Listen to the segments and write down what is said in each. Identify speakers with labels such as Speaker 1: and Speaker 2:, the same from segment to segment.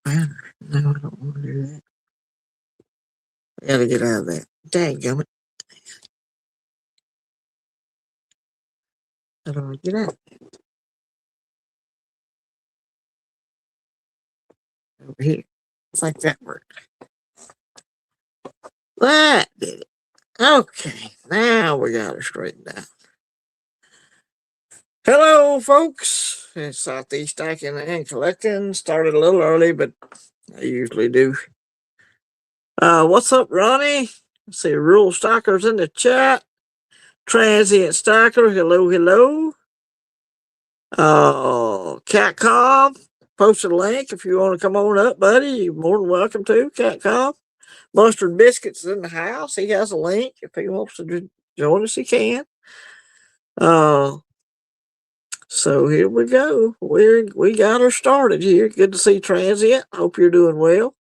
Speaker 1: Banner. No, I don't want to do that. I gotta get out of that. Dang it. How do I get out? Over here. It's like that worked. That did it. Okay, now we got it straightened out. Hello, folks. It's Southeast Stacking and Collecting. Started a little early, but I usually do. What's up, Ronnie? Let's see, Rural Stalkers in the chat. Transient Stalker, hello, hello. Catcom, posted a link if you want to come on up, buddy. You're more than welcome to. Catcom. Mustard Biscuits is in the house. He has a link. If he wants to join us, he can. So here we go. We got her started here. Good to see Transient. Hope you're doing well.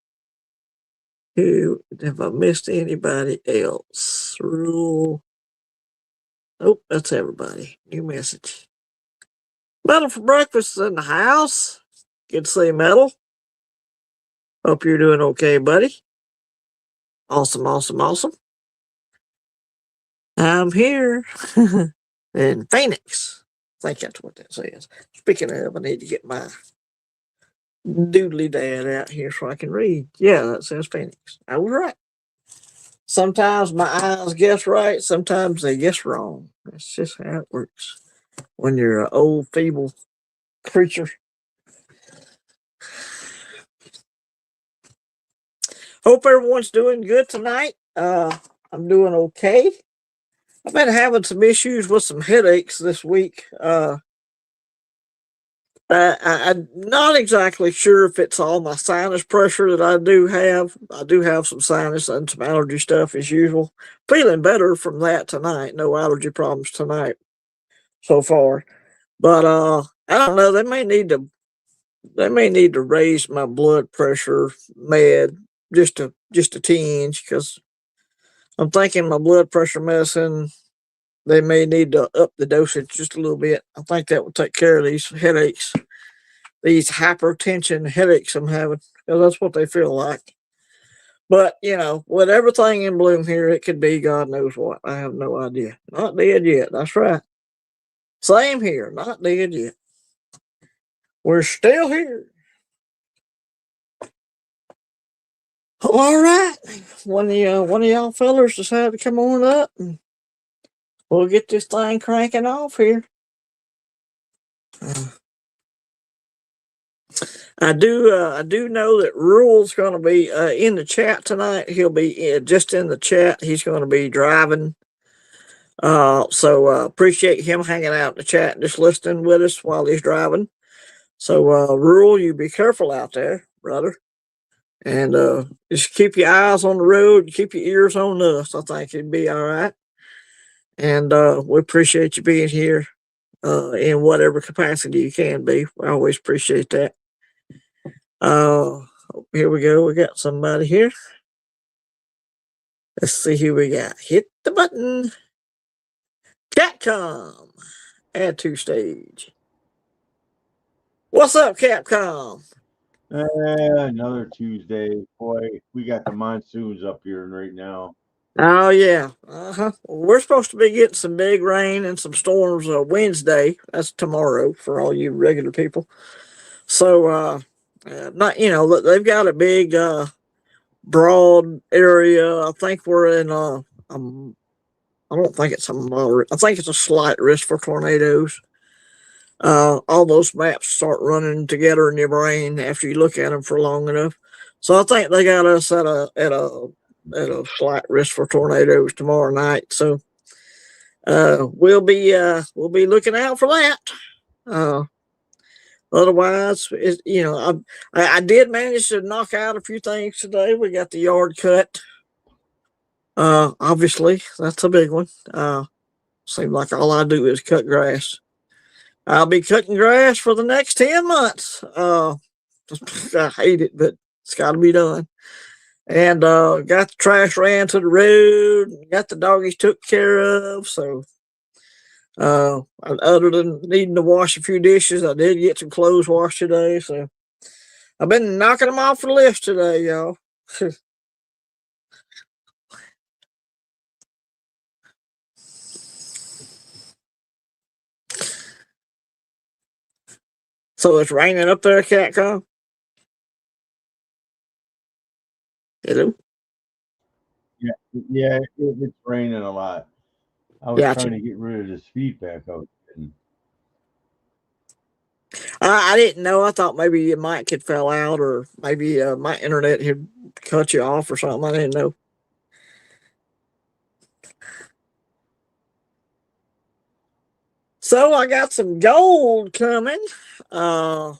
Speaker 1: Have I missed anybody else? Rule. Oh, that's everybody. New message. Metal for Breakfast is in the house. Good to see Metal. Hope you're doing okay, buddy. Awesome, awesome, awesome. I'm here in Phoenix. I think that's what that says. Speaking of, I need to get my doodly dad out here so I can read. Yeah, that says Phoenix. I was right. Sometimes my eyes guess right, sometimes they guess wrong. That's just how it works when you're an old, feeble creature. Hope everyone's doing good tonight. I'm doing okay. I've been having some issues with some headaches this week. I'm not exactly sure if it's all my sinus pressure that I do have. I do have some sinus and some allergy stuff as usual. Feeling better from that tonight. No allergy problems tonight so far. But I don't know. They may need to raise my blood pressure med just a tinge, because I'm thinking my blood pressure medicine, they may need to up the dosage just a little bit. I think that would take care of these headaches, these hypertension headaches I'm having, because that's what they feel like. But, with everything in bloom here, it could be God knows what. I have no idea. Not dead yet. That's right. Same here. Not dead yet. We're still here. All right. One of y'all fellers decided to come on up, and we'll get this thing cranking off here. I do know that Rule's going to be in the chat tonight. He'll be just in the chat. He's going to be driving. So appreciate him hanging out in the chat and just listening with us while he's driving. So Rule, you be careful out there, brother. And just keep your eyes on the road, keep your ears on us. I think it'd be all right. And we appreciate you being here in whatever capacity you can be. We always appreciate that. Here we go. We got somebody here. Let's see who we got. Hit the button. Capcom. Add to stage. What's up, Capcom?
Speaker 2: Another Tuesday. Boy, we got the monsoons up here right now.
Speaker 1: Oh, yeah. We're supposed to be getting some big rain and some storms Wednesday. That's tomorrow for all you regular people. So, not, they've got a big, broad area. I think we're in, I don't think it's a moderate. I think it's a slight risk for tornadoes. All those maps start running together in your brain after you look at them for long enough. So I think they got us at a slight risk for tornadoes tomorrow night. So we'll be looking out for that. Otherwise, I did manage to knock out a few things today. We got the yard cut. Obviously, that's a big one. Seems like all I do is cut grass. I'll be cutting grass for the next 10 months. I hate it, but it's got to be done. And got the trash ran to the road, got the doggies took care of. So other than needing to wash a few dishes, I did get some clothes washed today. So I've been knocking them off the list today, y'all. So it's raining up there, Catcom? Hello?
Speaker 2: Yeah, yeah, it's raining a lot. I was
Speaker 1: Gotcha.
Speaker 2: trying to get rid of this feedback I was getting.
Speaker 1: I didn't know. I thought maybe your mic had fell out, or maybe my internet had cut you off or something. I didn't know. So I got some gold coming. Uh,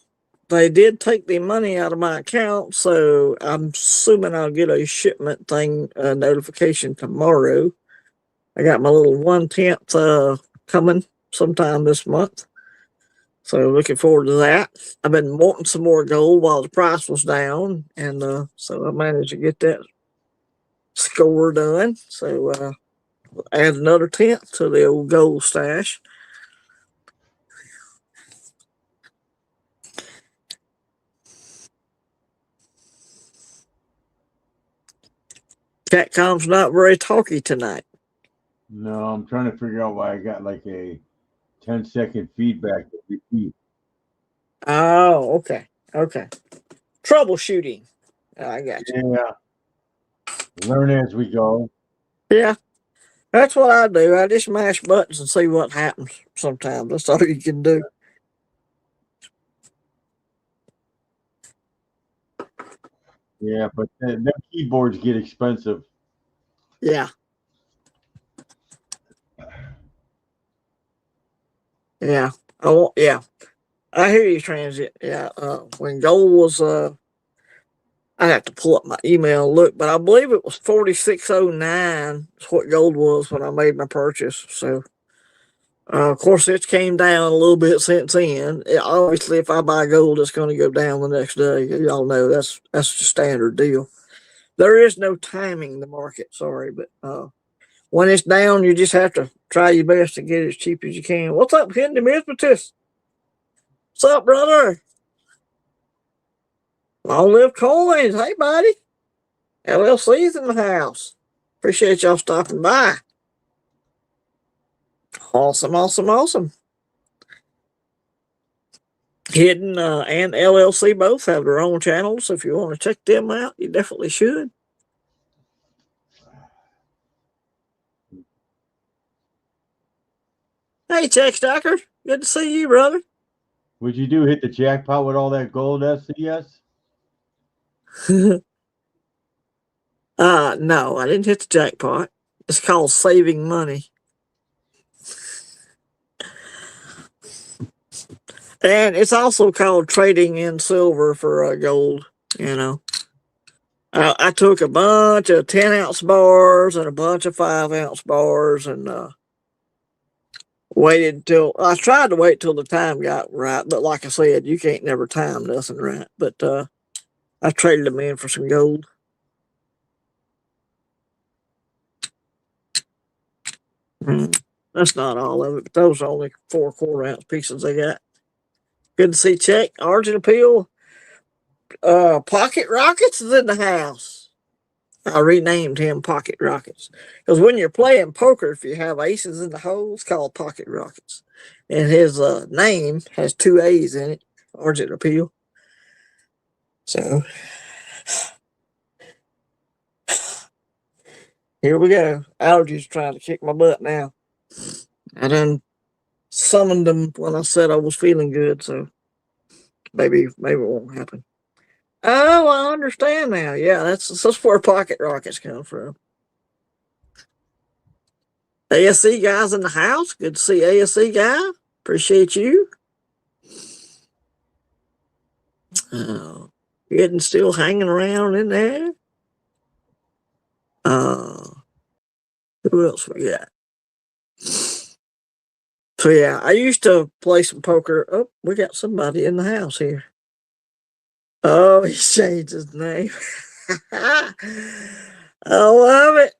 Speaker 1: they did take the money out of my account, so I'm assuming I'll get a shipment thing notification tomorrow. I got my little 1/10 coming sometime this month. So looking forward to that. I've been wanting some more gold while the price was down, and so I managed to get that score done. So add another 10th to the old gold stash. Catcom's not very talky tonight.
Speaker 2: No, I'm trying to figure out why I got like a 10-second feedback to repeat.
Speaker 1: Oh, okay. Okay. Troubleshooting. I got you.
Speaker 2: Yeah, learn as we go.
Speaker 1: Yeah, that's what I do. I just mash buttons and see what happens sometimes. That's all you can do.
Speaker 2: Yeah, but them keyboards get expensive.
Speaker 1: Yeah. Yeah. Oh, yeah. I hear you, Transit. Yeah. When gold was, I have to pull up my email and look, but I believe it was 4609 is what gold was when I made my purchase. So, of course, it's came down a little bit since then. Obviously, if I buy gold, it's going to go down the next day. Y'all know that's the standard deal. There is no timing the market. Sorry, but when it's down, you just have to try your best to get it as cheap as you can. What's up, Henry Mismatis? What's up, brother? Long live coins. Hey, buddy. LLC's in the house. Appreciate y'all stopping by. Awesome, awesome, awesome. Hidden and LLC both have their own channels. So if you want to check them out, you definitely should. Hey, SEstkr. Good to see you, brother.
Speaker 2: Would you do hit the jackpot with all that gold, SES?
Speaker 1: No, I didn't hit the jackpot. It's called saving money. And it's also called trading in silver for gold, you know. I took a bunch of 10-ounce bars and a bunch of 5-ounce bars and waited till I tried to wait till the time got right, but like I said, you can't never time nothing right. But I traded them in for some gold. That's not all of it, but those are only 4 quarter-ounce pieces they got. Good to see Check. Argent Appeal. Pocket Rockets is in the house. I renamed him Pocket Rockets because when you're playing poker, if you have aces in the hole, it's called Pocket Rockets, and his name has 2 A's in it. Argent Appeal. So here we go. Allergies trying to kick my butt now. I done summoned them when I said I was feeling good, so maybe it won't happen. Oh, I understand now. Yeah, that's where Pocket Rockets come from. ASC guys in the house. Good to see ASC guy. Appreciate you. Oh, getting still hanging around in there. Uh, who else we got? So yeah, I used to play some poker. Oh, we got somebody in the house here. Oh, he changed his name. I love it.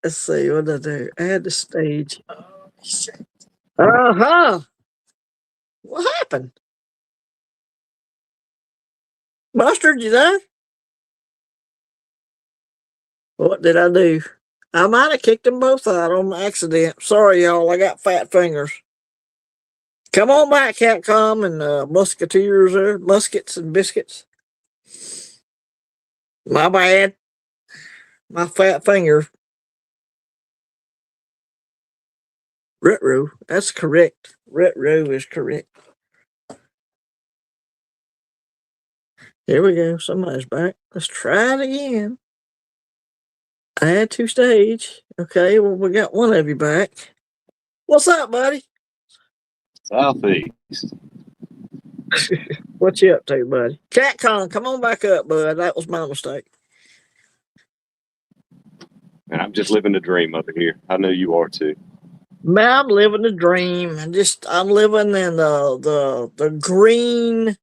Speaker 1: Let's see what I do. Add the stage. Uh-huh. What happened? Mustard, you there? What did I do? I might have kicked them both out on accident. Sorry, y'all. I got fat fingers. Come on back, Capcom and Musketeers there. Muskets and biscuits. My bad. My fat finger. Retro. That's correct. Retro is correct. Here we go. Somebody's back. Let's try it again. Add to stage. Okay, well, we got one of you back. What's up, buddy?
Speaker 3: Southeast.
Speaker 1: What you up to, buddy? CatCon, come on back up, bud. That was my mistake.
Speaker 3: And I'm just living the dream over here. I know you are too.
Speaker 1: Man, I'm living the dream. I'm living in the green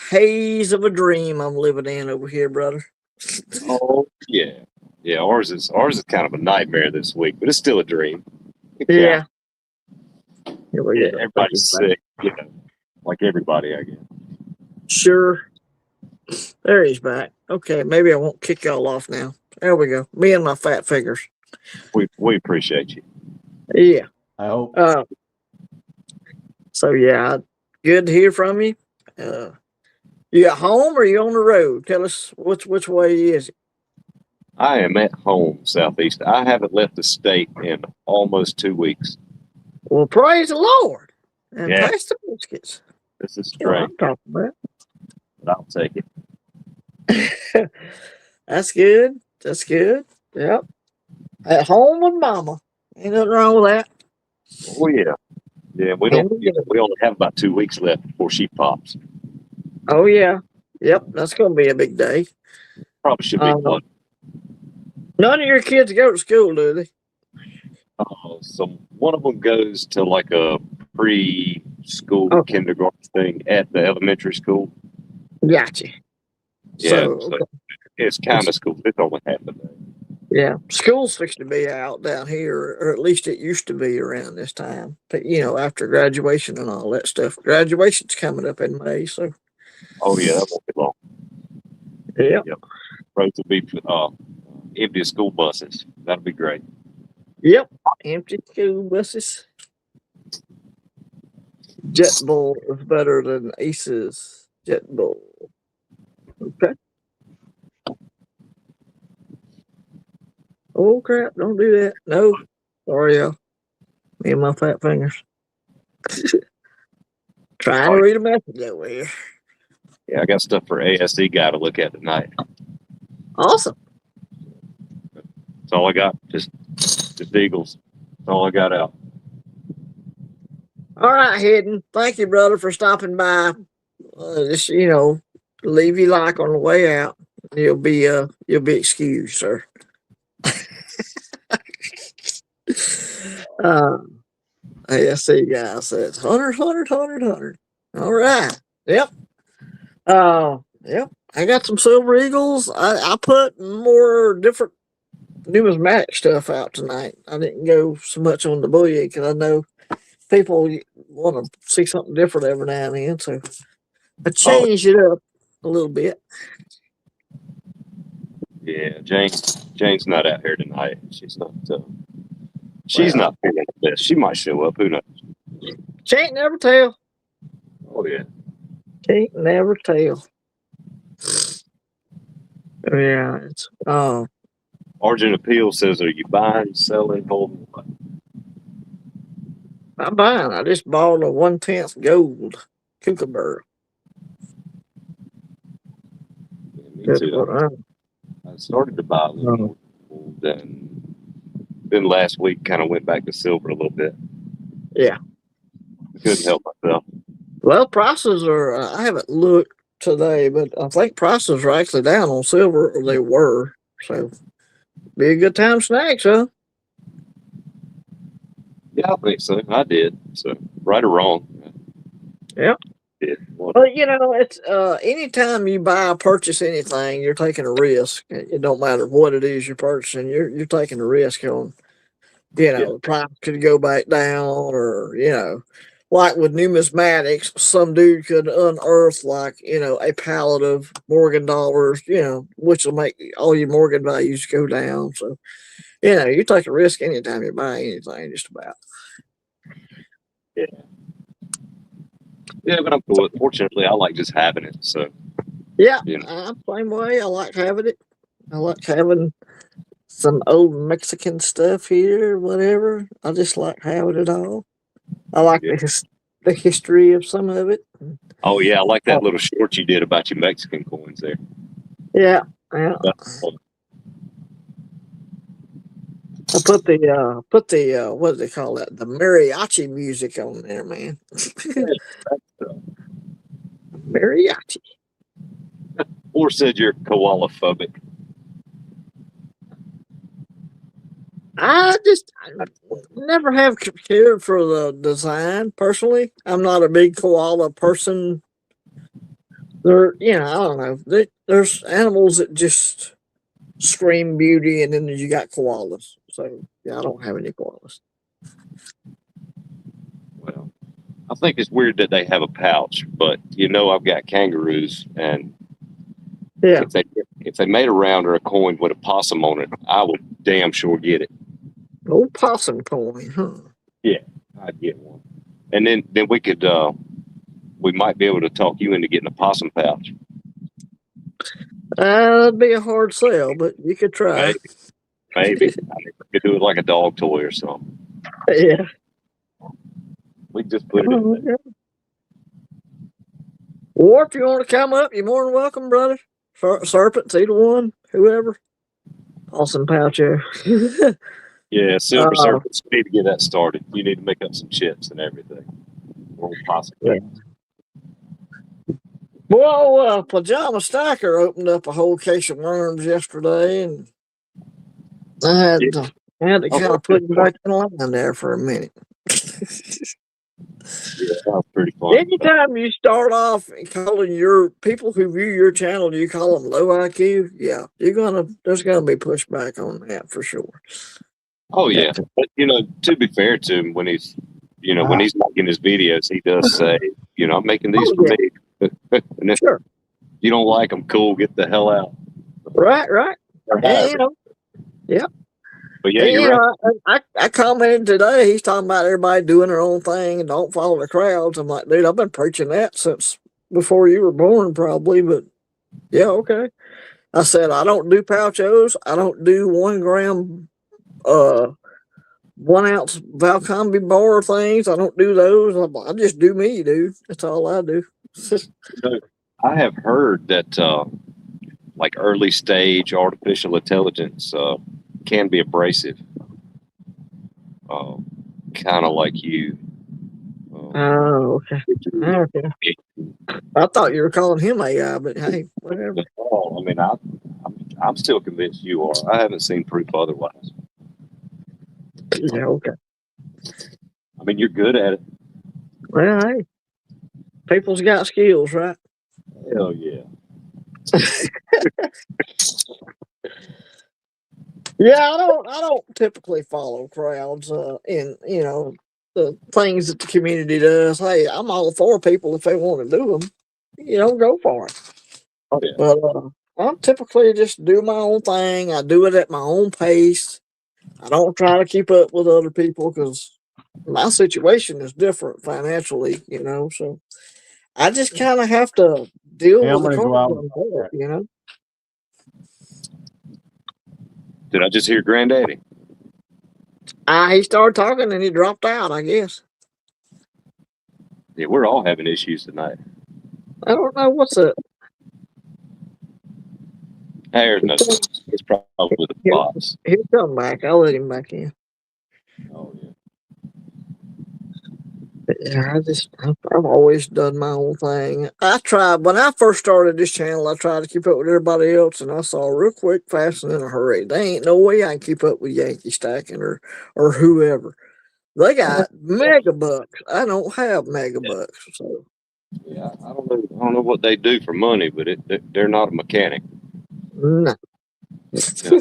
Speaker 1: haze of a dream I'm living in over here, brother.
Speaker 3: Oh yeah. Yeah, ours is kind of a nightmare this week, but it's still a dream.
Speaker 1: Yeah. Here we
Speaker 3: Yeah,
Speaker 1: go.
Speaker 3: everybody's sick, like everybody, I guess.
Speaker 1: Sure. There he's back. Okay, maybe I won't kick y'all off now. There we go. Me and my fat fingers.
Speaker 3: We appreciate you.
Speaker 1: Yeah.
Speaker 2: I hope.
Speaker 1: So yeah, good to hear from you. You at home or you on the road? Tell us which way is it?
Speaker 3: I am at home, Southeast. I haven't left the state in almost 2 weeks.
Speaker 1: Well, praise the Lord. And
Speaker 3: Yeah.
Speaker 1: pass the biscuits.
Speaker 3: This is
Speaker 1: You know what
Speaker 3: strange,
Speaker 1: I'm talking about.
Speaker 3: but I'll take it.
Speaker 1: That's good. That's good. Yep. At home with mama. Ain't nothing wrong with that.
Speaker 3: Oh yeah. Yeah, we only have about 2 weeks left before she pops.
Speaker 1: Oh yeah. Yep. That's gonna be a big day.
Speaker 3: Probably should be fun.
Speaker 1: None of your kids go to school, do they?
Speaker 3: So one of them goes to like a preschool kindergarten thing at the elementary school.
Speaker 1: Gotcha.
Speaker 3: Yeah,
Speaker 1: So
Speaker 3: it's kind of school. It's only half a day.
Speaker 1: yeah, school's fixed to be out down here, or at least it used to be around this time. But after graduation and all that stuff, graduation's coming up in May. So
Speaker 3: Oh yeah, that won't be long.
Speaker 1: yeah,
Speaker 3: Yep. Roads will be empty of school buses. That'll be great.
Speaker 1: yep, empty school buses. JetBull is better than Ace's JetBull. Okay. Oh crap! Don't do that. No, sorry, y'all. Me and my fat fingers. Trying to read a message over here.
Speaker 3: Yeah, I got stuff for ASE guy to look at tonight.
Speaker 1: Awesome.
Speaker 3: That's all I got. Just Eagles. That's all I got out.
Speaker 1: All right, Hidden. Thank you, brother, for stopping by. Just leave your like on the way out. You'll be excused, sir. ASC guy says 100. All right. Yep. Yep. I got some silver eagles. I put more different numismatic stuff out tonight. I didn't go so much on the bullion because I know people want to see something different every now and then. So I changed it up a little bit.
Speaker 3: Yeah, Jane's not out here tonight. She's not. She's not feeling the best. She might show up. Who knows?
Speaker 1: Can't never tell.
Speaker 3: Oh yeah.
Speaker 1: Can't never tell. Yeah, it's
Speaker 3: Argent Appeal says, "Are you buying, selling, holding?"
Speaker 1: I'm buying. I just bought a 1/10 gold kookaburra.
Speaker 3: Yeah, me too. I started to buy a little gold, then last week kind of went back to silver a little bit.
Speaker 1: Yeah,
Speaker 3: couldn't help myself.
Speaker 1: Well, prices are. I haven't looked today, but I think prices are actually down on silver, or they were. So, be a good time snacks, huh?
Speaker 3: Yeah, I think so. I did. So, right or wrong.
Speaker 1: Yep.
Speaker 3: Yeah.
Speaker 1: Well, it's anytime you purchase anything, you're taking a risk. It don't matter what it is you're purchasing. You're taking a risk on. The price could go back down, or like with numismatics, some dude could unearth like, a pallet of Morgan dollars, which will make all your Morgan values go down. So, you take a risk anytime you buy anything, just about.
Speaker 3: Yeah. Yeah, but I'm cool. Fortunately, I like just having it. So
Speaker 1: Yeah,
Speaker 3: you know.
Speaker 1: I'm the same way. I like having it. I like having some old Mexican stuff here, whatever. I just like having it all. I like
Speaker 3: Yeah.
Speaker 1: the history of some of it.
Speaker 3: Oh yeah, I like
Speaker 1: Oh,
Speaker 3: that little short you did about your Mexican coins there.
Speaker 1: yeah, yeah.
Speaker 3: That's fun.
Speaker 1: I put the what do they call that? The mariachi music on there, man. Mariachi.
Speaker 3: Or said you're koala phobic.
Speaker 1: I never have cared for the design personally. I'm not a big koala person. I don't know. There's animals that just scream beauty, and then you got koalas. So yeah, I don't have any koalas.
Speaker 3: Well, I think it's weird that they have a pouch, but I've got kangaroos, and
Speaker 1: Yeah,
Speaker 3: if they made a round or a coin with a possum on it, I would damn sure get it.
Speaker 1: old possum coin, huh?
Speaker 3: Yeah, I'd get one, and then we might be able to talk you into getting a possum pouch.
Speaker 1: That'd be a hard sell, but you could try.
Speaker 3: Maybe. I mean, we could do it like a dog toy or something.
Speaker 1: Yeah.
Speaker 3: We just put it in there.
Speaker 1: Or if you want to come up, you're more than welcome, brother. Serpents, either one, whoever. Awesome pouch there.
Speaker 3: Yeah, silver serpents. We need to get that started. You need to make up some chips and everything. Or possibly.
Speaker 1: Yeah. Well, Pajama Stacker opened up a whole case of worms yesterday, and I had to kind of put him back in line there for a minute.
Speaker 3: Yeah, that was pretty fun.
Speaker 1: Anytime you start off calling your people who view your channel, you call them low IQ, yeah, there's gonna be pushback on that for sure.
Speaker 3: Oh yeah, but to be fair to him, when he's making his videos, he does say, I'm making these for me. And if you don't like them, cool, get the hell out.
Speaker 1: Right. And, yeah.
Speaker 3: But yeah, you're right.
Speaker 1: I commented today. He's talking about everybody doing their own thing and don't follow the crowds. I'm like, dude, I've been preaching that since before you were born, probably. But yeah, okay. I said I don't do pouchos. I don't do 1 gram, 1 ounce Valcombi bar things. I don't do those. I just do me, dude. That's all I do.
Speaker 3: I have heard that like early stage artificial intelligence can be abrasive, kind of like you.
Speaker 1: Oh, okay. I thought you were calling him AI, but hey, whatever.
Speaker 3: I mean, I'm still convinced you are. I haven't seen proof otherwise.
Speaker 1: Yeah, okay.
Speaker 3: I mean, you're good at it.
Speaker 1: Well, hey, people's got skills, right?
Speaker 3: Hell yeah.
Speaker 1: Yeah, I don't typically follow crowds in the things that the community does. Hey, I'm all for people if they want to do them, go for it.
Speaker 3: Oh yeah.
Speaker 1: But I typically just do my own thing. I do it at my own pace. I don't try to keep up with other people because my situation is different financially, so I just kind of have to deal with the cards,
Speaker 3: Did I just hear Granddaddy?
Speaker 1: He started talking and he dropped out, I guess.
Speaker 3: Yeah, we're all having issues tonight.
Speaker 1: I don't know what's up.
Speaker 3: There's no. It's probably the bots.
Speaker 1: He'll come back. I'll let him back in.
Speaker 3: Oh yeah.
Speaker 1: Yeah, I've always done my own thing. I tried when I first started this channel. I tried to keep up with everybody else, and I saw real quick, fast, and in a hurry. There ain't no way I can keep up with Yankee Stacking or whoever. They got mega bucks. I don't have mega bucks, so.
Speaker 3: Yeah, I don't know what they do for money, but they're not a mechanic.
Speaker 1: No.
Speaker 3: Yeah.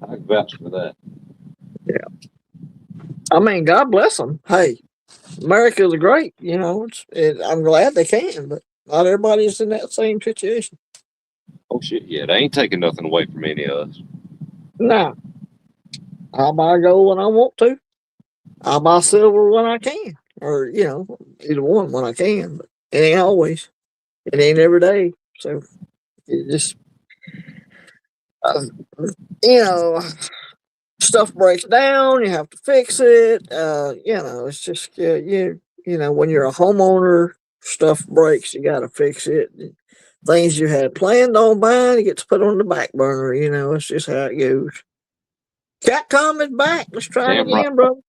Speaker 3: I can vouch for that.
Speaker 1: Yeah. I mean, God bless them. Hey, America's great, you know. I'm glad they can, but not everybody's in that same situation.
Speaker 3: Oh shit, yeah, they ain't taking nothing away from any of us.
Speaker 1: No, I'll buy gold when I want to. I'll buy silver when I can, or you know, either one when I can. But it ain't always. It ain't every day. So it just, uh, you know, stuff breaks down. You have to fix it. You know, it's just you know, when you're a homeowner, stuff breaks. You got to fix it. Things you had planned on buying, it gets put on the back burner. You know, it's just how it goes. Capcom is back. Let's try it
Speaker 3: Damn right.
Speaker 1: again, bro.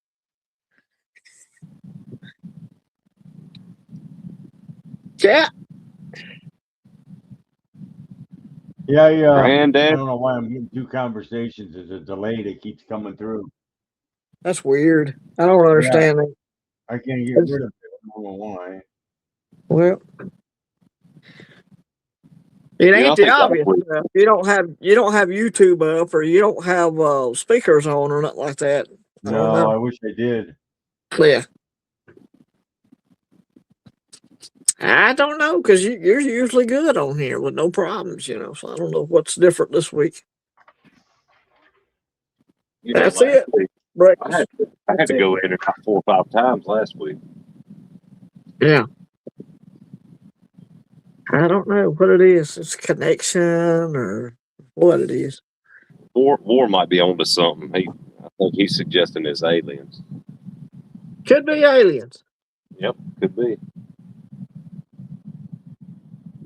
Speaker 1: Cat.
Speaker 2: Yeah, yeah. I
Speaker 3: Granddad,
Speaker 2: don't know why I'm getting two conversations. There's a delay that keeps coming through.
Speaker 1: That's weird. I don't understand that.
Speaker 2: I can't get rid of it. I don't know why.
Speaker 1: Well, it
Speaker 3: yeah, I
Speaker 1: ain't the
Speaker 3: think last
Speaker 1: obvious
Speaker 3: week.
Speaker 1: stuff. You don't have YouTube up, or you don't have speakers on, or nothing like that. I don't
Speaker 2: No,
Speaker 1: know.
Speaker 2: I wish I did.
Speaker 1: Yeah, I don't know because you're usually good on here with no problems, you know. So I don't know what's different this week.
Speaker 3: You know,
Speaker 1: That's
Speaker 3: last
Speaker 1: it.
Speaker 3: week I
Speaker 1: Breakfast.
Speaker 3: had to go in about 4 or 5 times last week.
Speaker 1: Yeah. I don't know what it is. It's connection or what it is.
Speaker 3: War might be onto something. I think he's suggesting it's aliens.
Speaker 1: Could be aliens.
Speaker 3: Yep, could be.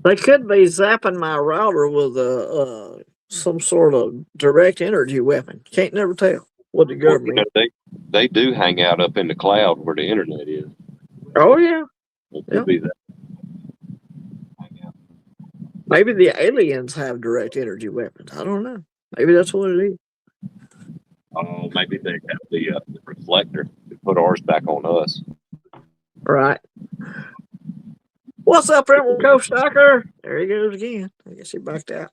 Speaker 1: They could be zapping my router with some sort of direct energy weapon. Can't never tell what the
Speaker 3: Well, you
Speaker 1: government.
Speaker 3: know, they do hang out up in the cloud where the internet is.
Speaker 1: Oh yeah.
Speaker 3: It could
Speaker 1: Yep.
Speaker 3: be that.
Speaker 1: Maybe the aliens have direct energy weapons. I don't know. Maybe that's what it is.
Speaker 3: Oh, maybe they have the reflector to put ours back on us.
Speaker 1: Right. What's up, Emerald Coast Stalker? There he goes again. I guess he backed out.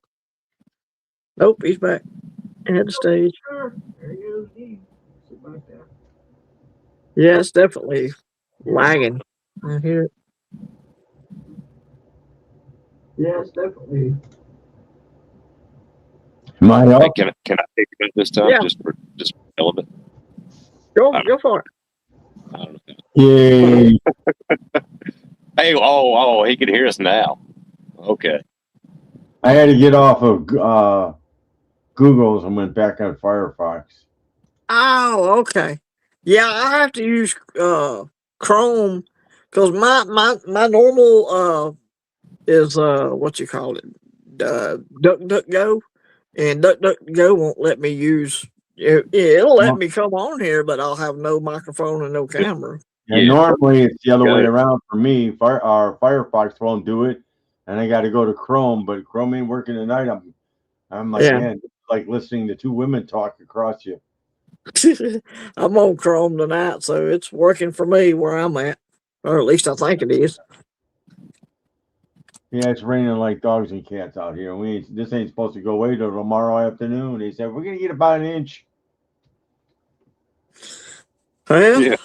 Speaker 1: Nope, he's back at the stage. There he goes again. He backed out. Yeah, it's definitely lagging. I hear it. Yeah, it's definitely.
Speaker 2: Am I
Speaker 3: Hey,
Speaker 2: up?
Speaker 3: can I take it this time?
Speaker 1: Yeah.
Speaker 3: Just for hell of it.
Speaker 1: Go for it.
Speaker 3: I don't know.
Speaker 2: Yay.
Speaker 3: Hey, oh, he can hear us now. Okay.
Speaker 2: I had to get off of Google's and went back on Firefox.
Speaker 1: Oh, okay. Yeah, I have to use Chrome because my normal is what you call it, DuckDuckGo, and DuckDuckGo won't let me use. It'll let me come on here, but I'll have no microphone and no camera.
Speaker 2: Yeah,
Speaker 3: Yeah.
Speaker 2: normally it's the other way
Speaker 3: Good.
Speaker 2: around for me. Firefox won't do it, and I got to go to Chrome. But Chrome ain't working tonight. I'm like,
Speaker 1: Yeah.
Speaker 2: man, it's like listening to two women talk across you.
Speaker 1: I'm on Chrome tonight, so it's working for me where I'm at, or at least I think it is.
Speaker 2: Yeah, it's raining like dogs and cats out here. This ain't supposed to go away till tomorrow afternoon. They said we're gonna get about an inch.
Speaker 1: Well,
Speaker 3: Yeah.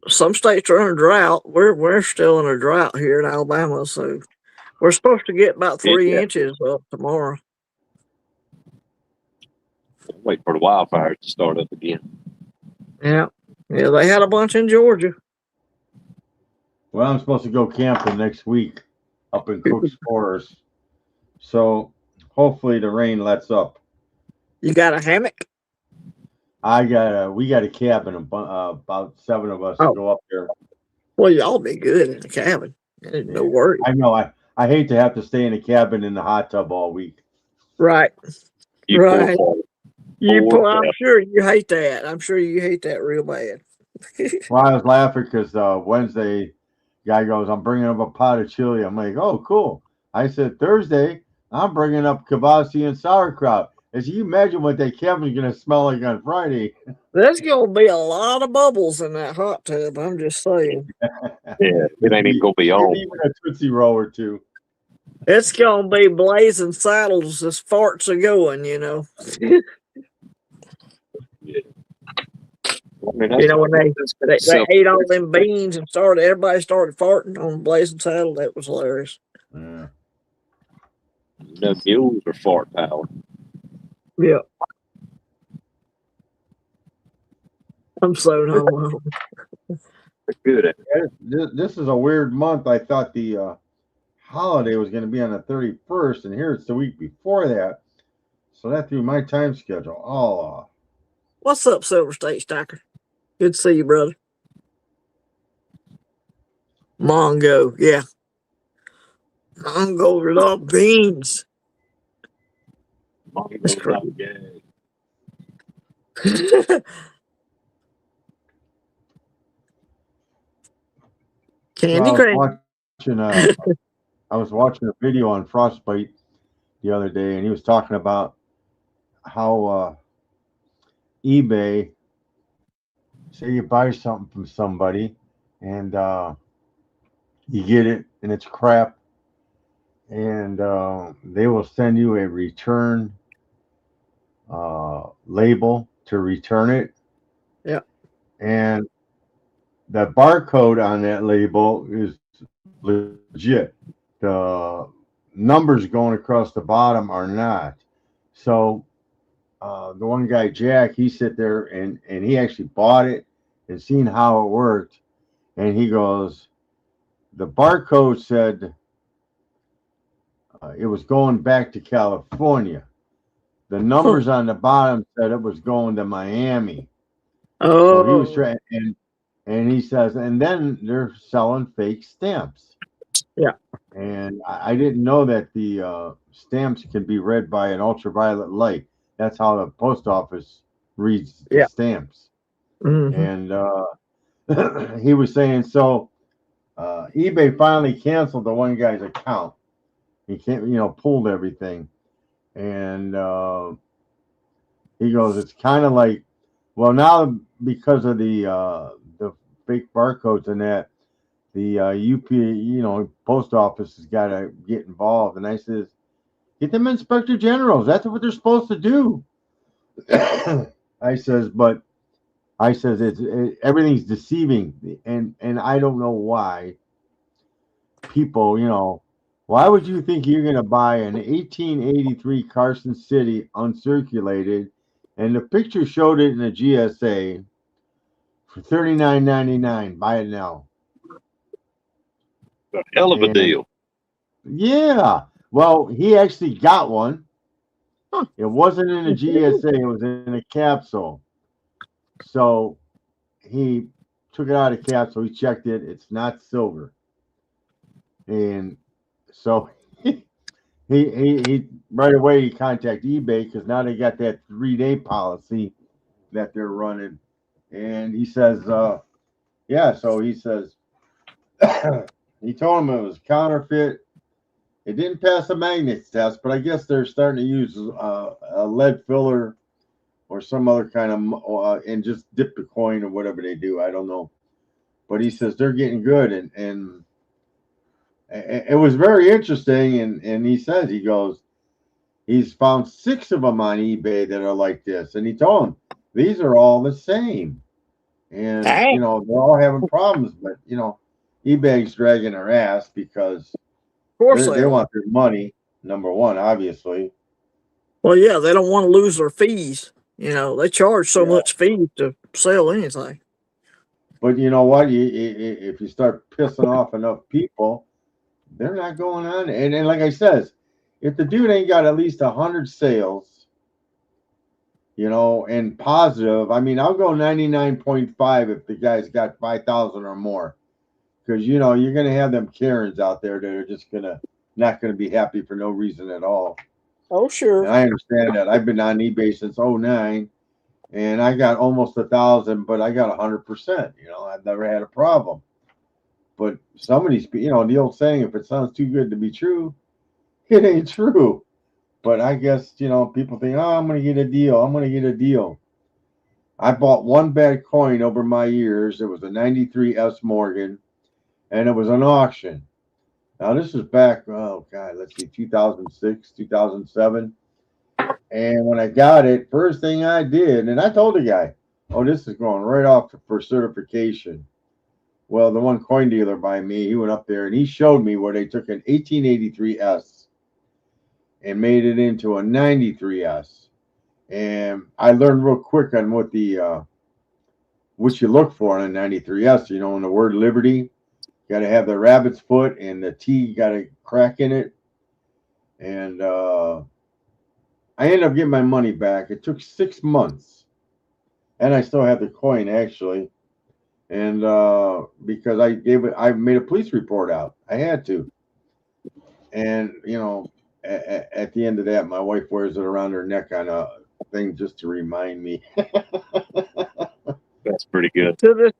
Speaker 1: some states are in a drought. We're still in a drought here in Alabama, so we're supposed to get about 3 inches up tomorrow.
Speaker 3: Wait for the wildfires to start up again.
Speaker 1: Yeah, they had a bunch in Georgia.
Speaker 2: Well, I'm supposed to go camping next week up in Cook's Forest, so hopefully the rain lets up.
Speaker 1: You got a hammock?
Speaker 2: We got a cabin, about 7 of us to go up there.
Speaker 1: Well, y'all be good in the cabin. No worries.
Speaker 2: I know. I hate to have to stay in a cabin in the hot tub all week.
Speaker 1: Right.
Speaker 3: You
Speaker 1: Right.
Speaker 3: poor
Speaker 1: I'm sure you hate that. I'm sure you hate that real bad.
Speaker 2: Well, I was laughing because Wednesday, guy goes, "I'm bringing up a pot of chili." I'm like, "Oh, cool." I said, "Thursday, I'm bringing up kibasi and sauerkraut." As you imagine what that cabin's going to smell like on Friday.
Speaker 1: There's gonna be a lot of bubbles in that hot tub. I'm just saying.
Speaker 3: Yeah, it ain't even gonna be on.
Speaker 2: Even a Tootsie Roll or two.
Speaker 1: It's gonna be blazing saddles as farts are going.
Speaker 3: Yeah. mean,
Speaker 1: You know, when they
Speaker 3: self-
Speaker 1: ate all them beans and everybody started farting on Blazing Saddle. That was hilarious.
Speaker 2: Yeah.
Speaker 3: the mules are fart power.
Speaker 1: Yeah. I'm so home.
Speaker 3: They're good at it.
Speaker 2: This is a weird month. I thought the holiday was going to be on the 31st, and here it's the week before that. So that threw my time schedule all off.
Speaker 1: What's up, Silver State Stacker? Good to see you, brother. Mongo, yeah. Mongo with all beans. That's crazy. Candy cream.
Speaker 2: I was watching a video on Frostbite the other day, and he was talking about how eBay, say you buy something from somebody, and you get it, and it's crap, and they will send you a return label to return it.
Speaker 1: Yeah.
Speaker 2: And the barcode on that label is legit. The numbers going across the bottom are not. So the one guy, Jack, he sit there and he actually bought it and seen how it worked. And he goes, the barcode said it was going back to California. The numbers on the bottom said it was going to Miami. So he was trying, and he says, and then they're selling fake stamps.
Speaker 1: Yeah.
Speaker 2: And I didn't know that the stamps can be read by an ultraviolet light. That's how the post office reads the stamps.
Speaker 1: Mm-hmm.
Speaker 2: And he was saying, so eBay finally canceled the one guy's account. He can't, pulled everything. And he goes, it's kind of like, well, now because of the fake barcodes and that, the UP, post office has got to get involved. And I says, get them inspector generals. That's what they're supposed to do. I says, everything's deceiving, and I don't know why people, why would you think you're going to buy an 1883 Carson City uncirculated, and the picture showed it in a GSA for $39.99? Buy it now.
Speaker 3: A hell of a deal.
Speaker 2: Yeah. Well, he actually got one. It wasn't in a GSA. It was in a capsule. So he took it out of capsule. He checked it. It's not silver. And so he right away he contacted eBay because now they got that 3-day policy that they're running. And he says, yeah. So he says, he told him it was counterfeit. It didn't pass the magnets test, but I guess they're starting to use a lead filler or some other kind of and just dip the coin or whatever they do. I don't know. But he says they're getting good, and it was very interesting. And he says, he goes, he's found 6 of them on eBay that are like this, and he told him these are all the same, and they're all having problems, but eBay's dragging their ass because they want their money, number one, obviously.
Speaker 1: Well, yeah, they don't want to lose their fees. They charge so much fees to sell anything.
Speaker 2: But you know what? If you start pissing off enough people, they're not going on. And like I says, if the dude ain't got at least 100 sales, and positive, I mean, I'll go 99.5 if the guy's got 5,000 or more. Because, you're going to have them Karens out there that are just not going to be happy for no reason at all.
Speaker 1: Oh, sure.
Speaker 2: And I understand that. I've been on eBay since 2009, and I got almost 1,000, but I got 100%. I've never had a problem. But some of these, the old saying, if it sounds too good to be true, it ain't true. But I guess, people think, oh, I'm going to get a deal. I'm going to get a deal. I bought one bad coin over my years. It was a 93 S Morgan, and it was an auction. Now, this is back, let's see, 2006, 2007. And when I got it, first thing I did, and I told the guy, Oh, this is going right off for certification. Well, the one coin dealer by me, he went up there and he showed me where they took an 1883S and made it into a 93S. And I learned real quick on what you look for on a 93S. You know, in the word liberty, got to have the rabbit's foot and the T got a crack in it. And I ended up getting my money back. It took 6 months, and I still have the coin actually. And because I made a police report out. I had to. And you know, at the end of that, my wife wears it around her neck on a thing just to remind me.
Speaker 3: That's pretty good.
Speaker 1: To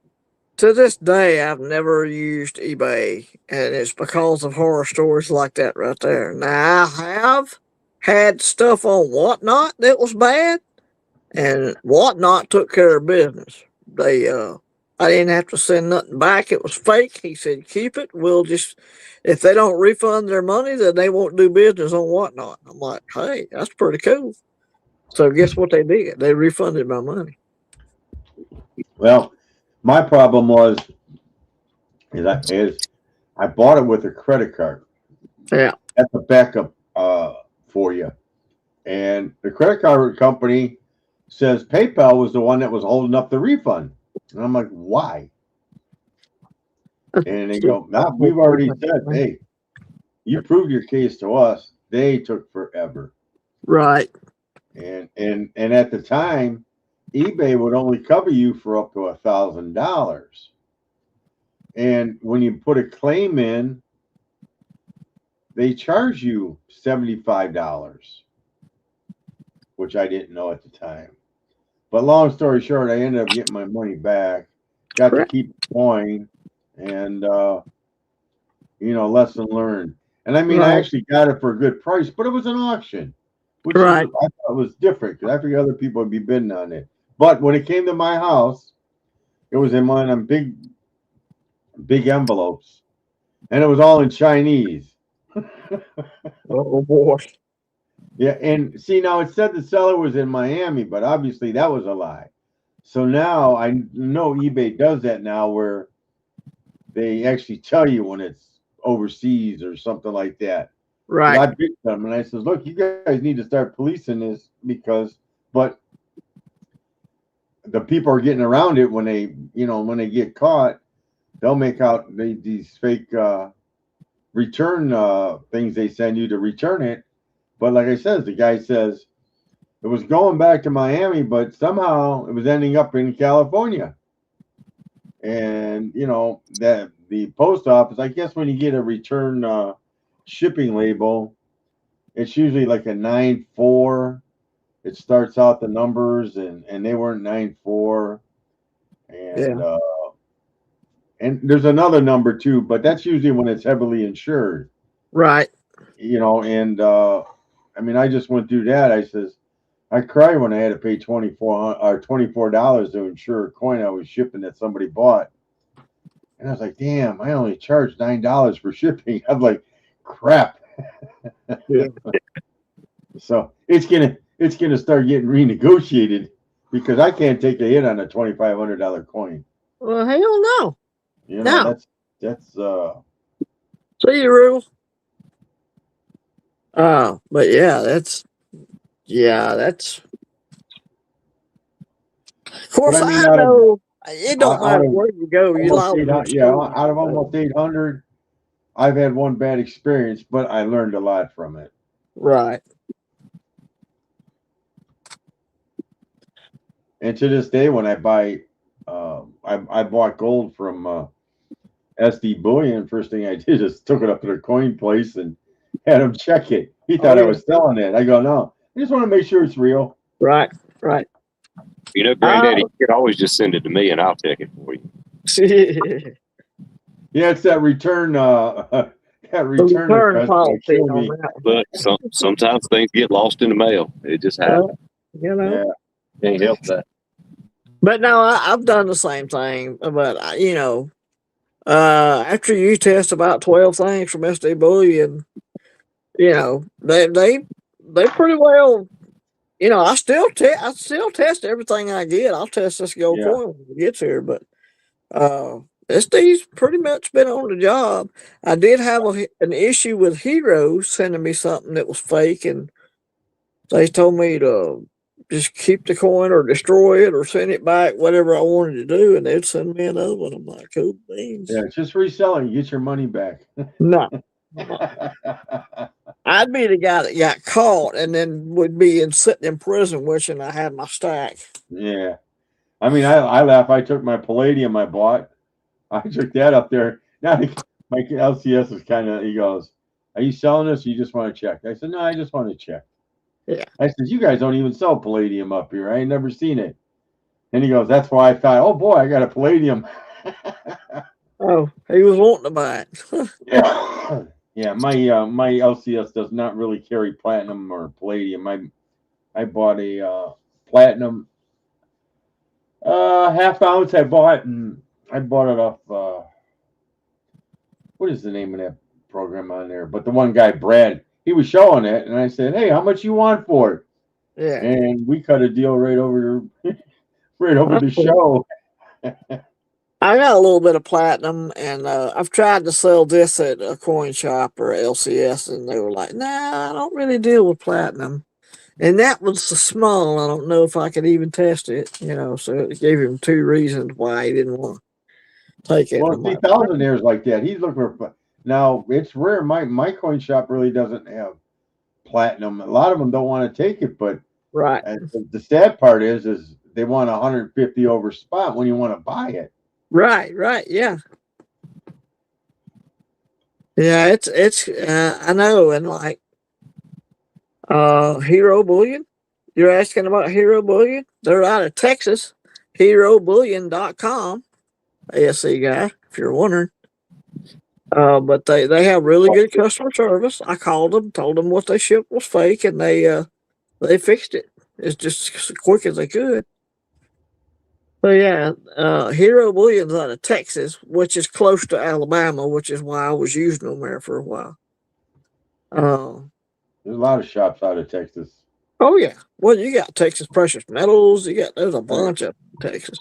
Speaker 1: this day, I've never used eBay, and it's because of horror stories like that right there. Now, I have had stuff on Whatnot that was bad, and Whatnot took care of business. I didn't have to send nothing back. It was fake. He said, keep it. If they don't refund their money, then they won't do business on Whatnot. I'm like, hey, that's pretty cool. So guess what they did? They refunded my money.
Speaker 2: Well, my problem was I bought it with a credit card.
Speaker 1: Yeah.
Speaker 2: That's a backup for you. And the credit card company says PayPal was the one that was holding up the refund. And I'm like, why? And they go, nah, we've already said, hey, you proved your case to us. They took forever.
Speaker 1: Right.
Speaker 2: And at the time, eBay would only cover you for up to $1,000. And when you put a claim in, they charge you $75, which I didn't know at the time. But long story short, I ended up getting my money back, got to keep the coin, and lesson learned. And I mean, I actually got it for a good price, but it was an auction, which I thought was different because I figured other people would be bidding on it. But when it came to my house, it was in one of them big envelopes, and it was all in Chinese.
Speaker 1: Oh boy.
Speaker 2: Yeah, and see, now it said the seller was in Miami, but obviously that was a lie. So now I know eBay does that now, where they actually tell you when it's overseas or something like that.
Speaker 1: Right.
Speaker 2: I picked them and I says, look, you guys need to start policing this but the people are getting around it when they get caught, they'll make out these fake return things they send you to return it. But like I said, the guy says it was going back to Miami, but somehow it was ending up in California. And that the post office, I guess when you get a return shipping label, it's usually like a 9-4. It starts out the numbers, and they weren't 9-4. And there's another number too, but that's usually when it's heavily insured.
Speaker 1: Right.
Speaker 2: And I mean, I just went through that. I says, I cried when I had to pay $24 to insure a coin I was shipping that somebody bought. And I was like, damn, I only charged $9 for shipping. I'm like, crap.
Speaker 1: Yeah.
Speaker 2: So it's gonna start getting renegotiated because I can't take a hit on a $2,500 coin.
Speaker 1: Well, hell no.
Speaker 2: That's
Speaker 1: see you, rule. But that's of course I know it don't matter where you go,
Speaker 2: out of almost 800, I've had one bad experience, but I learned a lot from it.
Speaker 1: Right.
Speaker 2: And to this day, when I buy I bought gold from SD Bullion, first thing I did is took it up to the coin place and had him check it. He thought I was selling it. I go, no, I just want to make sure it's real.
Speaker 1: Right.
Speaker 3: Granddaddy, you could always just send it to me and I'll check it for you.
Speaker 2: Yeah, it's that return
Speaker 1: policy.
Speaker 3: But sometimes things get lost in the mail. It just happens.
Speaker 2: Yeah.
Speaker 3: Can't help that.
Speaker 1: But no, I've done the same thing. But after you test about 12 things from SD Bullion, they pretty well, I still test everything I get. I'll test this gold
Speaker 2: Yeah.
Speaker 1: coin when it gets here, but SD's pretty much been on the job. I did have an issue with Hero sending me something that was fake, and they told me to just keep the coin or destroy it or send it back, whatever I wanted to do, and they'd send me another one. I'm like, cool beans.
Speaker 2: Yeah, just reselling, you get your money back.
Speaker 1: No. I'd be the guy that got caught and then would be sitting in prison wishing I had my stack.
Speaker 2: Yeah. I mean, I laugh. I took my palladium I bought. I took that up there. Now my LCS is kind of, he goes, are you selling this or you just want to check? I said, no, I just want to check.
Speaker 1: Yeah.
Speaker 2: I said, you guys don't even sell palladium up here. I ain't never seen it. And he goes, that's why I thought, oh boy, I got a palladium.
Speaker 1: Oh, he was wanting to buy it.
Speaker 2: Yeah. Yeah, my LCS does not really carry platinum or palladium. I bought a platinum half ounce. I bought it off what is the name of that program on there? But the one guy, Brad, he was showing it, and I said, hey, how much you want for it?
Speaker 1: Yeah.
Speaker 2: And we cut a deal right over the show.
Speaker 1: I got a little bit of platinum, and I've tried to sell this at a coin shop or LCS, and they were like, nah, I don't really deal with platinum. And that was the small. I don't know if I could even test it, so it gave him 2 reasons why he didn't want to take it.
Speaker 2: Well, see, thousandaires like that, he's looking for. Now, it's rare. My coin shop really doesn't have platinum. A lot of them don't want to take it, but
Speaker 1: right.
Speaker 2: The sad part is they want 150 over spot when you want to buy it.
Speaker 1: Right, yeah. Yeah, it's I know, and like Hero Bullion. You're asking about Hero Bullion? They're out of Texas. HeroBullion.com. ASE guy, if you're wondering. But they have really good customer service. I called them, told them what they shipped was fake, and they fixed it. It's just as quick as they could. So yeah, Hero Bullion's out of Texas, which is close to Alabama, which is why I was using them there for a while.
Speaker 2: There's a lot of shops out of Texas.
Speaker 1: Oh yeah, well you got Texas Precious Metals. There's a bunch of Texas,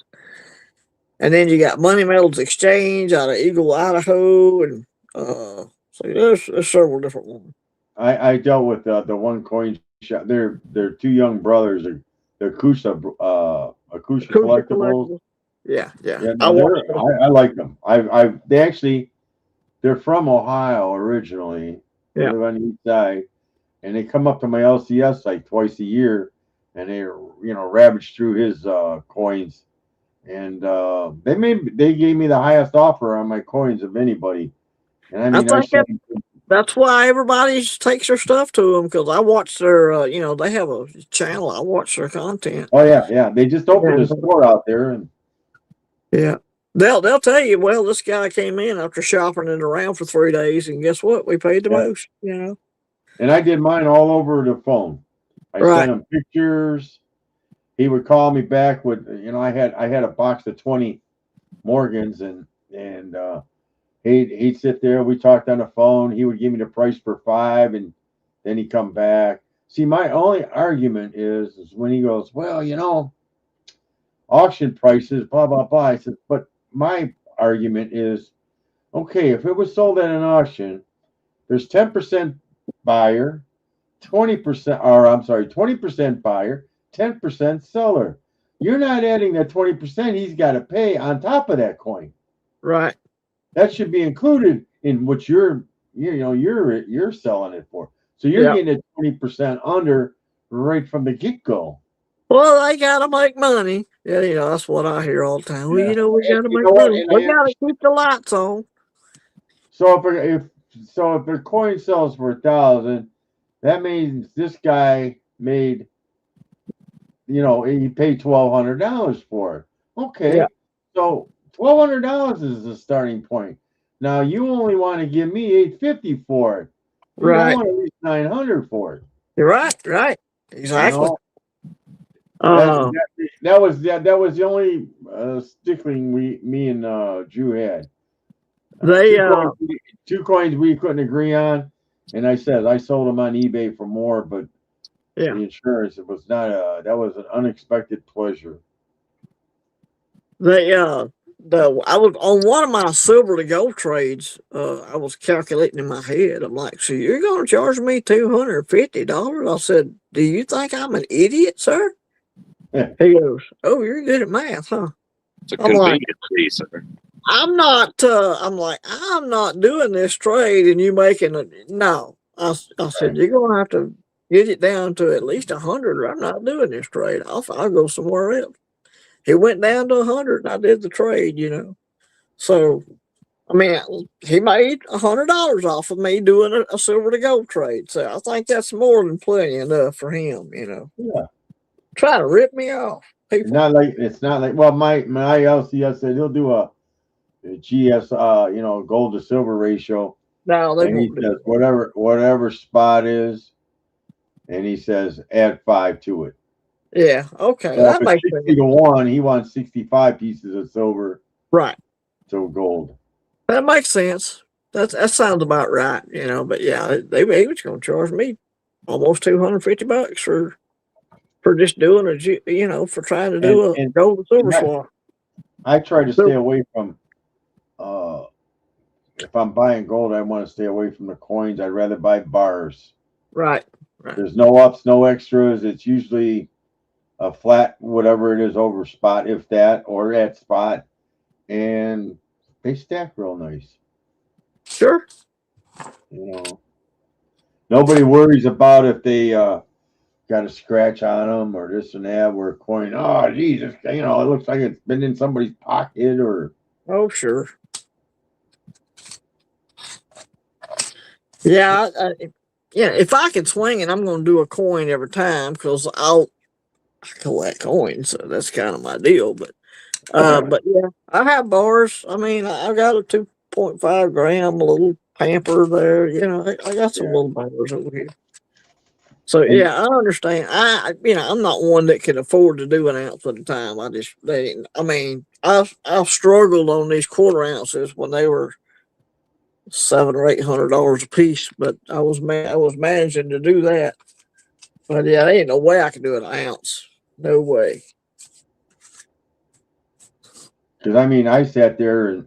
Speaker 1: and then you got Money Metals Exchange out of Eagle, Idaho, and so there's several different ones.
Speaker 2: I dealt with the one coin shop. They're 2 young brothers. They're Akusa Collectibles.
Speaker 1: Yeah.
Speaker 2: No, I like them. They're from Ohio originally. They live on the east side, and they come up to my LCS site twice a year, and they ravage through his coins, and they gave me the highest offer on my coins of anybody, and I mean
Speaker 1: that's why everybody takes their stuff to them, because I watch their they have a channel. I watch their content.
Speaker 2: Oh yeah, they just opened a store out there, and
Speaker 1: yeah. They'll tell you, well, this guy came in after shopping it around for 3 days, and guess what? We paid the most,
Speaker 2: And I did mine all over the phone. I sent him pictures. He would call me back with, I had a box of 20 Morgans, and he'd sit there. We talked on the phone. He would give me the price for 5, and then he'd come back. See, my only argument is when he goes, well, auction prices, blah, blah, blah. I said, but my argument is, okay, if it was sold at an auction, there's 10% buyer, 20% buyer, 10% seller. You're not adding that 20% he's got to pay on top of that coin.
Speaker 1: Right.
Speaker 2: That should be included in what you're selling it for. So you're getting it 20% under right from the get-go.
Speaker 1: Well, they gotta make money. Yeah, that's what I hear all the time. Well, we gotta make money. We gotta keep the lights on.
Speaker 2: So if a coin sells for 1,000, that means this guy made, he paid $1,200 for it. Okay, so $1,200 is the starting point. Now you only want to give me $850 for it. You don't want at least $900 for it.
Speaker 1: You're right. Exactly.
Speaker 2: That was the only stickling me and Drew had. Two coins we couldn't agree on, and I said I sold them on eBay for more, but
Speaker 1: Yeah.
Speaker 2: The insurance, it was not that was an unexpected pleasure.
Speaker 1: They I was on one of my silver to gold trades. I was calculating in my head. I'm like, so you're going to charge me $250? I said, do you think I'm an idiot, sir? He goes, oh, you're good at math, huh?
Speaker 3: It's a
Speaker 1: I'm like,
Speaker 3: convenient fee, sir.
Speaker 1: I'm not. I'm like, I'm not doing this trade, and you making a no. I said you're gonna have to get it down to at least 100, or I'm not doing this trade. I'll go somewhere else. He went down to 100, and I did the trade. So I mean, he made $100 off of me doing a silver to gold trade. So I think that's more than plenty enough for him.
Speaker 2: Yeah.
Speaker 1: Try to rip me off, people.
Speaker 2: It's not like well my LCS said he'll do a GS gold to silver ratio.
Speaker 1: No, they
Speaker 2: And he
Speaker 1: won't do
Speaker 2: says
Speaker 1: that.
Speaker 2: whatever spot is, and he says add 5 to it.
Speaker 1: Yeah, okay,
Speaker 2: So if
Speaker 1: that
Speaker 2: it's
Speaker 1: makes
Speaker 2: 60
Speaker 1: sense.
Speaker 2: to 1, he wants 65 pieces of silver
Speaker 1: Right.
Speaker 2: to gold.
Speaker 1: That makes sense. That sounds about right, But yeah, they was going to charge me almost $250 for just doing for trying to do a
Speaker 2: And
Speaker 1: gold and silver swap.
Speaker 2: I try to stay away from if I'm buying gold, I want to stay away from the coins. I'd rather buy bars.
Speaker 1: Right.
Speaker 2: There's no ups, no extras. It's usually a flat whatever it is over spot, if that, or at spot, and they stack real nice.
Speaker 1: Sure.
Speaker 2: Nobody worries about if they got a scratch on them or this and that. Where a coin, oh Jesus, it looks like it's been in somebody's pocket or.
Speaker 1: Oh sure. Yeah, if I can swing it, I'm going to do a coin every time because I collect coins, so that's kind of my deal. But yeah, I have bars. I mean, I got a 2.5 gram little pamper there. I got some little bars over here. So yeah, I understand. I'm not one that can afford to do an ounce at a time. I've struggled on these quarter ounces when they were $700 or $800 a piece, but I was managing to do that. But yeah, there ain't no way I can do an ounce. No way.
Speaker 2: Because I sat there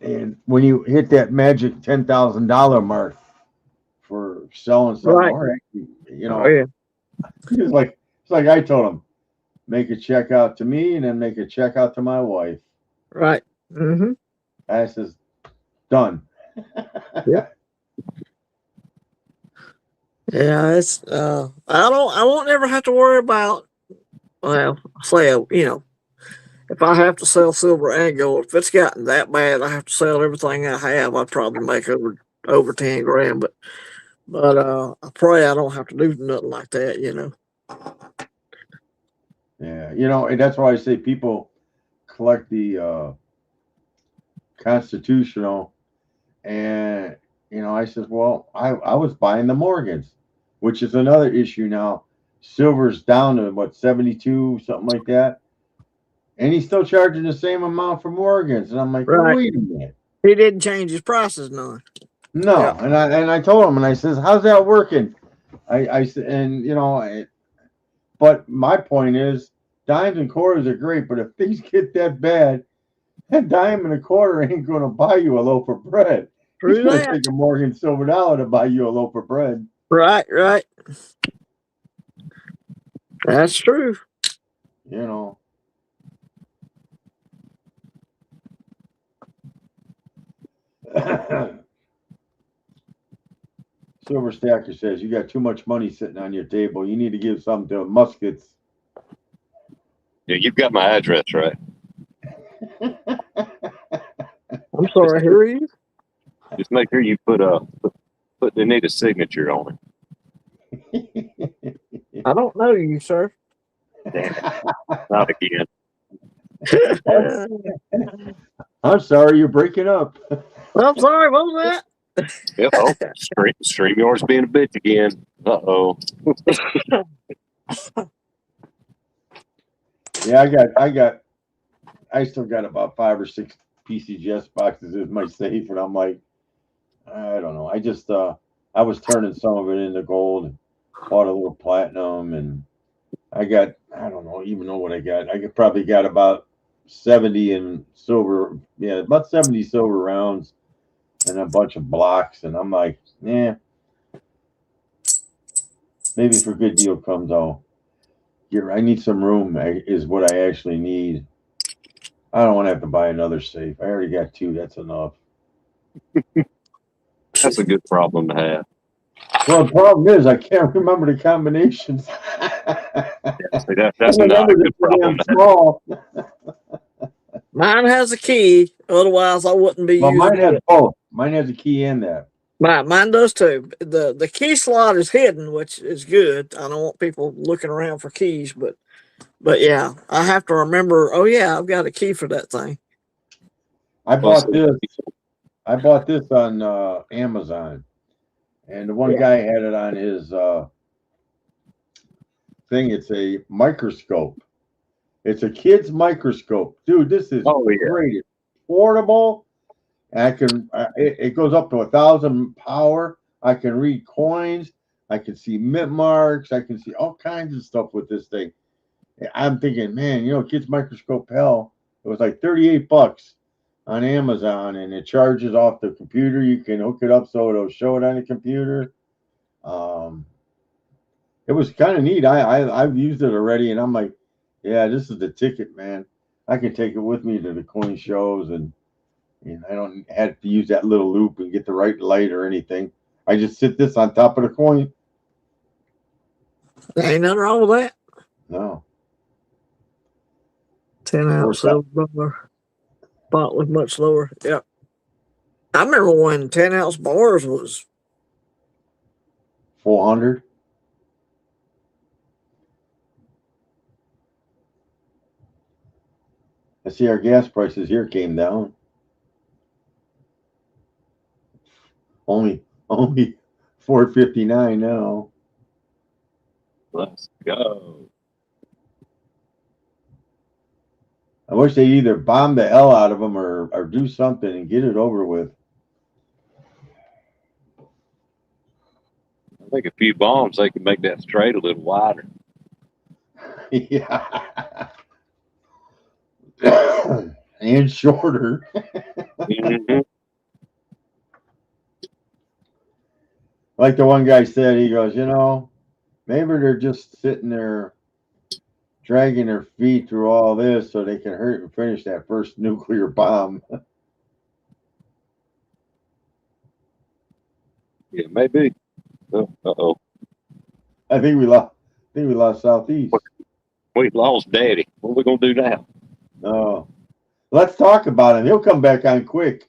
Speaker 2: and when you hit that magic $10,000 mark for selling something,
Speaker 1: Right.
Speaker 2: or
Speaker 1: Yeah.
Speaker 2: it's like I told him, make a check out to me and then make a check out to my wife.
Speaker 1: Right. Mm-hmm.
Speaker 2: I says, done.
Speaker 1: Yep. Yeah, it's I won't ever have to worry about, well, say, if I have to sell silver and gold, if it's gotten that bad I have to sell everything I have, I'd probably make over 10 grand. But I pray I don't have to do nothing like that,
Speaker 2: Yeah, and that's why I say people collect the constitutional, and I says, well, I was buying the Morgans, which is another issue now. Silver's down to what 72, something like that, and he's still charging the same amount for Morgans, and I'm like,
Speaker 1: right.
Speaker 2: Wait a minute,
Speaker 1: he didn't change his prices none.
Speaker 2: no,
Speaker 1: Yeah.
Speaker 2: and I told him, and I says, how's that working? I said, and but my point is, dimes and quarters are great, but if things get that bad, a dime and a quarter ain't going to buy you a loaf of bread. It's going to take a Morgan silver dollar to buy you a loaf of bread.
Speaker 1: Right. That's true.
Speaker 2: Silver Stacker says, you got too much money sitting on your table. You need to give something to muskets.
Speaker 3: Yeah, you've got my address, right?
Speaker 1: I'm sorry, who are you?
Speaker 3: Just make sure you put they need a signature on
Speaker 1: it. I don't know you, sir.
Speaker 3: Damn it. Not again.
Speaker 2: I'm sorry, you're breaking up.
Speaker 1: I'm sorry, what was that?
Speaker 3: Yep. Oh, StreamYard's being a bitch again. Uh-oh.
Speaker 2: Yeah, I still got about 5 or 6 PCGS boxes in my safe, and I'm like, I don't know. I just I was turning some of it into gold. bought a little platinum, and I got, I don't know, even know what I got. Probably got about 70 in silver, yeah, about 70 silver rounds and a bunch of blocks. And I'm like, yeah, maybe if a good deal comes, I need some room, is what I actually need. I don't want to have to buy another safe. I already got 2. That's enough.
Speaker 3: That's a good problem to have.
Speaker 2: Well, the problem is I can't remember the combinations.
Speaker 3: That's not a good problem to have.
Speaker 1: Mine has a key. Otherwise, I wouldn't be using
Speaker 2: mine has
Speaker 1: it.
Speaker 2: both. Mine has a key in that.
Speaker 1: Mine does too. The key slot is hidden, which is good. I don't want people looking around for keys, but yeah, I have to remember. Oh yeah, I've got a key for that thing.
Speaker 2: I bought this on Amazon, and the one guy had it on his thing. It's a microscope. It's a kid's microscope, dude. This is great. It's portable. And it goes up to 1,000 power. I can read coins. I can see mint marks. I can see all kinds of stuff with this thing. I'm thinking, man, kid's microscope, hell, it was like $38 on Amazon, and it charges off the computer. You can hook it up so it'll show it on the computer. It was kind of neat. I've used it already, and I'm like, yeah, this is the ticket, man. I can take it with me to the coin shows, and I don't have to use that little loop and get the right light or anything. I just sit this on top of the coin.
Speaker 1: There ain't nothing wrong with that.
Speaker 2: No.
Speaker 1: 10-ounce silver bought was much lower. Yep. I remember when 10-ounce bars was
Speaker 2: 400. I see our gas prices here came down. Only $4.59 now.
Speaker 3: Let's go.
Speaker 2: I wish they either bomb the hell out of them or do something and get it over with.
Speaker 3: I think a few bombs, they can make that straight a little wider.
Speaker 2: Yeah. And shorter.
Speaker 3: Mm-hmm.
Speaker 2: Like the one guy said, he goes, maybe they're just sitting there dragging their feet through all this so they can hurt and finish that first nuclear bomb.
Speaker 3: Yeah, maybe. Uh-oh.
Speaker 2: I think we lost Southeast.
Speaker 3: We lost Daddy. What are we gonna do now?
Speaker 2: Oh, let's talk about him. He'll come back on quick.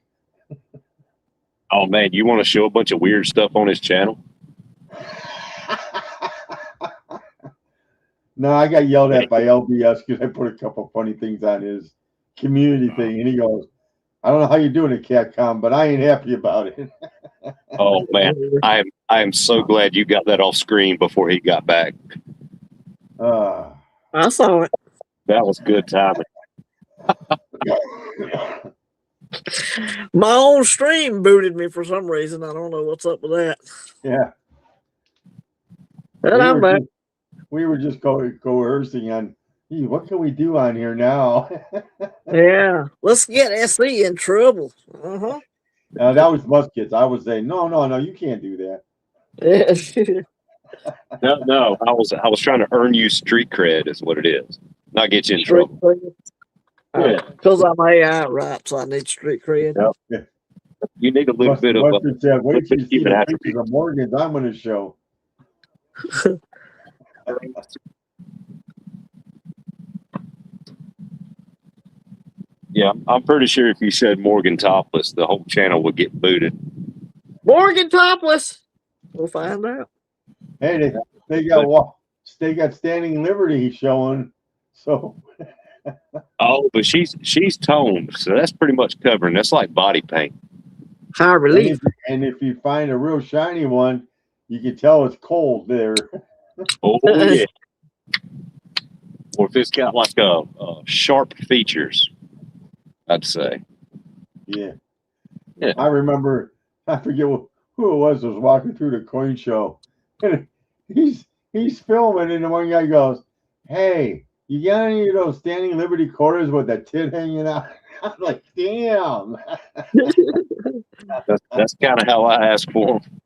Speaker 3: Oh man, you want to show a bunch of weird stuff on his channel?
Speaker 2: No, I got yelled at by LBS because I put a couple funny things on his community thing, and he goes, "I don't know how you're doing it, Catcom, but I ain't happy about it."
Speaker 3: Oh man, I am so glad you got that off screen before he got back.
Speaker 1: I saw it.
Speaker 3: That was good timing.
Speaker 1: My own stream booted me for some reason. I don't know what's up with that.
Speaker 2: Yeah.
Speaker 1: But I'm back.
Speaker 2: We were just coercing on, what can we do on here now?
Speaker 1: Yeah. Let's get SE in trouble. Uh-huh.
Speaker 2: That was Muskets. I was saying, no, you can't do that.
Speaker 3: No, I was trying to earn you street cred is what it is. Not get you in trouble.
Speaker 1: Yeah. Because I'm AI, right? So I need street cred.
Speaker 3: Yep. Yeah. You need a little bit of
Speaker 2: wait till you see the pictures of Morgan's I'm going to show.
Speaker 3: Yeah, I'm pretty sure if you said Morgan topless, the whole channel would get booted.
Speaker 1: Morgan topless. We'll find out.
Speaker 2: Hey, they got Standing Liberty showing. So.
Speaker 3: Oh, but she's toned, so that's pretty much covering. That's like body paint.
Speaker 1: High relief.
Speaker 2: And if you find a real shiny one, you can tell it's cold there.
Speaker 3: Oh yeah. Or if it's got like a sharp features, I'd say.
Speaker 2: Yeah. I remember, I forget who it was walking through the coin show. And he's filming, and the one guy goes, "Hey, you got any of those standing Liberty quarters with that tit hanging out?" I'm like, "Damn."
Speaker 3: That's kind of how I ask for them.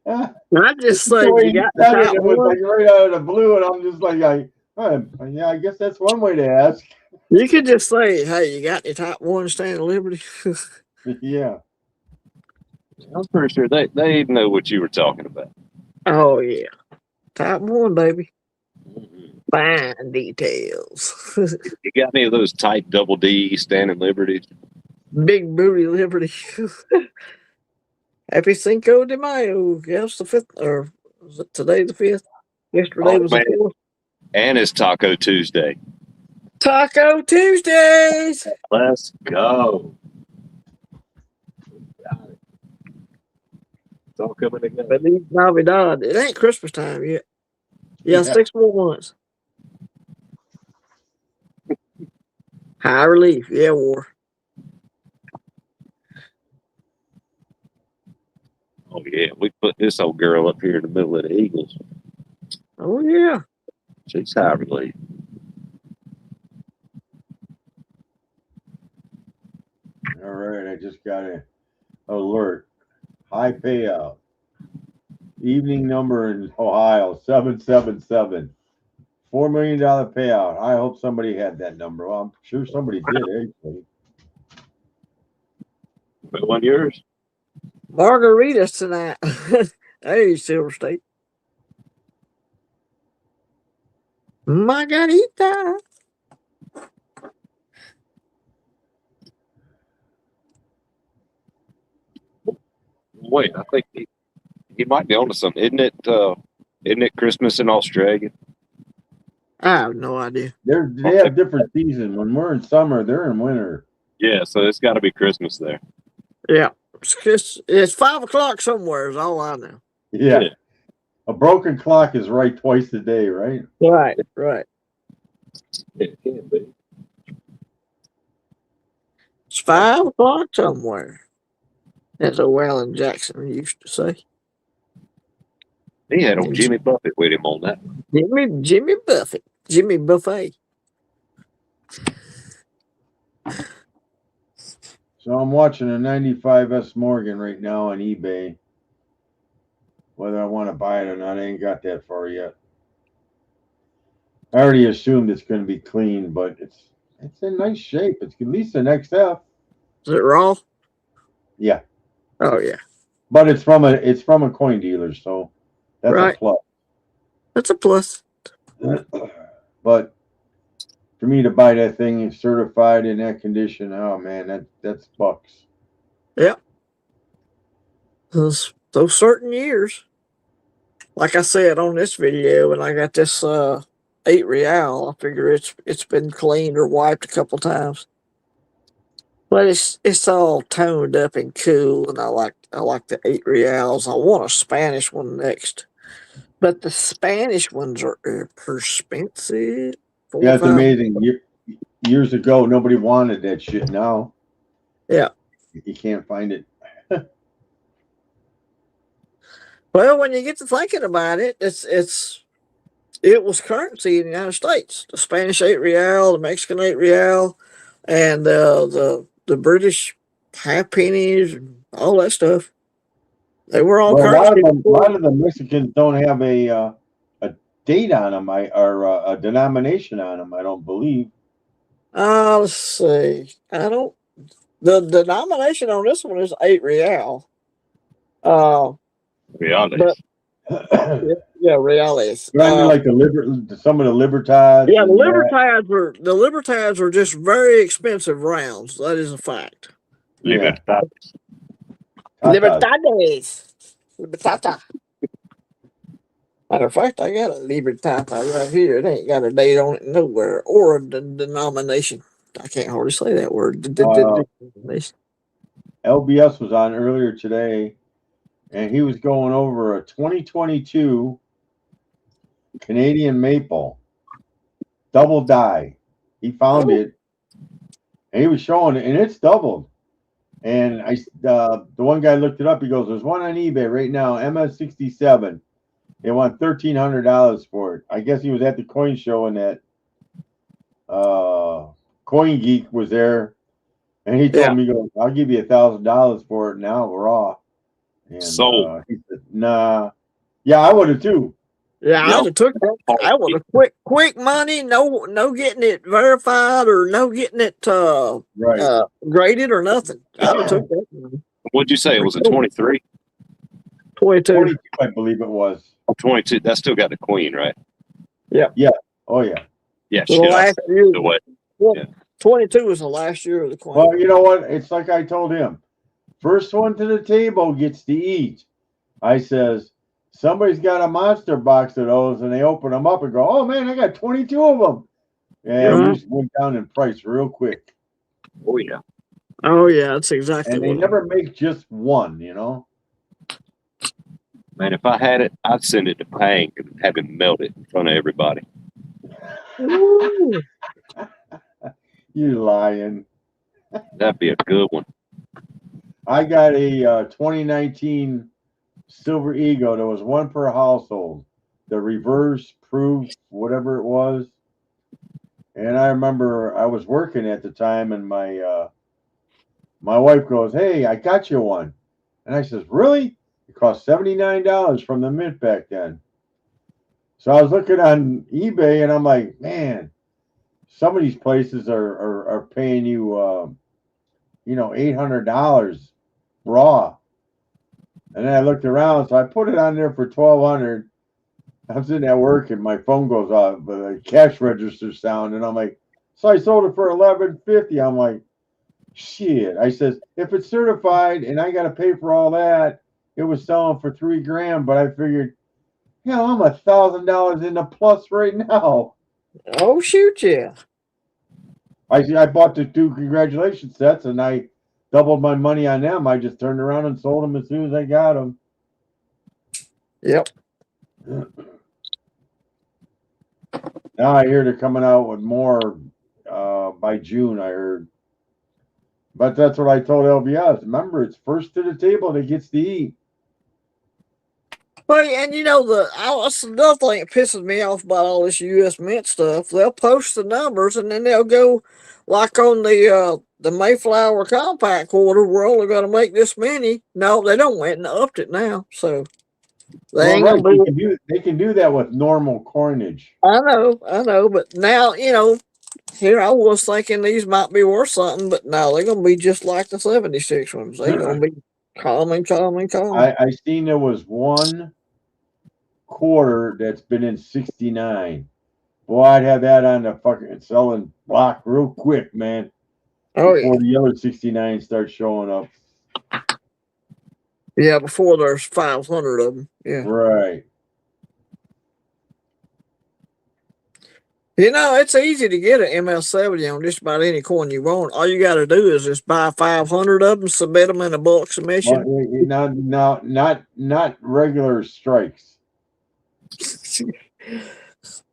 Speaker 1: I just
Speaker 2: The
Speaker 1: say
Speaker 2: way
Speaker 1: you
Speaker 2: he
Speaker 1: got the
Speaker 2: said it,
Speaker 1: top
Speaker 2: it was
Speaker 1: one.
Speaker 2: like right out of the blue, and I'm just like, yeah, I guess that's one way to ask.
Speaker 1: You could just say, "Hey, you got your top one standing Liberty?"
Speaker 2: Yeah.
Speaker 3: I'm pretty sure they know what you were talking about.
Speaker 1: Oh yeah, top one, baby.
Speaker 3: Mm-hmm.
Speaker 1: Fine details.
Speaker 3: You got any of those tight double D standing liberties?
Speaker 1: Big booty Liberty. Happy Cinco de Mayo. Yes, the 5th, or was it today the 5th? Yesterday
Speaker 3: Oh
Speaker 1: was the
Speaker 3: man,
Speaker 1: 4th.
Speaker 3: and it's Taco Tuesday.
Speaker 1: Taco Tuesdays.
Speaker 3: Let's go. Got it. It's all coming together.
Speaker 1: Feliz Navidad. It ain't Christmas time yet. Yeah, 6 more months. High relief. Yeah, war.
Speaker 3: Oh yeah, we put this old girl up here in the middle of the Eagles.
Speaker 1: Oh yeah.
Speaker 3: She's high relief.
Speaker 2: All right, I just got an alert. High payout. Evening number in Ohio, 777. $4 million payout. I hope somebody had that number. Well, I'm sure somebody did, actually.
Speaker 3: But one yours?
Speaker 1: Margaritas tonight. Hey, Silver State. Margarita.
Speaker 3: Wait, I think he might be onto something. Isn't it Christmas in Australia?
Speaker 1: I have no idea.
Speaker 2: They have different seasons. When we're in summer, they're in winter.
Speaker 3: Yeah, so it's got to be Christmas there.
Speaker 1: Yeah. It's 5 o'clock somewhere is all I know.
Speaker 2: Yeah. A broken clock is right twice a day, right?
Speaker 1: Right.
Speaker 3: It can be.
Speaker 1: It's 5 o'clock somewhere. As Alan Jackson used to say.
Speaker 3: He had old Jimmy Buffett with him on that.
Speaker 1: Jimmy Buffett. Jimmy Buffet.
Speaker 2: So I'm watching a 95 S Morgan right now on eBay. Whether I want to buy it or not, I ain't got that far yet. I already assumed it's going to be clean, but it's in nice shape. It's at least an XF.
Speaker 1: Is it raw?
Speaker 2: Yeah.
Speaker 1: Oh yeah.
Speaker 2: But it's from a coin dealer, so that's a plus.
Speaker 1: That's a plus.
Speaker 2: But for me to buy that thing certified in that condition, oh man, that's bucks.
Speaker 1: Yeah. Those certain years. Like I said on this video, and I got this 8 real, I figure it's been cleaned or wiped a couple times. But it's all toned up and cool, and I like the 8 reals. I want a Spanish one next, but the Spanish ones are expensive.
Speaker 2: Yeah, it's amazing. Years ago, nobody wanted that shit. Now,
Speaker 1: yeah,
Speaker 2: you can't find it.
Speaker 1: Well, when you get to thinking about it, it was currency in the United States. The Spanish 8 real, the Mexican 8 real, and the British half pennies, and all that stuff. They were all currency.
Speaker 2: A lot of the Mexicans don't have a date on them, or a denomination on them. I don't believe.
Speaker 1: Let's see. The denomination on this one is 8 real.
Speaker 3: Reales.
Speaker 1: Yeah, reales.
Speaker 2: I mean, like some of the Libertads.
Speaker 1: Yeah, the Libertads are just very expensive rounds. That is a fact.
Speaker 3: Libertades.
Speaker 1: Libertades. Libertata. Matter of fact, I got a Libertata right here. It ain't got a date on it nowhere or a denomination. I can't hardly say that word.
Speaker 2: LBS was on earlier today, and he was going over a 2022 Canadian maple double die. He found it, and he was showing it, and it's doubled. And the one guy looked it up. He goes, "There's one on eBay right now, MS67, They want $1,300 for it. I guess he was at the coin show and that Coin Geek was there, and he told me, he goes, "I'll give you $1,000 for it now, raw." And
Speaker 3: Sold.
Speaker 2: he said, "Nah, yeah, I would have too."
Speaker 1: Yeah, I'd
Speaker 3: Yep.
Speaker 1: have took that. I would have quick money, no getting it verified or no getting it
Speaker 2: Right.
Speaker 1: graded or nothing. I'd have took that money.
Speaker 3: What'd you say? It was a 23?
Speaker 1: 22.
Speaker 2: 22, I believe it was.
Speaker 3: 22. That still got the queen, right?
Speaker 2: Yeah. Oh yeah.
Speaker 3: Yeah.
Speaker 1: So
Speaker 3: Shit.
Speaker 1: the last year,
Speaker 3: The way.
Speaker 1: well,
Speaker 3: Yeah.
Speaker 1: 22 was the last year of the coin.
Speaker 2: Well, you know what? It's like I told him. First one to the table gets to eat. I says, somebody's got a monster box of those, and they open them up and go, "Oh man, I got 22 of them." And we just went down in price real quick.
Speaker 3: Oh yeah.
Speaker 1: Oh yeah, that's exactly
Speaker 2: And they
Speaker 1: what.
Speaker 2: never make just one, you know.
Speaker 3: Man, if I had it, I'd send it to Pang and have him melt it in front of everybody.
Speaker 1: Ooh.
Speaker 2: You lying.
Speaker 3: That'd be a good one.
Speaker 2: I got a 2019 Silver Eagle. There was one per household. The reverse proof, whatever it was. And I remember I was working at the time, and my wife goes, "Hey, I got you one." And I says, "Really?" It cost $79 from the mint back then. So I was looking on eBay, and I'm like, man, some of these places are paying you, $800 raw. And then I looked around, so I put it on there for $1,200. I'm sitting at work, and my phone goes off, but the cash register sound, and I'm like, so I sold it for $1,150. I'm like, shit. I says, if it's certified and I got to pay for all that, it was selling for $3,000. But I figured, I'm $1,000 in the plus right now.
Speaker 1: Oh shoot, yeah.
Speaker 2: I bought the 2 congratulations sets, and I doubled my money on them. I just turned around and sold them as soon as I got them.
Speaker 1: Yep.
Speaker 2: Now I hear they're coming out with more by June, I heard. But that's what I told LBS. Remember, it's first to the table that gets to eat.
Speaker 1: But and that's another thing that pisses me off about all this U.S. Mint stuff. They'll post the numbers and then they'll go like on the Mayflower compact quarter. We're only going to make this many. No, they don't went and upped it now. So they ain't
Speaker 2: Right.
Speaker 1: gonna do it.
Speaker 2: They can do that with normal coinage.
Speaker 1: I know, but now here I was thinking these might be worth something, but now they're gonna be just like the 76 ones. They're gonna be calm.
Speaker 2: I seen there was one quarter that's been in 69. Boy, I'd have that on the fucking selling block real quick, man.
Speaker 1: Oh
Speaker 2: before
Speaker 1: yeah.
Speaker 2: the other 69 starts showing up.
Speaker 1: Yeah, before there's 500 of them. Yeah.
Speaker 2: Right.
Speaker 1: It's easy to get an MS70 on just about any coin you want. All you got to do is just buy 500 of them, submit them in a bulk submission.
Speaker 2: Well, not regular strikes.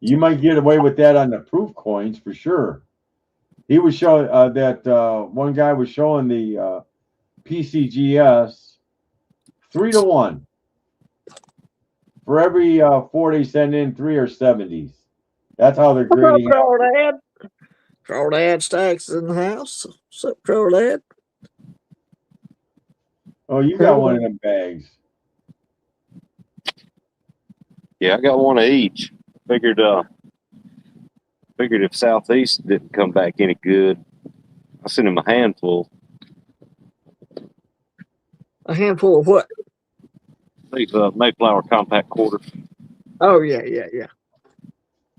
Speaker 2: You might get away with that on the proof coins for sure. He was showing that one guy was showing the PCGS 3-1. For every 4 they send in, 3 are 70s. That's how they're grading.
Speaker 1: Crawdad Stacks in the house. What's up, Crawdad?
Speaker 2: Oh, you got one of them bags.
Speaker 3: Yeah, I got one of each. Figured if Southeast didn't come back any good, I sent him a handful.
Speaker 1: A handful of what?
Speaker 3: These Mayflower compact quarters.
Speaker 1: Oh yeah.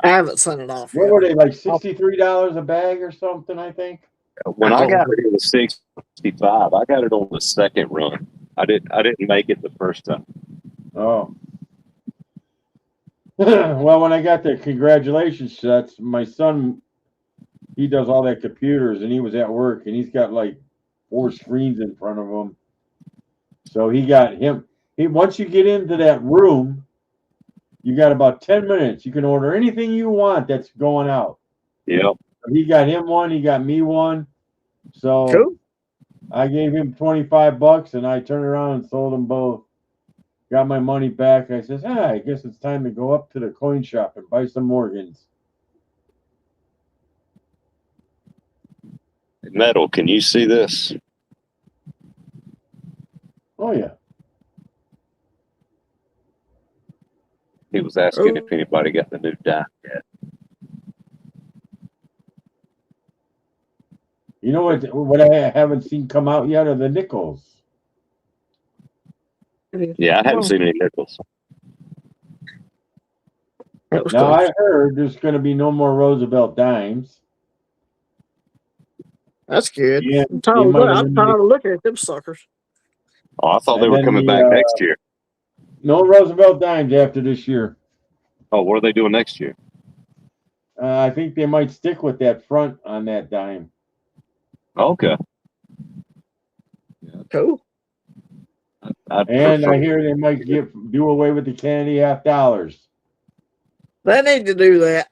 Speaker 1: I haven't sent it off
Speaker 2: What
Speaker 1: yet.
Speaker 2: were they, like $63 a bag or something, I think?
Speaker 3: When I got it, it was 65. I got it on the second run. I didn't make it the first time.
Speaker 2: Oh. Well, when I got the congratulations sets, my son, he does all that computers, and he was at work, and he's got like 4 screens in front of him. So he got him. Once you get into that room, you got about 10 minutes. You can order anything you want that's going out.
Speaker 3: Yep.
Speaker 2: He got him one. He got me one. So
Speaker 1: cool.
Speaker 2: I gave him $25, and I turned around and sold them both. got my money back. I says, I guess it's time to go up to the coin shop and buy some Morgans.
Speaker 3: Metal, can you see this?
Speaker 2: Oh, yeah.
Speaker 3: He was asking if anybody got the new die yet.
Speaker 2: You know what I haven't seen come out yet are the nickels.
Speaker 3: Yeah, I haven't seen any nickels.
Speaker 2: Now, I heard there's going to be no more Roosevelt dimes.
Speaker 1: That's good.
Speaker 2: Yeah,
Speaker 1: I'm tired of looking at them suckers.
Speaker 3: Oh, I thought they were coming back next year.
Speaker 2: No Roosevelt dimes after this year.
Speaker 3: Oh, what are they doing next year?
Speaker 2: I think they might stick with that front on that dime.
Speaker 3: Okay.
Speaker 1: Cool.
Speaker 2: I hear they might do away with the candy $50.
Speaker 1: They need to do that.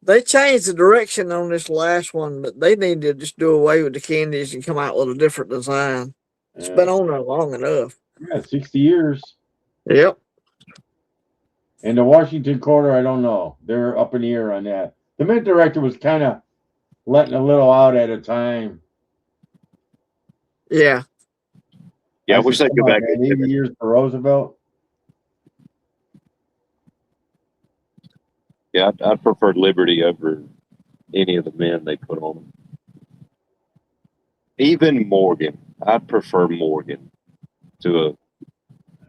Speaker 1: They changed the direction on this last one, but they need to just do away with the candies and come out with a different design. It's been on there long enough.
Speaker 2: Yeah, 60 years.
Speaker 1: Yep.
Speaker 2: And the Washington quarter, I don't know. They're up in the air on that. The mint director was kind of letting a little out at a time.
Speaker 1: Yeah.
Speaker 3: Yeah, I wish they'd go back.
Speaker 2: 80 years for Roosevelt.
Speaker 3: Yeah, I'd prefer Liberty over any of the men they put on them. Even Morgan. I'd prefer Morgan to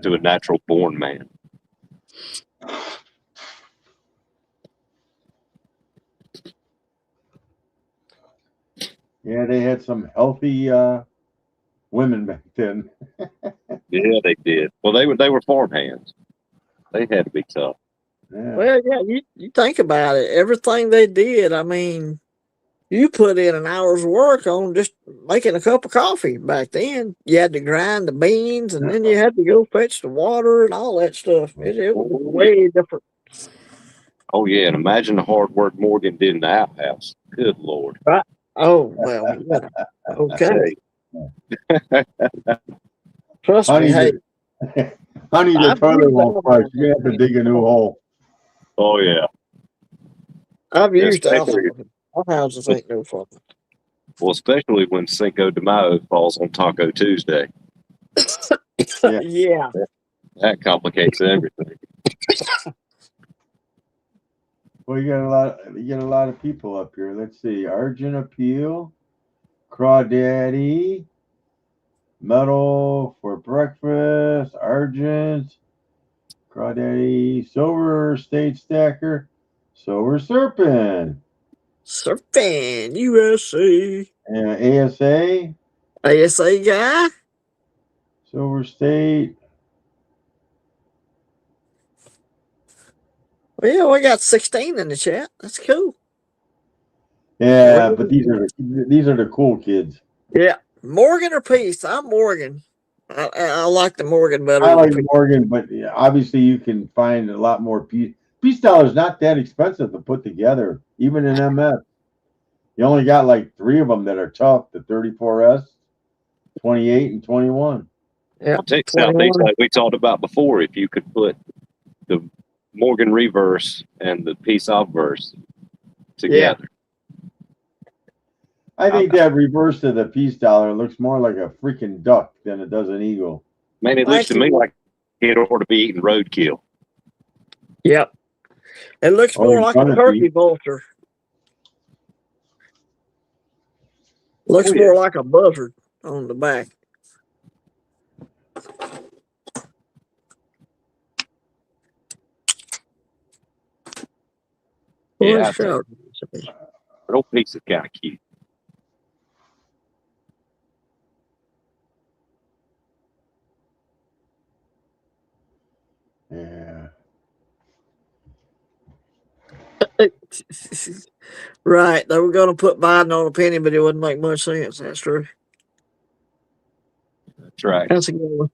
Speaker 3: a natural born man.
Speaker 2: Yeah, they had some healthy women back then.
Speaker 3: Yeah, they did. Well, they were farm hands. They had to be tough.
Speaker 2: Yeah.
Speaker 1: Well, yeah, you think about it. Everything they did, I mean, you put in an hour's work on just making a cup of coffee back then. You had to grind the beans, and then you had to go fetch the water and all that stuff. It was way different.
Speaker 3: Oh, yeah, and imagine the hard work Morgan did in the outhouse. Good Lord.
Speaker 1: Right. Oh, well, yeah. Okay. Trust me, hey.
Speaker 2: Honey, the toilet won't flush. You have to dig a new hole.
Speaker 3: Oh, yeah.
Speaker 1: I've used outhouses ain't no fun.
Speaker 3: Well, especially when Cinco de Mayo falls on Taco Tuesday.
Speaker 1: Yeah.
Speaker 3: That complicates everything.
Speaker 2: Well, you get a lot of people up here. Let's see. Argent Appeal, Crawdaddy, Metal for Breakfast, Argent, Crawdaddy, Silver State Stacker, Silver Serpent.
Speaker 1: Surfing USA.
Speaker 2: ASA.
Speaker 1: ASA guy.
Speaker 2: Silver State.
Speaker 1: Well, yeah, we got 16 in the chat. That's cool.
Speaker 2: Yeah, but these are the cool kids.
Speaker 1: Yeah, Morgan or Peace? I'm Morgan. I like the Morgan better.
Speaker 2: I like Morgan, but obviously you can find a lot more Peace. Peace dollars not that expensive to put together, even in MF. You only got like 3 of them that are tough: the 34S, 28, and 21.
Speaker 1: Yeah,
Speaker 3: I'll take Southeast like we talked about before. If you could put the Morgan reverse and the Peace obverse together.
Speaker 2: I think that reverse of the Peace dollar looks more like a freaking duck than it does an eagle.
Speaker 3: Man, it looks to me like it ought to be eating roadkill.
Speaker 1: Yep. It looks more like a turkey vulture. Looks more like a buzzard on the back.
Speaker 3: Yeah, little piece is kind of cute.
Speaker 2: Yeah.
Speaker 1: Right. They were going to put Biden on a penny, but it wouldn't make much sense. That's true.
Speaker 3: That's right.
Speaker 1: That's a good one.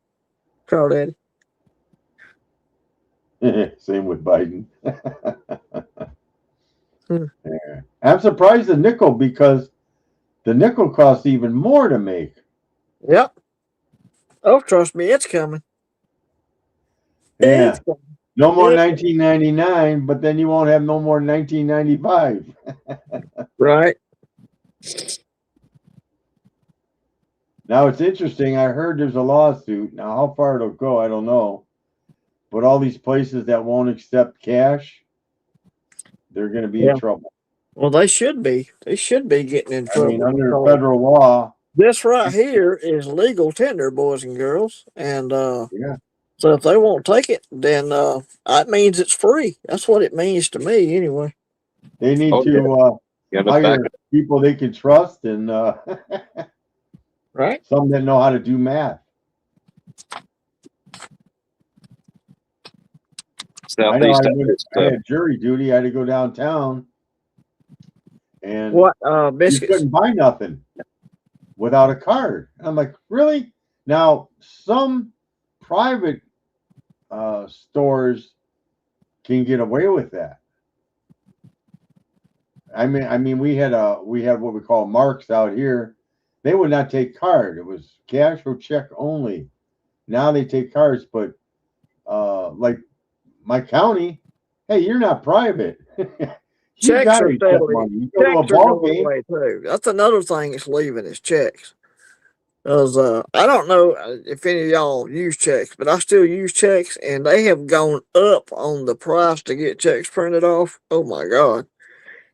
Speaker 1: Crawdaddy.
Speaker 2: Same with Biden. Yeah. I'm surprised the nickel, because the nickel costs even more to make.
Speaker 1: Yep. Oh, trust me, it's coming.
Speaker 2: Yeah.
Speaker 1: It's
Speaker 2: No more
Speaker 1: it,
Speaker 2: 1999, but then you won't have no more 1995.
Speaker 1: right.
Speaker 2: Now it's interesting. I heard there's a lawsuit. Now, how far it'll go, I don't know. But all these places that won't accept cash, they're going to be in
Speaker 1: Yeah.
Speaker 2: trouble.
Speaker 1: Well, they should be. They should be getting in
Speaker 2: I mean,
Speaker 1: trouble
Speaker 2: under
Speaker 1: because
Speaker 2: federal law,
Speaker 1: this right here is legal tender, boys and girls. And
Speaker 2: yeah,
Speaker 1: so if they won't take it, then that means it's free. That's what it means to me, anyway.
Speaker 2: they need
Speaker 3: Oh yeah,
Speaker 2: to
Speaker 3: yeah. The back.
Speaker 2: hire people they can trust and
Speaker 1: Right?
Speaker 2: some that know how to do math. I know
Speaker 3: Southeast.
Speaker 2: I had jury duty. I had to go downtown, and
Speaker 1: What
Speaker 2: you
Speaker 1: biscuits?
Speaker 2: couldn't buy nothing without a card. I'm like, really? Now, some private stores can get away with that. I mean, we had what we call marks out here. They would not take card. It was cash or check only. Now they take cards, but like my county, hey, you're not private. You
Speaker 1: Checks
Speaker 2: got to
Speaker 1: are
Speaker 2: accept
Speaker 1: steadily.
Speaker 2: money. You go to a
Speaker 1: Checks are
Speaker 2: ball
Speaker 1: going
Speaker 2: game.
Speaker 1: away too. That's another thing that's leaving is checks. Because I don't know if any of y'all use checks, but I still use checks, and they have gone up on the price to get checks printed off. Oh my God!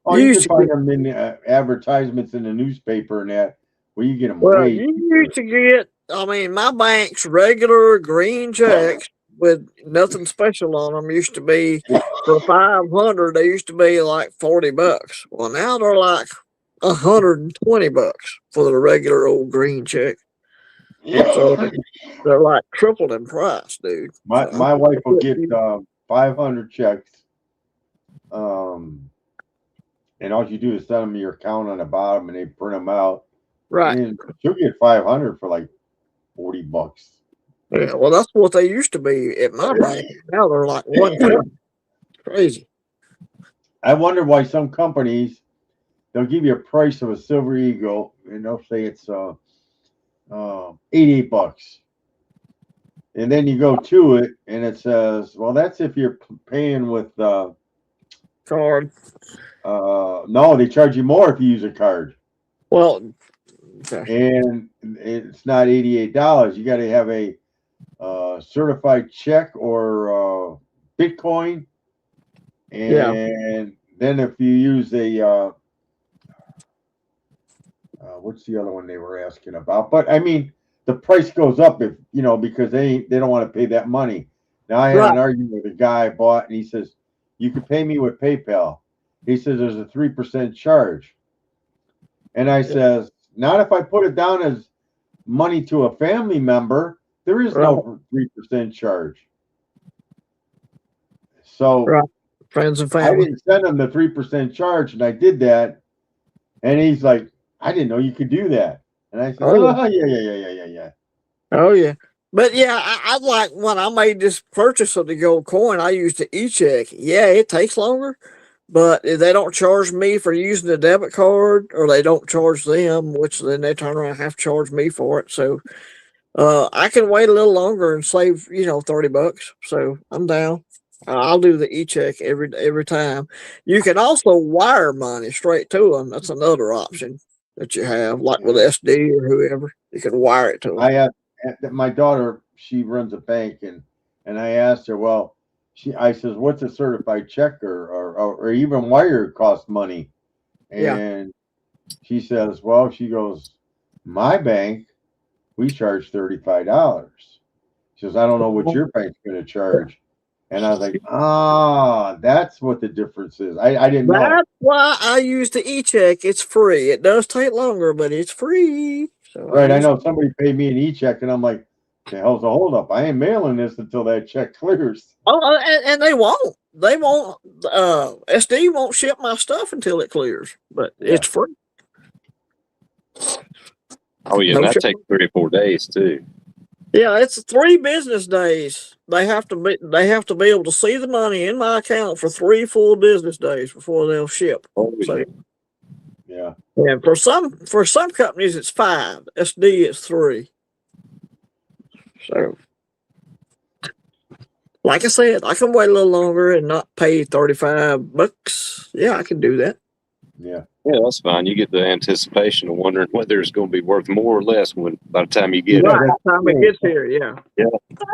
Speaker 2: Oh,
Speaker 1: You
Speaker 2: you
Speaker 1: used
Speaker 2: can
Speaker 1: to
Speaker 2: find
Speaker 1: get
Speaker 2: them in advertisements in the newspaper and that, where you get them
Speaker 1: well,
Speaker 2: way
Speaker 1: you
Speaker 2: cheaper.
Speaker 1: used to get. I mean, my bank's regular green checks with nothing special on them used to be for 500. They used to be like $40. Well, now they're like $120 for the regular old green check. So they're like tripled in price, dude. So I'm
Speaker 2: My wife will
Speaker 1: with
Speaker 2: get
Speaker 1: you.
Speaker 2: 500 checks, and all you do is send them your account on the bottom, and they print them out,
Speaker 1: Right.
Speaker 2: and she'll get 500 for like $40.
Speaker 1: Yeah. Well, that's what they used to be at my bank. Now they're like 120. Crazy.
Speaker 2: I wonder why some companies they'll give you a price of a Silver Eagle, and they'll say it's $88, and then you go to it, and it says, well, that's if you're paying with
Speaker 1: Card.
Speaker 2: no, they charge you more if you use a card.
Speaker 1: Well, okay.
Speaker 2: And it's not $88. You got to have a certified check or Bitcoin,
Speaker 1: Yeah.
Speaker 2: and then if you use a what's the other one they were asking about? But I mean, the price goes up if because they don't want to pay that money. Now I had
Speaker 1: Right.
Speaker 2: an argument with a guy I bought, and he says you can pay me with PayPal. He says there's a 3% charge, and I says not if I put it down as money to a family member. There is
Speaker 1: Right.
Speaker 2: no 3% charge. So
Speaker 1: Right. Friends and
Speaker 2: I
Speaker 1: family.
Speaker 2: didn't send him the 3% charge, and I did that. And he's like, I didn't know you could do that. And I said,
Speaker 1: Oh,
Speaker 2: yeah.
Speaker 1: oh yeah. But yeah, I like when I made this purchase of the gold coin, I used the e-check. Yeah, it takes longer, but if they don't charge me for using the debit card, or they don't charge them, which then they turn around and have to charge me for it. So I can wait a little longer and save, $30. So I'm down. I'll do the e-check every time. You can also wire money straight to them. That's another option that you have, like with SD or whoever. You can wire it to them.
Speaker 2: I had my daughter, she runs a bank, and I asked her, well, I says, what's a certified check or even wire cost money?
Speaker 1: Yeah.
Speaker 2: And she says, well, she goes, my bank, we charge $35. She says, I don't know what your bank's going to charge. And I was like, that's what the difference is. I didn't know.
Speaker 1: That's why I use the e-check. It's free. It does take longer, but it's free. So
Speaker 2: Right. I know somebody paid me an e-check, and I'm like, the hell's the holdup? I ain't mailing this until that check clears.
Speaker 1: Oh, and they won't. They won't. SD won't ship my stuff until it clears, but it's free.
Speaker 3: Oh yeah,
Speaker 1: No
Speaker 3: that
Speaker 1: charge.
Speaker 3: takes 3 or 4 days too.
Speaker 1: Yeah, it's 3 business days. They have to be able to see the money in my account for 3 full business days before they'll ship.
Speaker 3: Oh
Speaker 1: So
Speaker 3: yeah.
Speaker 1: yeah, and for some companies it's 5. SD is 3. So Like I said, I can wait a little longer and not pay $35. Yeah, I can do that.
Speaker 2: Yeah.
Speaker 3: Yeah, that's fine. You get the anticipation of wondering whether it's going to be worth more or less when by the time you get
Speaker 1: Right,
Speaker 3: it.
Speaker 1: by the time it gets here, yeah.
Speaker 3: Yeah.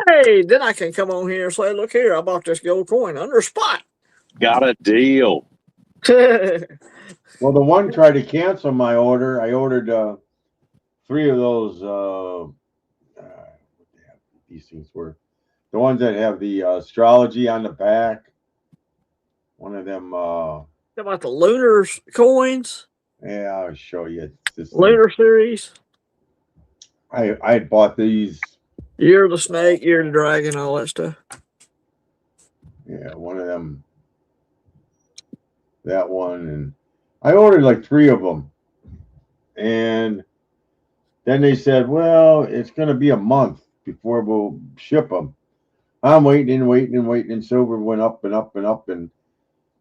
Speaker 1: Hey, then I can come on here and say, look here, I bought this gold coin under spot.
Speaker 3: Got a deal.
Speaker 2: Well, the one tried to cancel my order. I ordered 3 of those. What the heck these things were? The ones that have the astrology on the back. One of them.
Speaker 1: How about the lunar coins?
Speaker 2: Yeah, I'll show you. This
Speaker 1: Lunar series.
Speaker 2: I had bought these.
Speaker 1: Year of the snake, year of the dragon, all that stuff.
Speaker 2: Yeah, one of them. That one, and I ordered like 3 of them, and then they said, "Well, it's going to be a month before we'll ship them." I'm waiting, and silver went up and up and up, and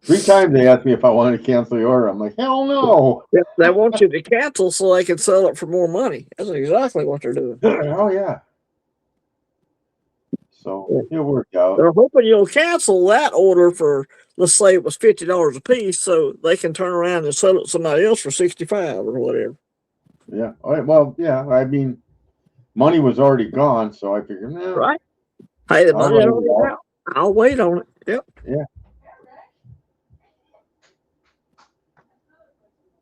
Speaker 2: 3 times they asked me if I wanted to cancel the order. I'm like, hell no.
Speaker 1: Yeah, they want you to cancel so they can sell it for more money. That's exactly what they're doing.
Speaker 2: Oh yeah. So it worked out.
Speaker 1: They're hoping you'll cancel that order for, let's say it was $50 a piece, so they can turn around and sell it to somebody else for $65 or whatever.
Speaker 2: Yeah. All right, well, yeah. I mean, money was already gone, so I figured,
Speaker 1: right. Hey, the money already out. I'll wait on it. Yep.
Speaker 2: Yeah.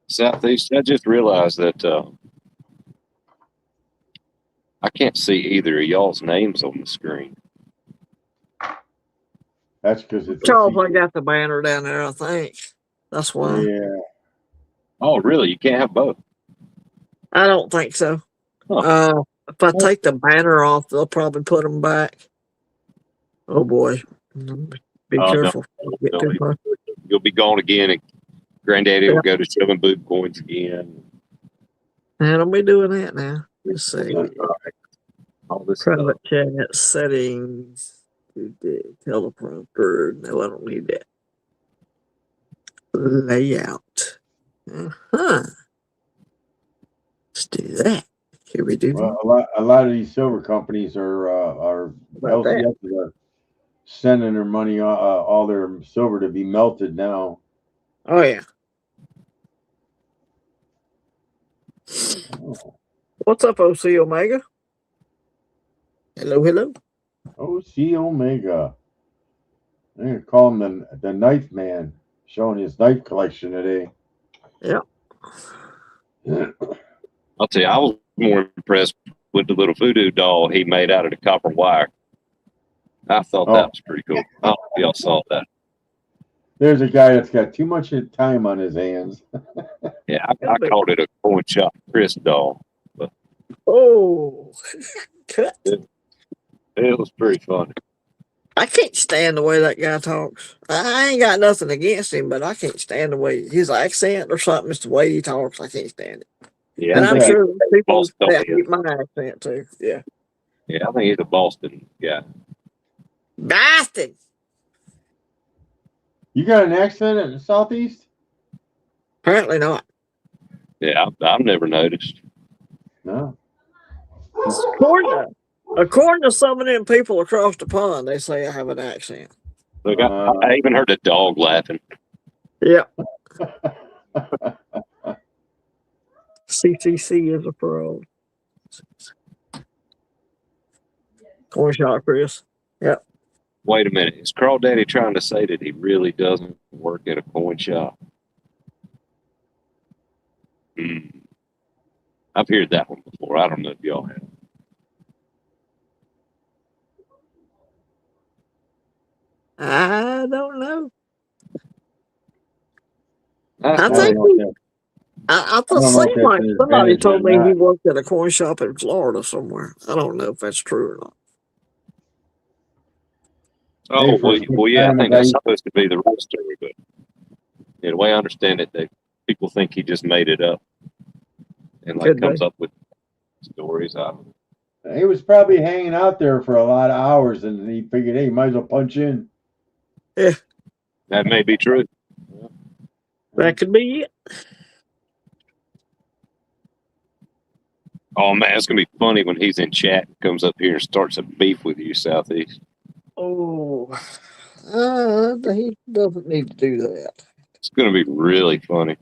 Speaker 3: Southeast, I just realized that I can't see either of y'all's names on the screen.
Speaker 2: That's because it's
Speaker 1: Charles, I got the banner down there, I think. That's why.
Speaker 2: Yeah.
Speaker 3: Oh, really? You can't have both?
Speaker 1: I don't think so.
Speaker 3: Huh.
Speaker 1: If I take the banner off, they'll probably put them back. Oh, boy. Be careful.
Speaker 3: No. You'll be gone again, and Granddaddy will go to shoving boob coins again.
Speaker 1: And I'll be doing that now. Let's see.
Speaker 3: All this
Speaker 1: Private chat settings. Teleprompter. No, I don't need that. Layout. Let's do that. Here we do.
Speaker 2: Well, a lot of these silver companies are LCS are sending their money, all their silver to be melted now.
Speaker 1: Oh yeah. What's up, OC Omega? Hello, hello.
Speaker 2: OC Omega. They call him the knife man, showing his knife collection today.
Speaker 1: Yeah.
Speaker 3: I'll tell you, I was more impressed with the little voodoo doll he made out of the copper wire. I thought that was pretty cool. I don't know if y'all saw that.
Speaker 2: There's a guy that's got too much time on his hands.
Speaker 3: Yeah, I called it a coin shop Chris doll. But
Speaker 1: oh, cut.
Speaker 3: It was pretty funny.
Speaker 1: I can't stand the way that guy talks. I ain't got nothing against him, but I can't stand the way his accent or something. It's the way he talks. I can't stand it.
Speaker 3: Yeah,
Speaker 1: and I'm sure people
Speaker 3: that
Speaker 1: hate my accent too. Yeah.
Speaker 3: Yeah, I think he's a Boston guy.
Speaker 1: Boston.
Speaker 2: You got an accent in the Southeast?
Speaker 1: Apparently not.
Speaker 3: Yeah, I've never noticed.
Speaker 2: No.
Speaker 1: According to some of them people across the pond, they say I have an accent.
Speaker 3: Look, I even heard a dog laughing.
Speaker 1: Yeah. CCC is a pro. Coin shot, Chris. Yep.
Speaker 3: Wait a minute. Is Crawdaddy trying to say that he really doesn't work at a coin shop? I've heard that one before. I don't know if y'all have.
Speaker 1: I don't know.
Speaker 3: I
Speaker 1: thought somebody told me he worked at a coin shop in Florida somewhere. I don't know if that's true or not.
Speaker 3: Oh, well, yeah, I think that's supposed to be the real story, but the way I understand it, people think he just made it up and comes up with stories out of it.
Speaker 2: He was probably hanging out there for a lot of hours, and he figured, hey, might as well punch in.
Speaker 1: Yeah.
Speaker 3: That may be true.
Speaker 1: That could be it.
Speaker 3: Oh, man, it's going to be funny when he's in chat and comes up here and starts a beef with you, Southeast.
Speaker 1: Oh. No. He doesn't need to do that.
Speaker 3: It's going to be really funny.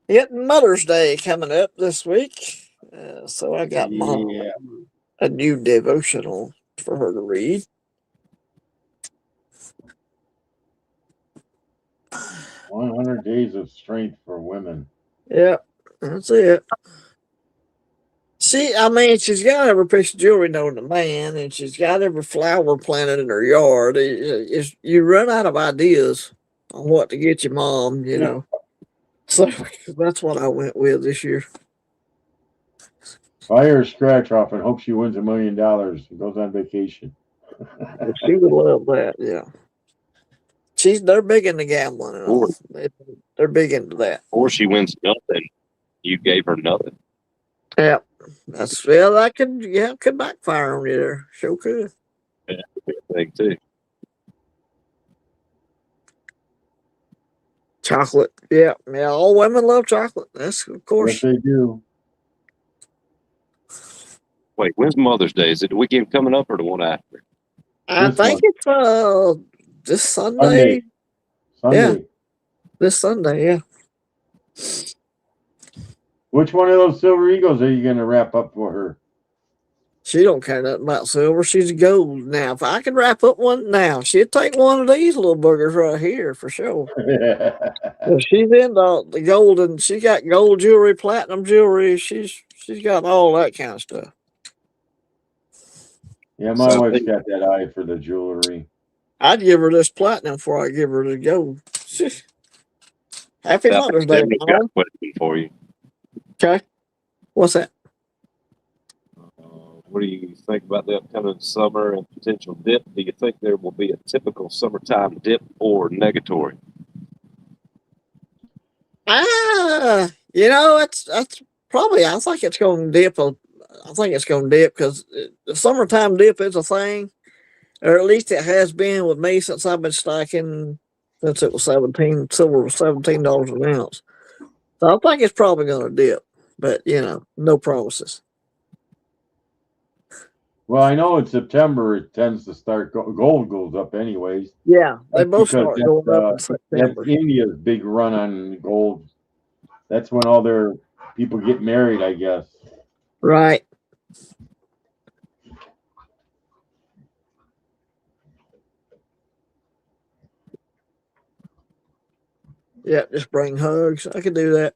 Speaker 1: Yet Mother's Day coming up this week. So I got Mom a new devotional for her to read.
Speaker 2: "100 Days of Strength for Women."
Speaker 1: Yep, that's it. She's got every piece of jewelry known to man, and she's got every flower planted in her yard. You run out of ideas on what to get your mom, you know. So that's what I went with this year.
Speaker 2: Buy her a scratch off and hope she wins $1 million and goes on vacation.
Speaker 1: She would love that, yeah. They're big into gambling and all. They're big into that.
Speaker 3: Or she wins nothing. You gave her nothing.
Speaker 1: Yeah. Could backfire on you there. Sure could.
Speaker 3: Yeah, I think too.
Speaker 1: Chocolate. Yeah. All women love chocolate. That's of course.
Speaker 2: Yes, they do.
Speaker 3: Wait, when's Mother's Day? Is it the weekend coming up or the one after?
Speaker 1: I think it's this Sunday.
Speaker 2: Sunday.
Speaker 1: Yeah. This Sunday, yeah.
Speaker 2: Which one of those silver eagles are you going to wrap up for her?
Speaker 1: She don't care nothing about silver. She's gold. Now, if I could wrap up one now, she'd take one of these little boogers right here for sure. If she's into the gold, and she got gold jewelry, platinum jewelry. She's got all that kind of stuff.
Speaker 2: Yeah, my wife's got that eye for the jewelry.
Speaker 1: I'd give her this platinum before I give her the gold. Happy Mother's Day,
Speaker 3: Got a question for you.
Speaker 1: Okay. What's that?
Speaker 3: What do you think about the upcoming summer and potential dip? Do you think there will be a typical summertime dip or negatory?
Speaker 1: That's probably. I think it's going to dip. I think it's going to dip because the summertime dip is a thing, or at least it has been with me since I've been stacking since it was silver was $17 an ounce. So I think it's probably going to dip, but no promises.
Speaker 2: Well, I know in September it tends to start. Gold goes up anyways.
Speaker 1: Yeah, they both start going up in September.
Speaker 2: That's India's big run on gold. That's when all their people get married, I guess.
Speaker 1: Right. Yeah, just bring hugs. I could do that.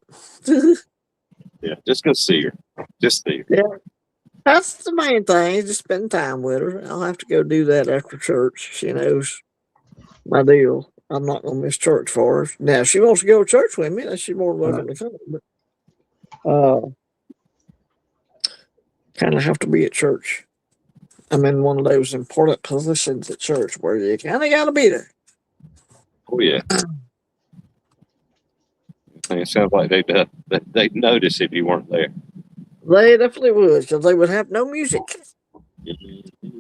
Speaker 3: Yeah, just go see her. Just see her.
Speaker 1: Yeah. That's the main thing, just spend time with her. I'll have to go do that after church. She knows my deal. I'm not going to miss church for her. Now, if she wants to go to church with me, she's more than welcome to come. But kind of have to be at church. I'm in one of those important positions at church where you kind of got to be there.
Speaker 3: Oh, yeah. It sounds like they'd notice if you weren't there.
Speaker 1: They definitely would, because they would have no music.
Speaker 3: Mm-hmm.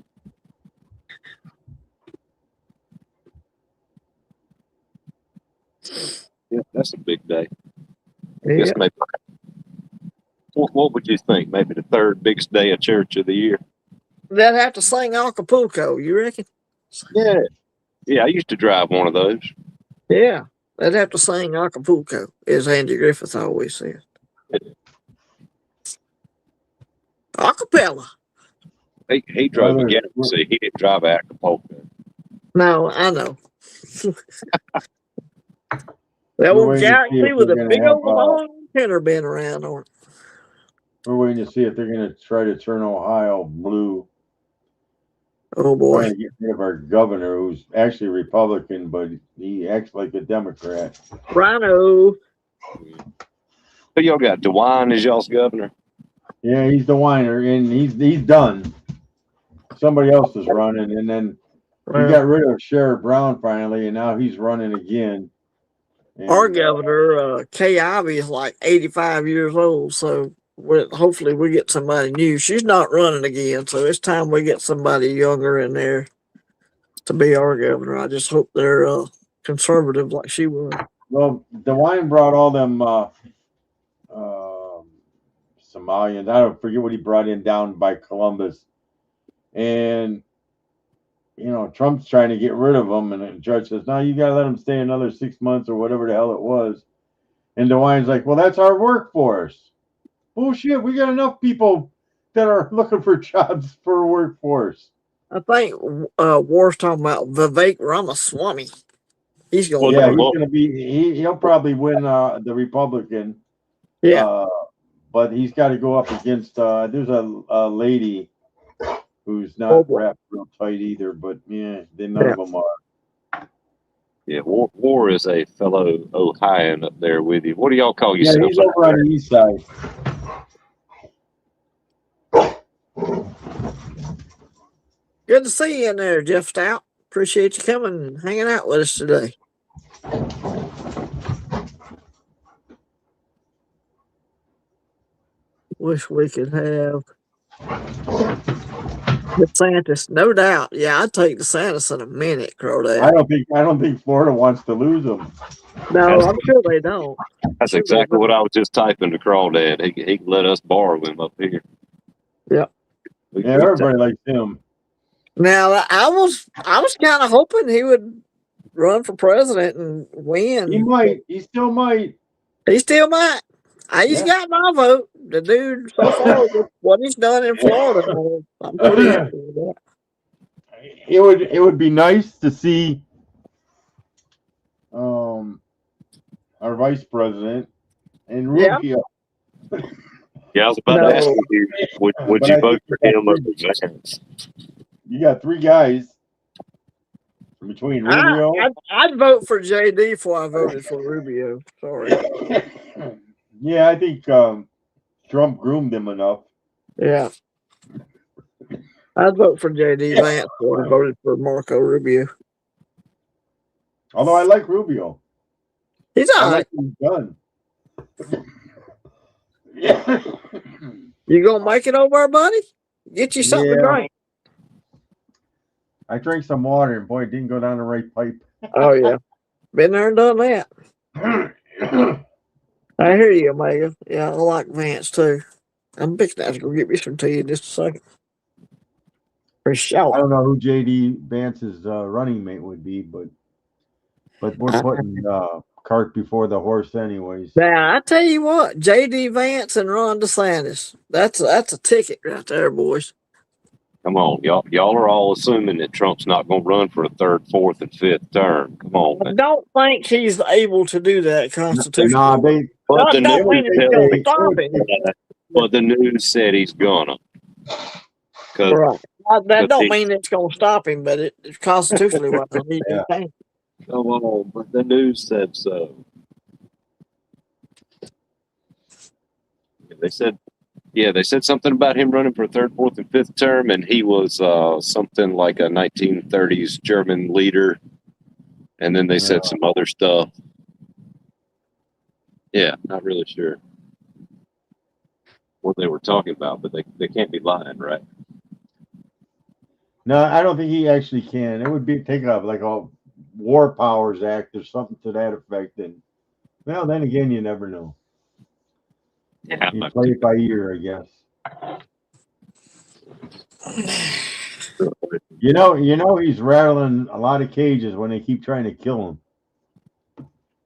Speaker 3: Yeah, that's a big day. I guess maybe. What would you think? Maybe the third biggest day of church of the year.
Speaker 1: They'd have to sing Acapulco, you reckon?
Speaker 3: Yeah. I used to drive one of those.
Speaker 1: Yeah, they'd have to sing Acapulco, as Andy Griffith always said. Acapella.
Speaker 3: He drove a Galaxy. He didn't drive Acapulco.
Speaker 1: No, I know. That old Galaxy with a big old long antenna been around on it.
Speaker 2: We're waiting to see if they're going to try to turn Ohio blue.
Speaker 1: Oh, boy.
Speaker 2: Trying to get rid of our governor, who's actually Republican, but he acts like a Democrat.
Speaker 1: Rhino.
Speaker 3: Who y'all got? DeWine is y'all's governor?
Speaker 2: Yeah, he's the whiner, and he's done. Somebody else is running, and then we got rid of Sheriff Brown finally, and now he's running again. And,
Speaker 1: our governor, Kay Ivey, is like 85 years old, so hopefully we get somebody new. She's not running again, so it's time we get somebody younger in there to be our governor. I just hope they're conservative like she was.
Speaker 2: Well, DeWine brought all them Somalians. I don't forget what he brought in down by Columbus. And Trump's trying to get rid of him, and the judge says, "No, you got to let him stay another 6 months or whatever the hell it was." And DeWine's like, "Well, that's our workforce." Bullshit. We got enough people that are looking for jobs for a workforce.
Speaker 1: I think War's talking about Vivek Ramaswamy. He's going.
Speaker 2: Yeah, he's going to be. He'll probably win the Republican.
Speaker 1: Yeah,
Speaker 2: but he's got to go up against. There's a lady who's not wrapped real tight either. But yeah, none of them are.
Speaker 3: Yeah, War is a fellow Ohioan up there with you. What do y'all call yourself?
Speaker 2: Yeah, he's over on the east side.
Speaker 1: Good to see you in there, Jeff Stout. Appreciate you coming and hanging out with us today. Wish we could have DeSantis, no doubt. Yeah, I'd take DeSantis in a minute, Crawdad.
Speaker 2: I don't think Florida wants to lose him.
Speaker 1: No, I'm sure they don't.
Speaker 3: That's exactly what I was just typing to Crawdad. He can let us borrow him up here.
Speaker 1: Yeah.
Speaker 2: Yeah, everybody likes him.
Speaker 1: Now I was kind of hoping he would run for president and win.
Speaker 2: He might. He still might.
Speaker 1: He still might. He's got my vote. The dude, so far, with what he's done in Florida, I'm pretty happy with that.
Speaker 2: It would be nice to see our vice president and Rubio.
Speaker 3: Yeah, I was about to ask you, would you vote for him over Vance?
Speaker 2: You got three guys between Rubio.
Speaker 1: I'd vote for JD before I voted for Rubio. Sorry.
Speaker 2: Yeah, I think Trump groomed him enough.
Speaker 1: Yeah. I'd vote for JD Vance before I voted for Marco Rubio.
Speaker 2: Although I like Rubio.
Speaker 1: He's all right.
Speaker 2: He's done.
Speaker 1: You gonna make it over, buddy? Get you something to drink.
Speaker 2: I drank some water and boy, it didn't go down the right pipe.
Speaker 1: Oh yeah. Been there and done that. I hear you, Omega. Yeah, I like Vance too. I'm fixing to go get me some tea in just a second. For sure.
Speaker 2: I don't know who JD Vance's running mate would be, but we're putting cart before the horse anyways.
Speaker 1: Now I tell you what, JD Vance and Ron DeSantis. That's a ticket right there, boys.
Speaker 3: Come on, y'all are all assuming that Trump's not going to run for a third, fourth, and fifth term. Come on, man.
Speaker 1: I don't think he's able to do that constitutionally.
Speaker 3: But the news said he's gonna.
Speaker 1: Right. That don't mean it's going to stop him, but it's constitutionally what they need to do.
Speaker 3: Come on, but the news said so. They said something about him running for a third, fourth, and fifth term, and he was something like a 1930s German leader. And then they said some other stuff. Yeah, not really sure what they were talking about, but they can't be lying, right?
Speaker 2: No, I don't think he actually can. It would be take up like a War Powers Act or something to that effect. And well, then again, you never know.
Speaker 3: Yeah,
Speaker 2: you play it by ear, I guess. You know, he's rattling a lot of cages when they keep trying to kill him.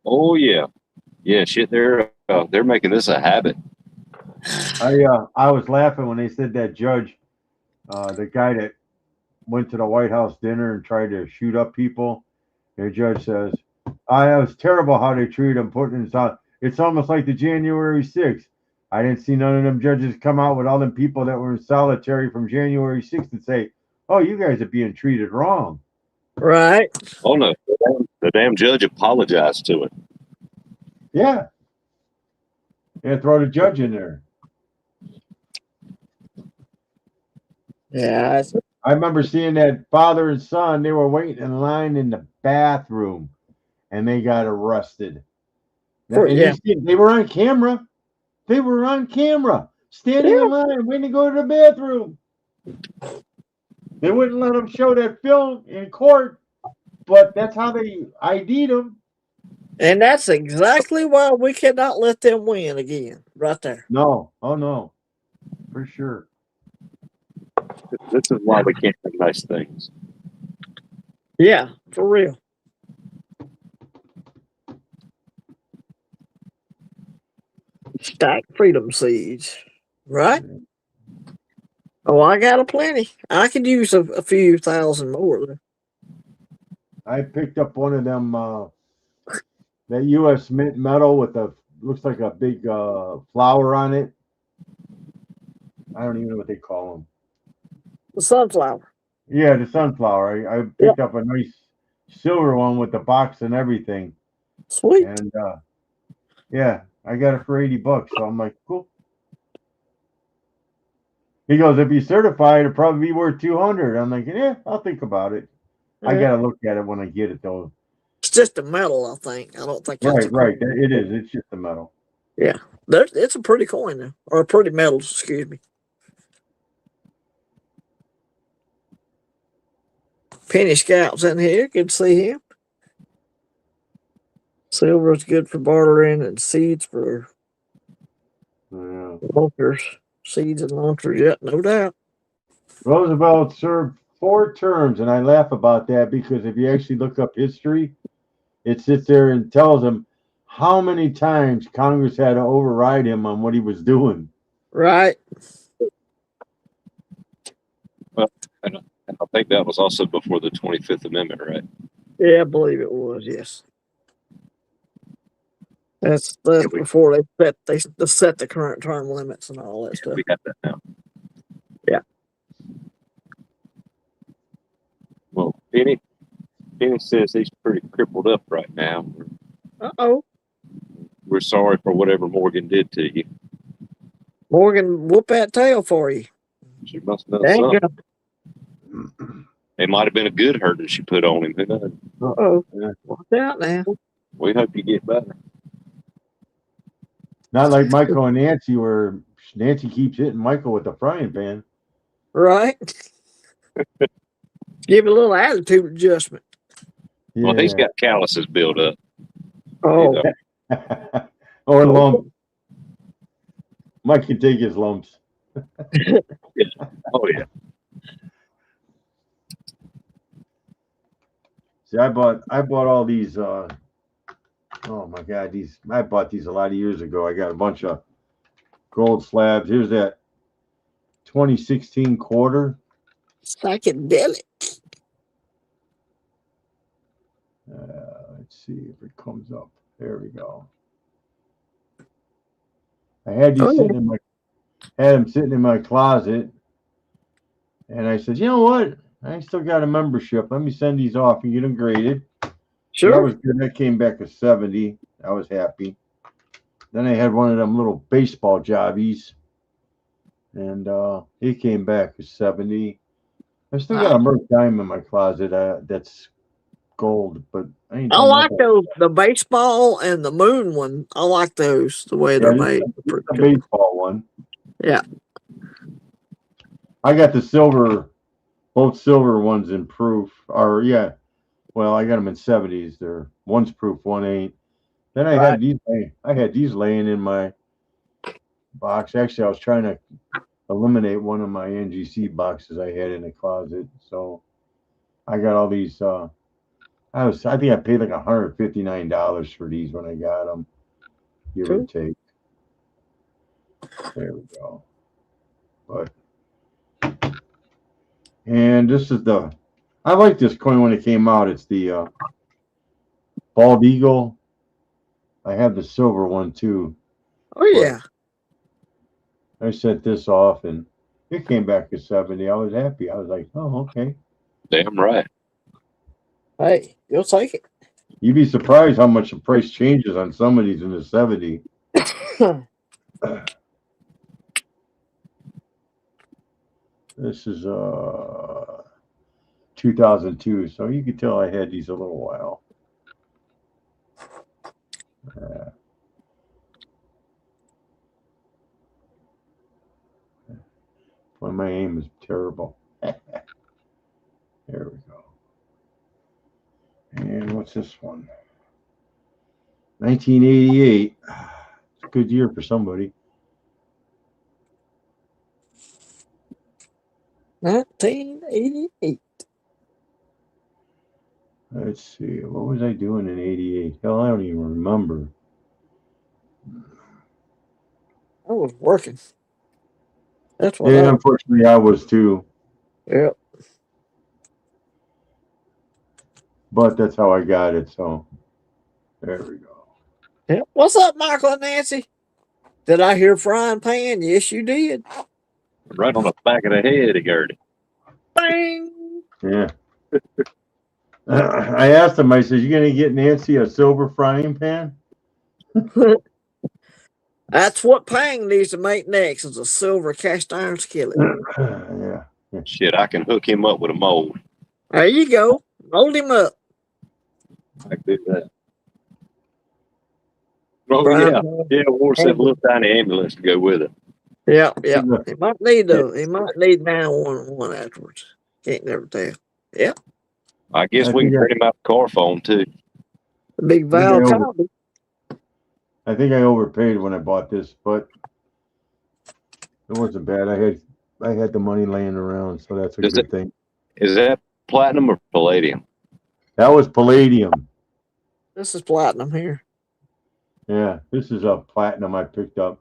Speaker 3: Oh yeah, shit. They're making this a habit.
Speaker 2: I was laughing when they said that judge, the guy that went to the White House dinner and tried to shoot up people. The judge says, it was terrible how they treated him, putting his out. It's almost like the January 6th. I didn't see none of them judges come out with all them people that were in solitary from January 6th and say, oh, you guys are being treated wrong.
Speaker 1: Right.
Speaker 3: Oh, no. The damn judge apologized to it.
Speaker 2: Yeah. Yeah, throw the judge in there.
Speaker 1: Yeah.
Speaker 2: I remember seeing that father and son, they were waiting in line in the bathroom and they got arrested. They were on camera. They were on camera, standing in line, waiting to go to the bathroom. They wouldn't let them show that film in court, but that's how they ID'd them.
Speaker 1: And that's exactly why we cannot let them win again, right there.
Speaker 2: No. Oh, no. For sure.
Speaker 3: This is why we can't do nice things.
Speaker 1: Yeah, for real. Stack freedom seeds, right? Oh, I got a plenty. I could use a few thousand more. Though.
Speaker 2: I picked up one of them, that U.S. Mint metal with the looks like a big flower on it. I don't even know what they call them.
Speaker 1: The sunflower.
Speaker 2: Yeah, the sunflower. I picked up a nice silver one with the box and everything.
Speaker 1: Sweet.
Speaker 2: And yeah, I got it for $80. So I'm like, cool. He goes, if you certified, it'd probably be worth 200. I'm like, yeah, I'll think about it.
Speaker 1: Yeah.
Speaker 2: I gotta look at it when I get it though.
Speaker 1: It's just a metal, I think. I don't think that's
Speaker 2: Right. It is. It's just a metal.
Speaker 1: Yeah. It's a pretty coin though. Or a pretty metal, excuse me. Penny Scout's in here. Good to see him. Silver is good for bartering and seeds for launchers. Seeds and launchers, yeah, no doubt.
Speaker 2: Roosevelt served 4 terms, and I laugh about that because if you actually look up history, it sits there and tells him how many times Congress had to override him on what he was doing.
Speaker 1: Right.
Speaker 3: Well, and I think that was also before the 25th Amendment, right?
Speaker 1: Yeah, I believe it was, yes. That's before they set the current term limits and all that stuff.
Speaker 3: We got that now.
Speaker 1: Yeah.
Speaker 3: Well, Penny says he's pretty crippled up right now.
Speaker 1: Uh-oh.
Speaker 3: We're sorry for whatever Morgan did to you.
Speaker 1: Morgan whoop that tail for you.
Speaker 3: She must have done something. It might have been a good hurting she put on him. Who knows?
Speaker 1: Uh-oh. Watch out now.
Speaker 3: We hope you get better.
Speaker 2: Not like Michael and Nancy, where Nancy keeps hitting Michael with the frying pan.
Speaker 1: Right. Give it a little attitude adjustment.
Speaker 2: Yeah.
Speaker 3: Well, he's got calluses built up.
Speaker 1: Oh.
Speaker 2: Or lumps. Mike can take his lumps.
Speaker 3: Yeah. Oh, yeah.
Speaker 2: See, I bought all these. Oh my God, I bought these a lot of years ago. I got a bunch of gold slabs. Here's that 2016 quarter.
Speaker 1: Psychedelic.
Speaker 2: Let's see if it comes up. There we go. I had these sitting in my closet, and I said, you know what? I still got a membership. Let me send these off and get them graded.
Speaker 1: Sure.
Speaker 2: That was good. That came back a 70. I was happy. Then I had one of them little baseball jobbies, and it came back a 70. I still got a Merc Diamond in my closet that's gold, but I
Speaker 1: like those, the baseball and the moon one. I like those, the way they're made.
Speaker 2: The baseball one.
Speaker 1: Yeah.
Speaker 2: I got the silver, both silver ones in proof. Or yeah, well, I got them in 70s. One's proof, one ain't. Then I had these. I had these laying in my box. Actually, I was trying to eliminate one of my NGC boxes I had in the closet. So I got all these. I think I paid like $159 for these when I got them, give or take. There we go. And this is I like this coin when it came out. It's the Bald Eagle. I have the silver one too.
Speaker 1: Oh yeah.
Speaker 2: I set this off and it came back to 70. I was happy. I was like, oh, okay.
Speaker 3: Damn right.
Speaker 1: Hey, you'll take it.
Speaker 2: You'd be surprised how much the price changes on some of these in the 70. This is 2002, so you could tell I had these a little while. Well, my aim is terrible. There we go. And what's this one? 1988. It's a good year for somebody.
Speaker 1: 1988.
Speaker 2: Let's see. What was I doing in 88? Hell, I don't even remember.
Speaker 1: I was working. That's what
Speaker 2: Yeah, unfortunately, I was too.
Speaker 1: Yep.
Speaker 2: But that's how I got it. So there we go.
Speaker 1: Yep. What's up, Michael and Nancy? Did I hear frying pan? Yes, you did.
Speaker 3: Right on the back of the head, he heard it.
Speaker 1: Bang!
Speaker 2: Yeah. I asked him, I said, you going to get Nancy a silver frying pan?
Speaker 1: That's what Pang needs to make next is a silver cast iron skillet.
Speaker 2: Yeah.
Speaker 3: Shit, I can hook him up with a mold.
Speaker 1: There you go. Mold him up.
Speaker 3: I can do that. Oh,
Speaker 1: Frying
Speaker 3: yeah.
Speaker 1: pan.
Speaker 3: Yeah, we'll send a little tiny ambulance to go with it.
Speaker 1: Yeah. He might need he might need 911 afterwards. Can't never tell. Yep.
Speaker 3: I guess we can print him out the car phone, too.
Speaker 1: The big Val Copy.
Speaker 2: I think I overpaid when I bought this, but it wasn't bad. I had the money laying around, so that's a good thing.
Speaker 3: Is that platinum or palladium?
Speaker 2: That was palladium.
Speaker 1: This is platinum here.
Speaker 2: Yeah, this is a platinum I picked up.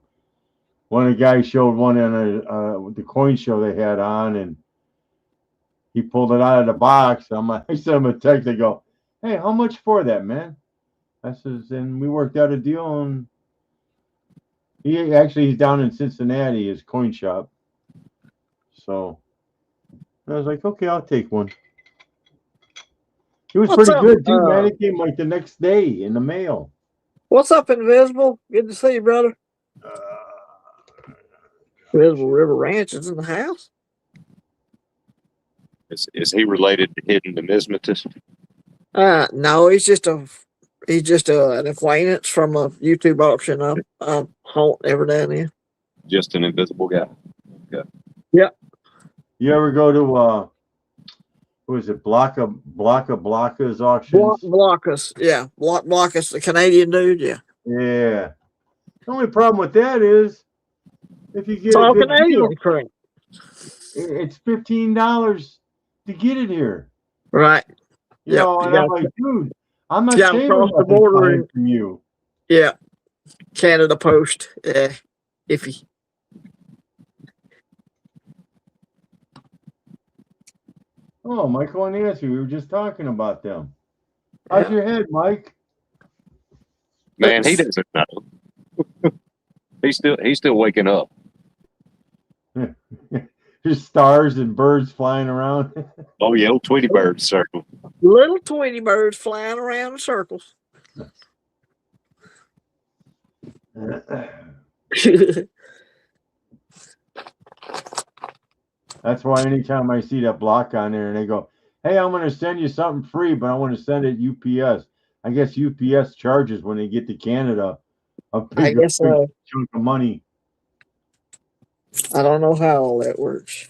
Speaker 2: One of the guys showed one on the coin show they had on, and he pulled it out of the box. I sent him a text. I go, "Hey, how much for that, man?" I says, and we worked out a deal, and he's down in Cincinnati, his coin shop. So I was like, okay, I'll take one. It was pretty good too, man. It came like the next day in the mail.
Speaker 1: What's up, Invisible? Good to see you, brother. Invisible River Ranch is in the house.
Speaker 3: Is he related to Hidden Numismatist?
Speaker 1: No, he's just an acquaintance from a YouTube auction I haunt every now and then.
Speaker 3: Just an invisible guy. Okay.
Speaker 1: Yep.
Speaker 2: You ever go to who is it? Blocka's auctions?
Speaker 1: Blockus, yeah. Blockus, the Canadian dude, yeah.
Speaker 2: Yeah. The only problem with that is if you get
Speaker 1: it's all Canadian crap.
Speaker 2: It's $15 to get it here.
Speaker 1: Right.
Speaker 2: You know, and I'm like, dude, I'm not saving
Speaker 1: across the border
Speaker 2: from you.
Speaker 1: Yeah. Canada Post. Iffy.
Speaker 2: Oh, Michael and Nancy, we were just talking about them. How's your head, Mike?
Speaker 3: Man, he doesn't know. he's still waking up.
Speaker 2: Just stars and birds flying around.
Speaker 3: Oh yeah, old Tweety bird circle.
Speaker 1: Little Tweety birds flying around in circles.
Speaker 2: That's why anytime I see that block on there and they go, hey, I'm going to send you something free, but I want to send it UPS. I guess UPS charges when they get to Canada a big chunk of money.
Speaker 1: I don't know how all that works.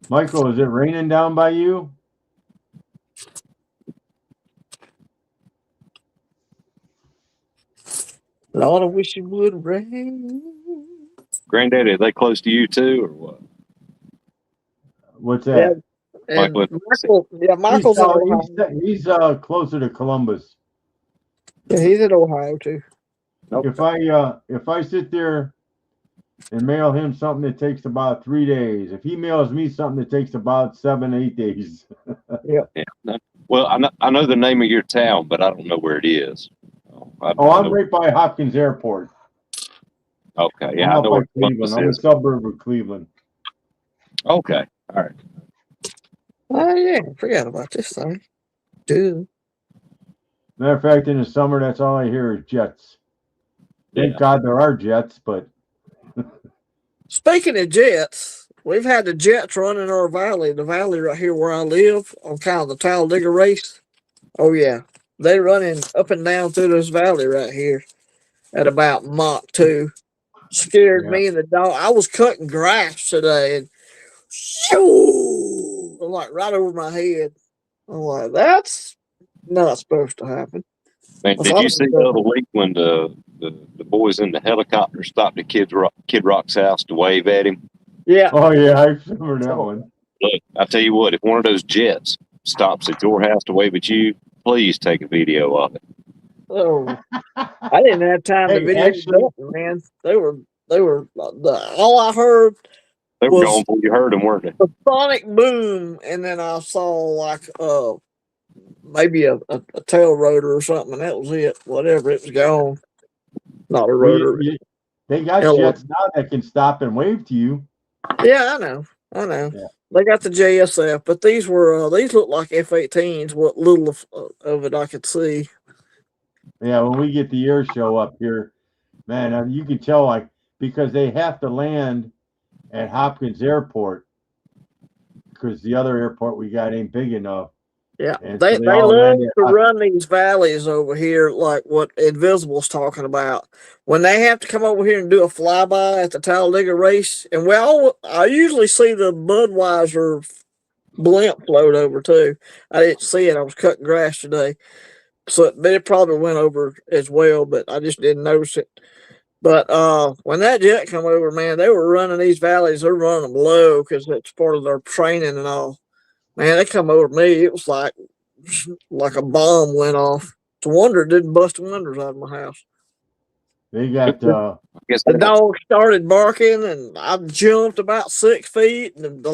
Speaker 2: Michael, is it raining down by you?
Speaker 1: Lord, I wish it would rain.
Speaker 2: Granddaddy,
Speaker 3: are they close to you too, or what?
Speaker 2: What's that?
Speaker 1: Yeah, Michael's in Ohio.
Speaker 2: He's closer to Columbus.
Speaker 1: Yeah, he's in Ohio too.
Speaker 2: Okay. If I sit there and mail him something that takes about 3 days, if he mails me something that takes about 7-8 days.
Speaker 1: Yeah.
Speaker 3: Well, I know the name of your town, but I don't know where it is.
Speaker 2: I'm right by Hopkins Airport.
Speaker 3: Okay, yeah,
Speaker 2: I'm by Cleveland. I'm a suburb of Cleveland.
Speaker 3: Okay, all right.
Speaker 1: Oh yeah, I forgot about this thing. Dude.
Speaker 2: Matter of fact, in the summer, that's all I hear is jets. Thank God there are jets, but.
Speaker 1: Speaking of jets, we've had the jets run in our valley, the valley right here where I live, on kind of the Talladega race. Oh yeah, they running up and down through this valley right here at about Mach 2. Scared me and the dog. I was cutting grass today, and shoo, happened like right over my head. I'm like, that's not supposed to happen.
Speaker 3: Man, did you see the other week when the boys in the helicopter stopped at Kid Rock's house to wave at him?
Speaker 1: Yeah.
Speaker 2: Oh yeah, I remember that one.
Speaker 3: Look, I tell you what, if one of those jets stops at your house to wave at you, please take a video of it.
Speaker 1: Oh, I didn't have time to video nothing, man. They were all I heard.
Speaker 3: They were gone before you heard them, weren't they?
Speaker 1: A sonic boom, and then I saw like maybe a tail rotor or something, and that was it. Whatever, it was gone. Not a rotor.
Speaker 2: They got jets now that can stop and wave to you.
Speaker 1: Yeah, I know. Yeah. They got the JSF, but these look like F-18s. What little of it I could see.
Speaker 2: Yeah, when we get the air show up here, man, you can tell like because they have to land at Hopkins Airport because the other airport we got ain't big enough.
Speaker 1: Yeah, they love to run these valleys over here, like what Invisible's talking about. When they have to come over here and do a flyby at the Talladega race, and I usually see the Budweiser blimp float over too. I didn't see it. I was cutting grass today, so it probably went over as well, but I just didn't notice it. But when that jet come over, man, they were running these valleys. They're running them low because it's part of their training and all. Man, they come over me. It was like a bomb went off. It's a wonder it didn't bust the windows out of my house.
Speaker 2: They got
Speaker 1: the dog started barking, and I jumped about 6 feet. And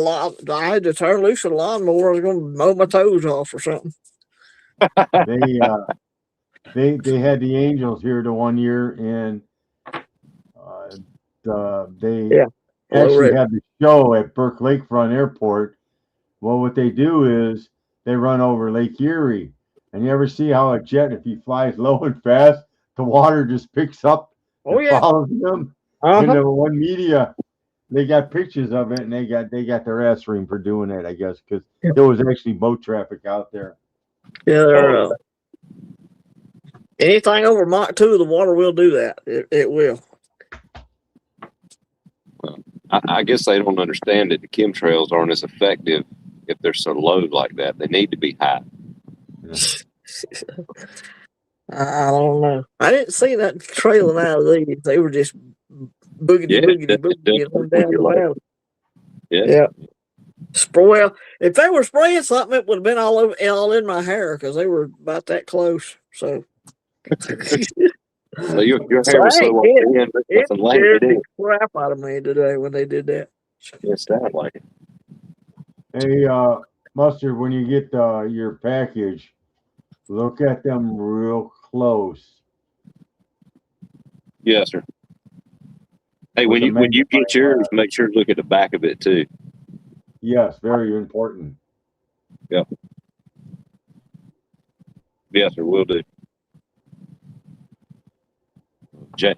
Speaker 1: I had to turn loose the lawnmower. I was going to mow my toes off or something.
Speaker 2: They had the Angels here the one year, and they actually had the show at Burke Lakefront Airport. Well, what they do is they run over Lake Erie, and you ever see how a jet, if he flies low and fast, the water just picks up and follows them. And the one media, they got pictures of it, and they got their ass reamed for doing it, I guess, because there was actually boat traffic out there.
Speaker 1: Yeah, anything over Mach 2, the water will do that. It will.
Speaker 3: Well, I guess they don't understand that the chemtrails aren't as effective if they're so low like that. They need to be high.
Speaker 1: I don't know. I didn't see that trailing out of these. They were just boogity on down the valley. Yeah. Well, if they were spraying something, it would have been all in my hair because they were about that close. So.
Speaker 3: So your hair was so long,
Speaker 1: it scared the crap out of me today when they did that.
Speaker 3: It sounded like it.
Speaker 2: Hey, Mustard, when you get your package, look at them real close.
Speaker 3: Yes, sir. Hey, when you get yours, make sure to look at the back of it too.
Speaker 2: Yes, very important.
Speaker 3: Yeah. Yes, sir. Will do.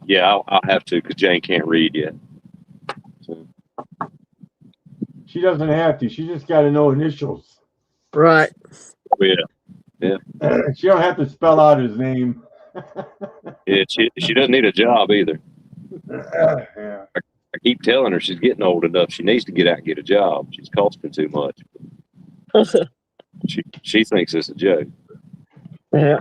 Speaker 3: Yeah, I'll have to because Jane can't read yet. So.
Speaker 2: She doesn't have to. She just got to know initials.
Speaker 1: Right.
Speaker 3: Yeah.
Speaker 2: She don't have to spell out his name.
Speaker 3: Yeah, she doesn't need a job either.
Speaker 2: Yeah.
Speaker 3: I keep telling her she's getting old enough. She needs to get out and get a job. She's costing too much. She thinks it's a joke.
Speaker 1: Yeah.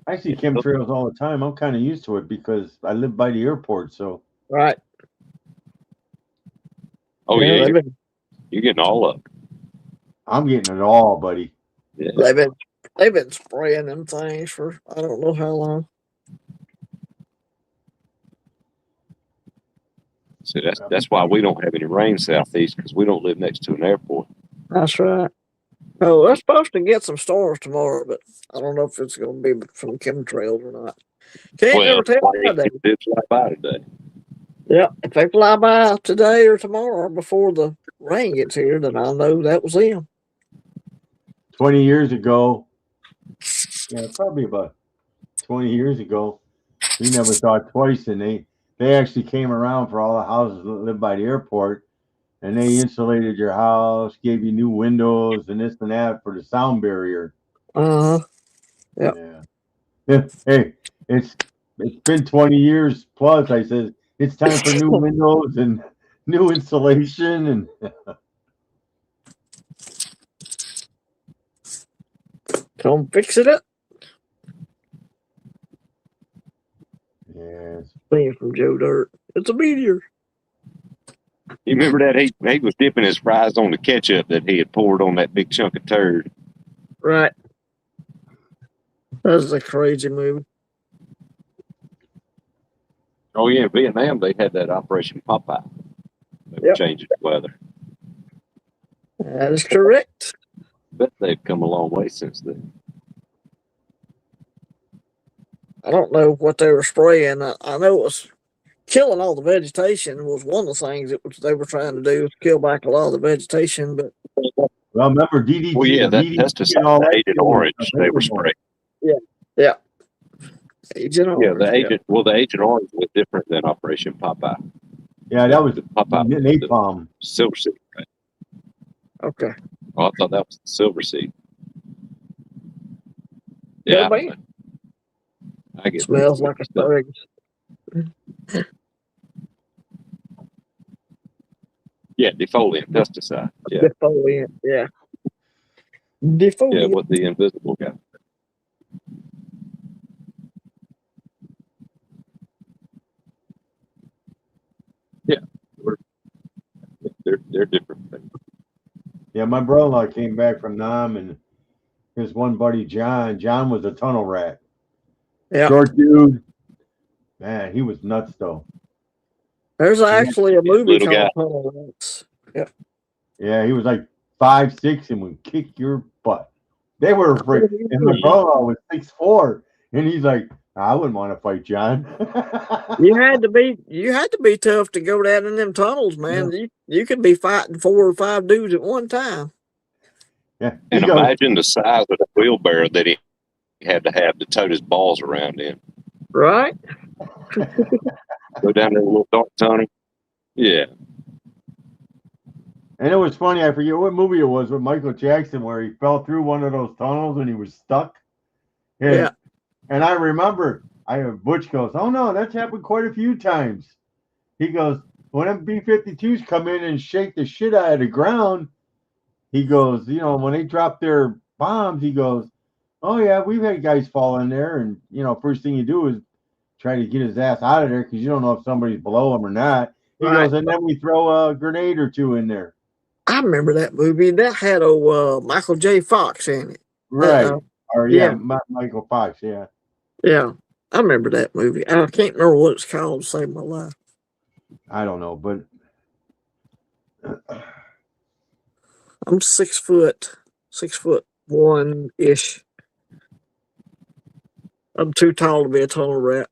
Speaker 2: I see chemtrails all the time. I'm kind of used to it because I live by the airport. So
Speaker 1: right.
Speaker 3: Oh yeah, you're getting all up.
Speaker 2: I'm getting it all, buddy.
Speaker 3: Yeah.
Speaker 1: They've been spraying them things for I don't know how long.
Speaker 3: So that's why we don't have any rain southeast because we don't live next to an airport.
Speaker 1: That's right. Oh, we're supposed to get some storms tomorrow, but I don't know if it's going to be from chemtrails or not. Can't never tell today.
Speaker 3: It fly by today.
Speaker 1: Yeah, if they fly by today or tomorrow before the rain gets here, then I'll know that was them.
Speaker 2: 20 years ago, probably about 20 years ago, we never thought twice, and they actually came around for all the houses that live by the airport, and they insulated your house, gave you new windows and this and that for the sound barrier.
Speaker 1: Uh huh. Yep.
Speaker 2: Yeah. Hey, it's been 20 years plus. I said it's time for new windows and new insulation and
Speaker 1: Come fix it up.
Speaker 2: yes.
Speaker 1: Thing from Joe Dirt. It's a meteor.
Speaker 3: You remember that he was dipping his fries on the ketchup that he had poured on that big chunk of turd.
Speaker 1: Right. That was a crazy movie.
Speaker 3: Oh yeah, in Vietnam they had that Operation Popeye. They were changing the weather.
Speaker 1: That is correct.
Speaker 3: Bet they've come a long way since then.
Speaker 1: I don't know what they were spraying. I know it was killing all the vegetation was one of the things that they were trying to do, was kill back a lot of the vegetation. But
Speaker 2: well, remember DDT?
Speaker 3: Well, yeah, that
Speaker 2: DDT
Speaker 3: pesticide,
Speaker 2: and all that
Speaker 3: Agent Orange, they were spraying.
Speaker 1: Yeah. Agent Orange.
Speaker 3: Yeah, the Agent Orange was different than Operation Popeye.
Speaker 2: Yeah, that was
Speaker 3: Popeye.
Speaker 2: napalm.
Speaker 3: Silver Seed. Right?
Speaker 1: Okay.
Speaker 3: Oh, I thought that was the Silver Seed. Yeah, I get
Speaker 1: smells like asparagus.
Speaker 3: Yeah, defoliant pesticide. Yeah.
Speaker 1: Defoliant. Yeah. Defoliant.
Speaker 3: Yeah, what the invisible guy. Yeah, they're different things.
Speaker 2: Yeah, my brother-in-law came back from Nam, and his one buddy John. John was a tunnel rat.
Speaker 1: Yeah.
Speaker 2: Short dude. Man, he was nuts though.
Speaker 1: There's actually a movie called
Speaker 3: guy.
Speaker 1: Tunnel Rats. Yeah.
Speaker 2: Yeah, he was like 5'6" and would kick your butt. They were afraid. And my brother-in-law was 6'4", and he's like, I wouldn't want to fight John.
Speaker 1: You had to be tough to go down in them tunnels, man.
Speaker 2: Yeah.
Speaker 1: You could be fighting 4 or 5 dudes at one time.
Speaker 2: Yeah.
Speaker 3: And imagine the size of the wheelbarrow that he had to have to tote his balls around in.
Speaker 1: Right?
Speaker 3: Go down there a little dark tunnel. Yeah.
Speaker 2: And it was funny, I forget what movie it was with Michael Jackson where he fell through one of those tunnels and he was stuck. And,
Speaker 1: Yeah.
Speaker 2: And I remember, Butch goes, oh no, that's happened quite a few times. He goes, when them B-52s come in and shake the shit out of the ground, he goes, when they drop their bombs, he goes, oh yeah, we've had guys fall in there, and first thing you do is try to get his ass out of there because you don't know if somebody's below him or not. He goes, and then we throw a grenade or two in there.
Speaker 1: I remember that movie. That had Michael J. Fox in it.
Speaker 2: Right. Michael Fox, yeah.
Speaker 1: Yeah. I remember that movie. I can't remember what it's called to save my life.
Speaker 2: I don't know, but
Speaker 1: I'm 6'1" I'm too tall to be a tunnel rat.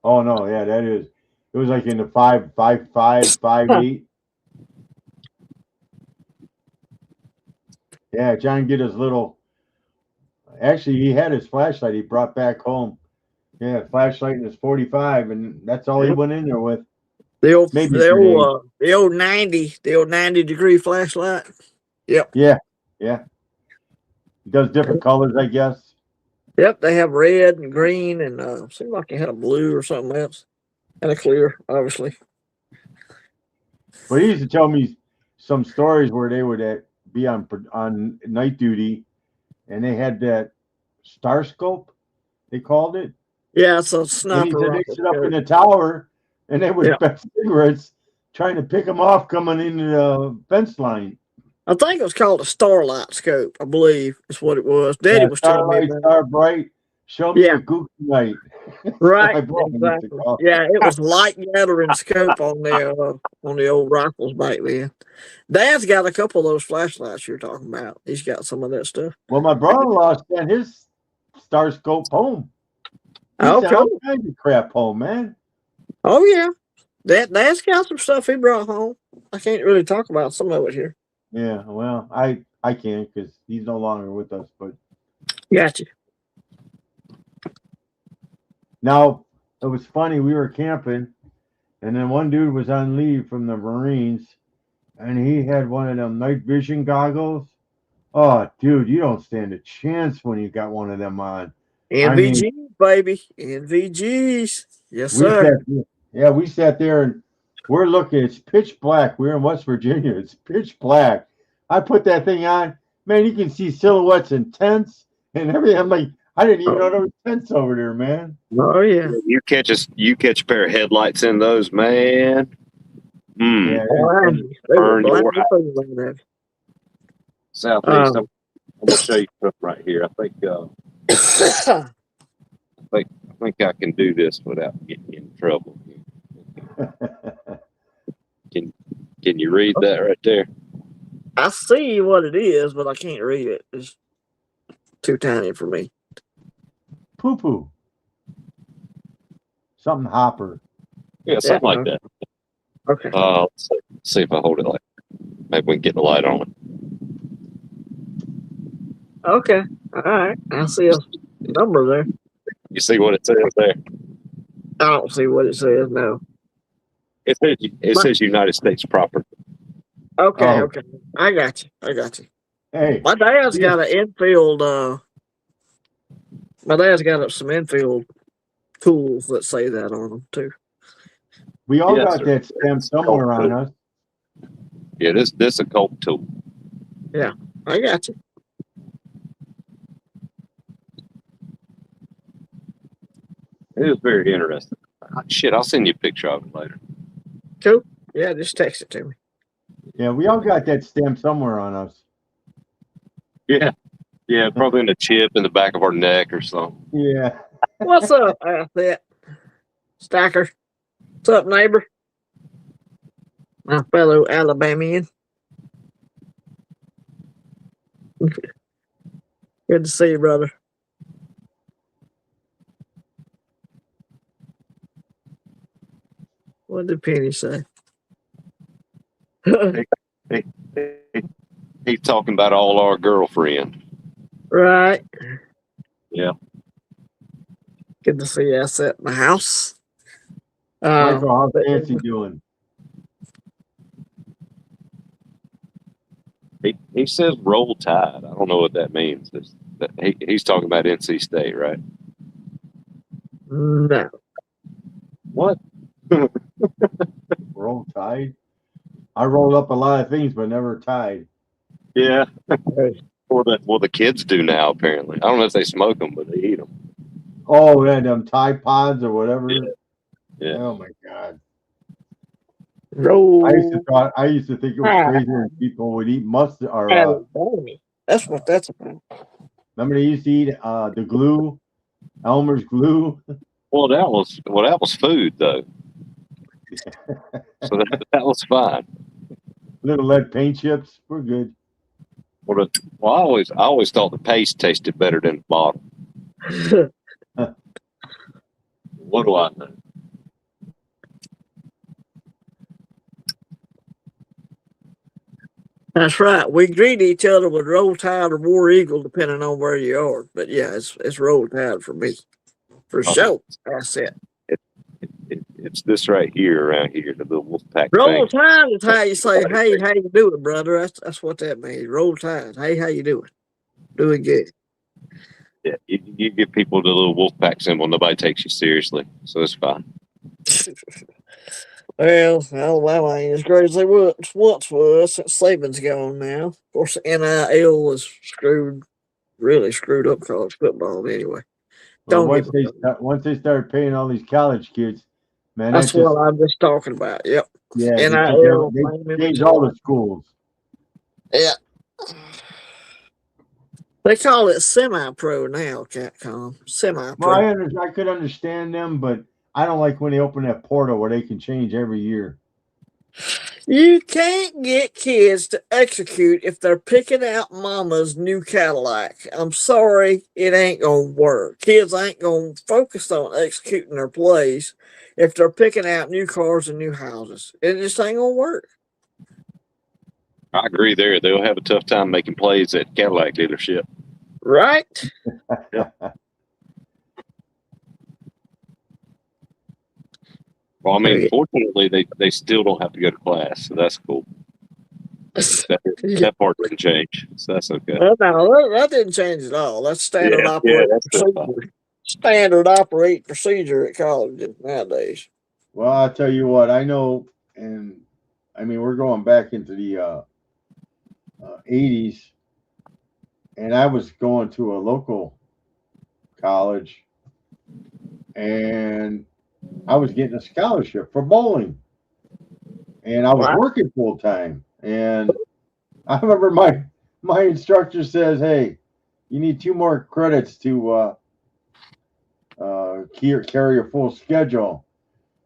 Speaker 2: Oh no, yeah, that is. It was like in the 5'5", 5'8". Yeah, John get his little. Actually, he had his flashlight he brought back home. Yeah, flashlight and his 45, and that's all he went in there with.
Speaker 1: The old 90-degree flashlight. Yep.
Speaker 2: Yeah. It does different colors, I guess.
Speaker 1: Yep, they have red and green, and seemed like they had a blue or something else, and a clear, obviously.
Speaker 2: But he used to tell me some stories where they would be on night duty, and they had that star scope, they called it.
Speaker 1: Yeah, it's a sniper.
Speaker 2: And he said they sit up in the tower, and they would bet cigarettes trying to pick them off coming into the fence line.
Speaker 1: I think it was called a starlight scope, I believe is what it was. Daddy was telling me about
Speaker 2: Star bright, show me a goofy light.
Speaker 1: Right, exactly. Yeah, it was light gathering scope on the old rifles back then. Dad's got a couple of those flashlights you're talking about. He's got some of that stuff.
Speaker 2: Well, my brother-in-law sent his star scope home. He sent all kinds of crap home, man.
Speaker 1: Oh yeah, Dad's got some stuff he brought home. I can't really talk about some of it here.
Speaker 2: Yeah, well, I can't because he's no longer with us. But
Speaker 1: gotcha.
Speaker 2: Now it was funny. We were camping, and then one dude was on leave from the Marines, and he had one of them night vision goggles. Oh, dude, you don't stand a chance when you got one of them on. I mean,
Speaker 1: NVGs, baby. NVGs. Yes,
Speaker 2: we
Speaker 1: sir.
Speaker 2: sat, yeah, we sat there and we're looking. It's pitch black. We're in West Virginia. It's pitch black. I put that thing on. Man, you can see silhouettes and tents and everything. I'm like, I didn't even know there were tents over there, man.
Speaker 1: Oh, yeah.
Speaker 3: You catch a pair of headlights in those, man.
Speaker 2: Yeah,
Speaker 1: Blind. They were
Speaker 3: Burn your
Speaker 1: blind as they were there.
Speaker 3: Southeast. I'm gonna show you something right here. I think I can do this without getting in trouble. Can you read that right there?
Speaker 1: I see what it is, but I can't read it. It's too tiny for me.
Speaker 2: poo poo. Something hopper.
Speaker 3: Yeah, something like that.
Speaker 1: Okay.
Speaker 3: Let's see if I hold it like. Maybe we can get the light on it.
Speaker 1: Okay. All right. I see a number there.
Speaker 3: You see what it says there?
Speaker 1: I don't see what it says. No.
Speaker 3: It says United States property.
Speaker 1: Okay.
Speaker 2: Oh.
Speaker 1: Okay. I got you.
Speaker 2: Hey,
Speaker 1: My dad's got an infield. My dad's got some infield tools that say that on them too.
Speaker 2: we all
Speaker 3: Yes,
Speaker 2: got
Speaker 3: sir.
Speaker 2: that stamp somewhere on us.
Speaker 3: Yeah, this a cult tool.
Speaker 1: I got you.
Speaker 3: It is very interesting. Shit, I'll send you a picture of it later.
Speaker 1: Cool. Yeah, just text it to me.
Speaker 2: Yeah, we all got that stamp somewhere on us.
Speaker 3: Yeah, probably in a chip in the back of our neck or something.
Speaker 2: Yeah.
Speaker 1: What's up, that Stacker? What's up, neighbor? My fellow Alabamian. Good to see you, brother. What did Penny say?
Speaker 3: He's talking about all our girlfriend.
Speaker 1: Right.
Speaker 3: Yeah.
Speaker 1: Good to see you at my house.
Speaker 2: Michael, how's Nancy doing?
Speaker 3: He says roll tide. I don't know what that means. He's talking about NC State, right?
Speaker 1: No.
Speaker 3: What?
Speaker 2: Roll Tide? I rolled up a lot of things, but never tied.
Speaker 3: Yeah. Well, the kids do now, apparently. I don't know if they smoke them, but they eat them.
Speaker 2: Oh, yeah, them Tide Pods or whatever.
Speaker 3: Yeah.
Speaker 2: Oh my God.
Speaker 1: Roll.
Speaker 2: I used to think it was crazy when people would eat mustard or
Speaker 1: that's what that's about.
Speaker 2: remember they used to eat the glue, Elmer's glue.
Speaker 3: Well, that was food though. So that was fine.
Speaker 2: Little lead paint chips. We're good.
Speaker 3: Well, I always thought the paste tasted better than the bottle. What do I know?
Speaker 1: That's right. We greet each other with Roll Tide or War Eagle, depending on where you are. But yeah, it's Roll Tide for me, for sure. That's it.
Speaker 3: It's this right here, around here, the little Wolfpack
Speaker 1: Roll
Speaker 3: thing.
Speaker 1: Tide is how you say, "Hey, how you doing, brother?" That's what that means. Roll Tide. Hey, how you doing? Doing good.
Speaker 3: Yeah, you give people the little Wolfpack symbol, nobody takes you seriously, so it's fine.
Speaker 1: Well, Alabama ain't as great as they once was since Saban's gone now. Of course, the NIL was really screwed up college football anyway.
Speaker 2: Well, once they started paying all these college kids, man,
Speaker 1: that's what I'm just talking about. Yep.
Speaker 2: Yeah,
Speaker 1: NIL.
Speaker 2: they changed all the schools.
Speaker 1: Yeah. They call it semi-pro now, Capcom. Semi-pro.
Speaker 2: Well, I could understand them, but I don't like when they open that portal where they can change every year.
Speaker 1: You can't get kids to execute if they're picking out mama's new Cadillac. I'm sorry, it ain't gonna work. Kids ain't gonna focus on executing their plays if they're picking out new cars and new houses. It just ain't gonna work.
Speaker 3: I agree there. They'll have a tough time making plays at Cadillac dealership.
Speaker 1: Right?
Speaker 3: Yeah. Well, I mean, fortunately, they still don't have to go to class, so that's cool.
Speaker 1: Yeah.
Speaker 3: That part didn't change, so that's okay.
Speaker 1: Well, no, that didn't change at all. That's standard
Speaker 3: Yeah,
Speaker 1: operating
Speaker 3: that's good.
Speaker 1: procedure. Standard operating procedure at colleges nowadays.
Speaker 2: Well, I'll tell you what, I know, and I mean, we're going back into the 80s, and I was going to a local college, and I was getting a scholarship for bowling, and I was
Speaker 1: Wow.
Speaker 2: working full time. And I remember my instructor says, "Hey, you need 2 more credits to carry a full schedule."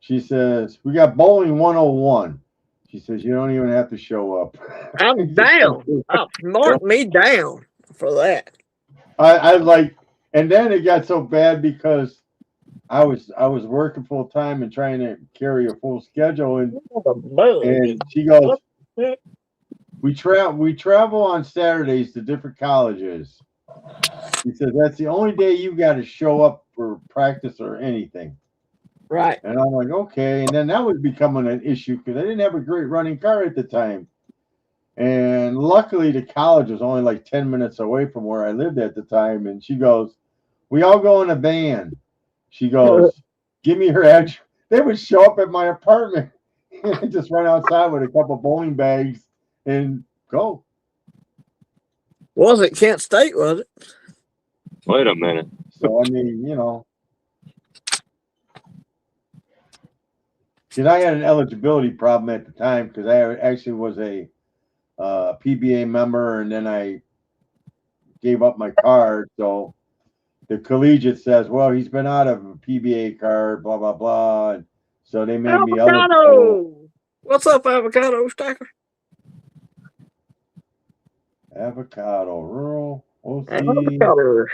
Speaker 2: She says, "We got bowling 101." She says, "You don't even have to show up."
Speaker 1: I'm down. Mark me down for that.
Speaker 2: I like, and then it got so bad because I was working full time and trying to carry a full schedule, and she goes, we travel on Saturdays to different colleges. He says that's the only day you got to show up for practice or anything.
Speaker 1: Right.
Speaker 2: And I'm like, okay. And then that was becoming an issue because I didn't have a great running car at the time. And luckily, the college was only like 10 minutes away from where I lived at the time. And she goes, we all go in a van. She goes, give me her address. They would show up at my apartment and just run outside with a couple bowling bags and go.
Speaker 1: Was it Kent State, was it?
Speaker 3: Wait a minute.
Speaker 2: So, I mean, because I had an eligibility problem at the time because I actually was a PBA member, and then I gave up my card. So the collegiate says, well, he's been out of a PBA card, blah, blah, blah. And so they made me eligible.
Speaker 1: Avocado! What's up, Avocado Stacker?
Speaker 2: Avocado, rural, OC.
Speaker 1: Avocado.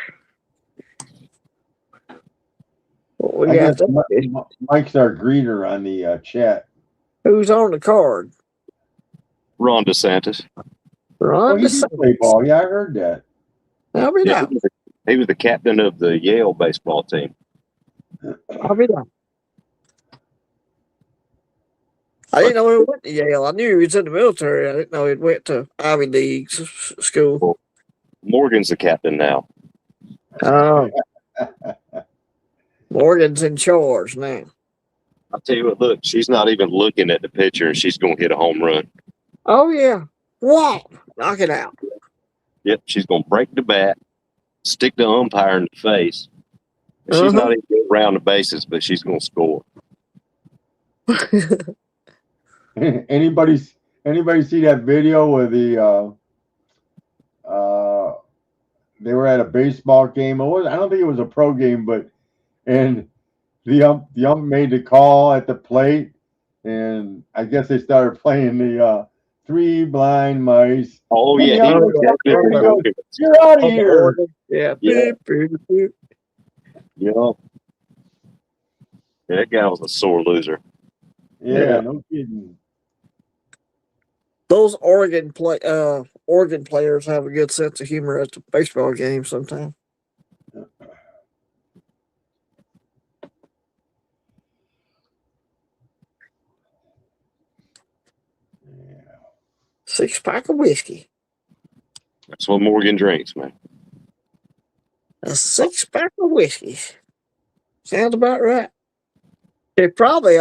Speaker 1: What we
Speaker 2: I
Speaker 1: got
Speaker 2: guess
Speaker 1: there?
Speaker 2: Mike's our greeter on the chat.
Speaker 1: Who's on the card?
Speaker 3: Ron DeSantis.
Speaker 1: Ron
Speaker 2: He did play ball. Yeah, I heard that.
Speaker 1: I'll be
Speaker 3: Yeah,
Speaker 1: down.
Speaker 3: he was the captain of the Yale baseball team.
Speaker 1: I'll be down. I didn't know he went to Yale. I knew he was in the military. I didn't know he went to Ivy League school.
Speaker 3: Morgan's the captain now.
Speaker 1: Oh. Morgan's in charge now.
Speaker 3: I'll tell you what, look, she's not even looking at the pitcher, and she's going to hit a home run.
Speaker 1: Oh, yeah. Wow. Knock it out.
Speaker 3: Yep, she's going to break the bat, stick the umpire in the face. She's not even going around the bases, but she's going to score.
Speaker 2: Anybody see that video where they were at a baseball game? I don't think it was a pro game, and the ump made the call at the plate, and I guess they started playing the Three Blind Mice.
Speaker 3: Oh,
Speaker 2: and
Speaker 3: yeah.
Speaker 2: You're out of here.
Speaker 1: Yeah.
Speaker 3: Yeah.
Speaker 1: Beep, beep, beep.
Speaker 3: Yeah. That guy was a sore loser.
Speaker 2: Yeah, no kidding.
Speaker 1: Those Oregon players have a good sense of humor at the baseball game sometimes.
Speaker 2: Yeah.
Speaker 1: 6-pack of whiskey.
Speaker 3: That's what Morgan drinks, man.
Speaker 1: A 6-pack of whiskey. Sounds about right. She probably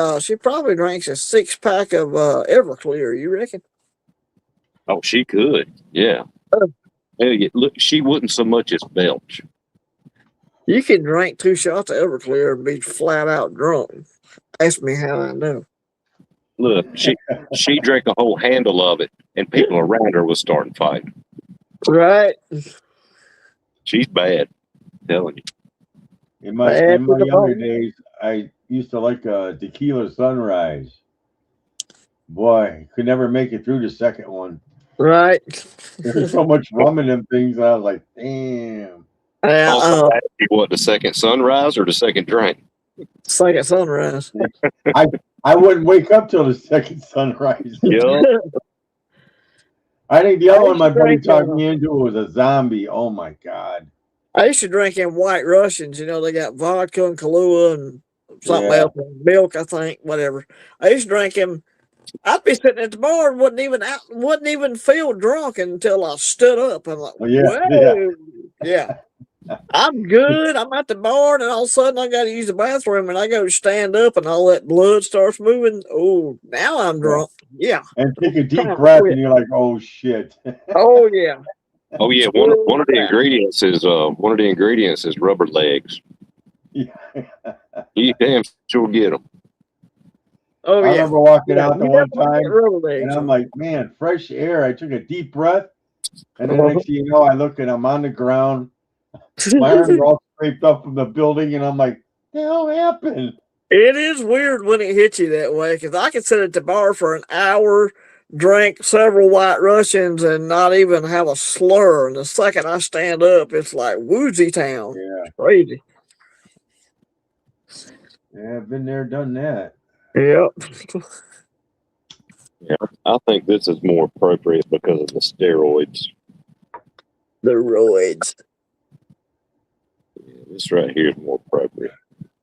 Speaker 1: drinks a 6-pack of Everclear, you reckon?
Speaker 3: Oh, she could. Yeah. Look, she wouldn't so much as belch.
Speaker 1: You can drink 2 shots of Everclear and be flat out drunk. Ask me how I know.
Speaker 3: Look, she drank a whole handle of it, and people around her was starting fighting.
Speaker 1: Right.
Speaker 3: She's bad. I'm telling you.
Speaker 2: In my younger days, I used to like a tequila sunrise. Boy, could never make it through the second one.
Speaker 1: Right.
Speaker 2: There's so much rum in them things. I was like, damn.
Speaker 3: What, the second sunrise or the second drink?
Speaker 1: Second sunrise.
Speaker 2: I wouldn't wake up till the second sunrise.
Speaker 3: Yeah.
Speaker 2: I think the other one my buddy talked me into was a zombie. Oh my God.
Speaker 1: I used to drink in White Russians. They got vodka and Kahlua and something else, milk, I think, whatever. I used to drink them I'd be sitting at the bar and wouldn't even feel drunk until I stood up. I'm like,
Speaker 2: Oh, yeah,
Speaker 1: whoa, yeah. I'm good. I'm at the bar, and all of a sudden I got to use the bathroom, and I go to stand up, and all that blood starts moving. Oh, now I'm drunk. Yeah.
Speaker 2: And take a deep
Speaker 1: Time to
Speaker 2: breath,
Speaker 1: quit.
Speaker 2: and you're like, "Oh shit!"
Speaker 1: Oh yeah.
Speaker 3: Oh yeah, one of the ingredients is rubber legs.
Speaker 2: Yeah.
Speaker 3: You damn sure get them.
Speaker 1: Oh
Speaker 2: I
Speaker 1: yeah.
Speaker 2: remember walking out the
Speaker 1: You
Speaker 2: one
Speaker 1: definitely get
Speaker 2: time,
Speaker 1: rubber legs.
Speaker 2: and I'm like, "Man, fresh air." I took a deep breath, and the next thing you know, I look and I'm on the ground. My arms are all scraped up from the building, and I'm like, "The hell happened?"
Speaker 1: It is weird when it hits you that way, because I could sit at the bar for an hour, drink several White Russians, and not even have a slur. And the second I stand up, it's like woozy town.
Speaker 2: Yeah,
Speaker 1: It's crazy.
Speaker 2: yeah, I've been there, done that.
Speaker 1: Yep.
Speaker 3: Yeah, I think this is more appropriate because of the steroids.
Speaker 1: The roids.
Speaker 3: Yeah, this right here is more appropriate.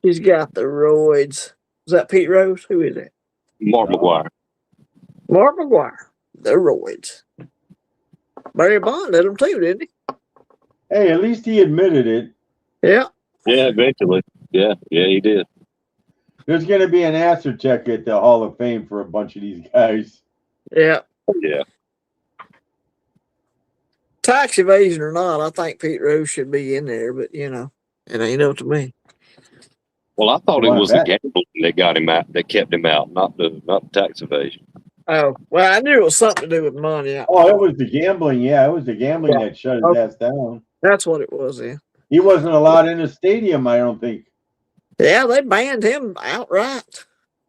Speaker 1: He's got the roids. Is that Pete Rose? Who is it?
Speaker 3: Mark McGuire.
Speaker 1: Mark McGuire. The roids. Barry Bond did them too, didn't he?
Speaker 2: Hey, at least he admitted it.
Speaker 1: Yeah.
Speaker 3: Yeah, eventually. Yeah, he did.
Speaker 2: There's going to be an answer check at the Hall of Fame for a bunch of these guys.
Speaker 1: Yeah.
Speaker 3: Yeah.
Speaker 1: Tax evasion or not, I think Pete Rose should be in there, but it ain't up to me.
Speaker 3: Well, I thought it was the gambling that got him out, that kept him out, not the tax evasion.
Speaker 1: Oh, well, I knew it was something to do with money.
Speaker 2: Oh, it was the gambling. Yeah, it was the gambling that shut his ass down.
Speaker 1: That's what it was, yeah.
Speaker 2: He wasn't allowed in the stadium, I don't think.
Speaker 1: Yeah, they banned him outright.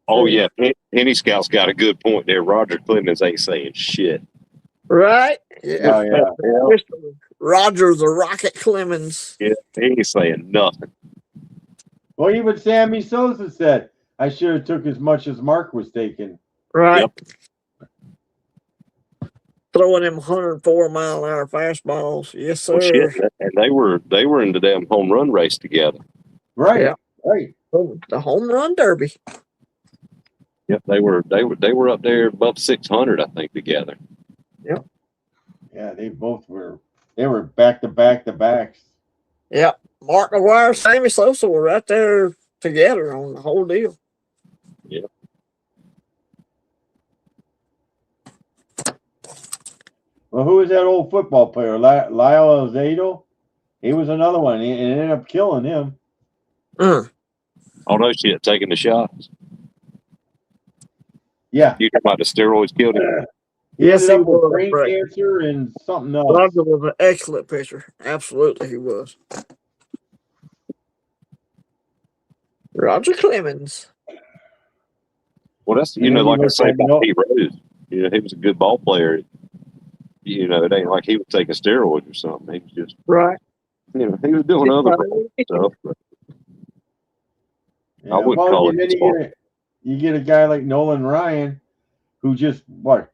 Speaker 3: Oh, yeah. Penny Scout's got a good point there. Roger Clemens ain't saying shit.
Speaker 1: Right? Yeah.
Speaker 2: Oh, yeah.
Speaker 1: Mr. Roger the Rocket Clemens.
Speaker 3: Yeah, he ain't saying nothing.
Speaker 2: Well, even Sammy Sosa said, I should have took as much as Mark was taking.
Speaker 1: Right.
Speaker 3: Yep.
Speaker 1: Throwing them 104-mile-an-hour fastballs. Yes, sir.
Speaker 3: Well, shit. And they were in the damn home run race together.
Speaker 2: Right.
Speaker 1: Yeah.
Speaker 2: Right.
Speaker 1: The home run derby.
Speaker 3: Yep, they were up there above 600, I think, together.
Speaker 1: Yep.
Speaker 2: Yeah, they were back to backs.
Speaker 1: Yep. Mark McGuire, Sammy Sosa were right there together on the whole deal.
Speaker 3: Yeah.
Speaker 2: Well, who was that old football player? Lyle Alzado? He was another one. It ended up killing him.
Speaker 3: Oh, no shit, taking the shots.
Speaker 2: Yeah.
Speaker 3: You talking about the steroids killed him?
Speaker 2: He ended up with brain cancer and something else.
Speaker 1: Roger was an excellent pitcher. Absolutely, he was. Roger Clemens.
Speaker 3: Well, that's, like I say about Pete Rose. He was a good ball player. It ain't like he was taking steroids or something. He was just,
Speaker 1: right.
Speaker 3: He was doing other stuff.
Speaker 2: Yeah,
Speaker 3: I wouldn't call it.
Speaker 2: You get a guy like Nolan Ryan, who just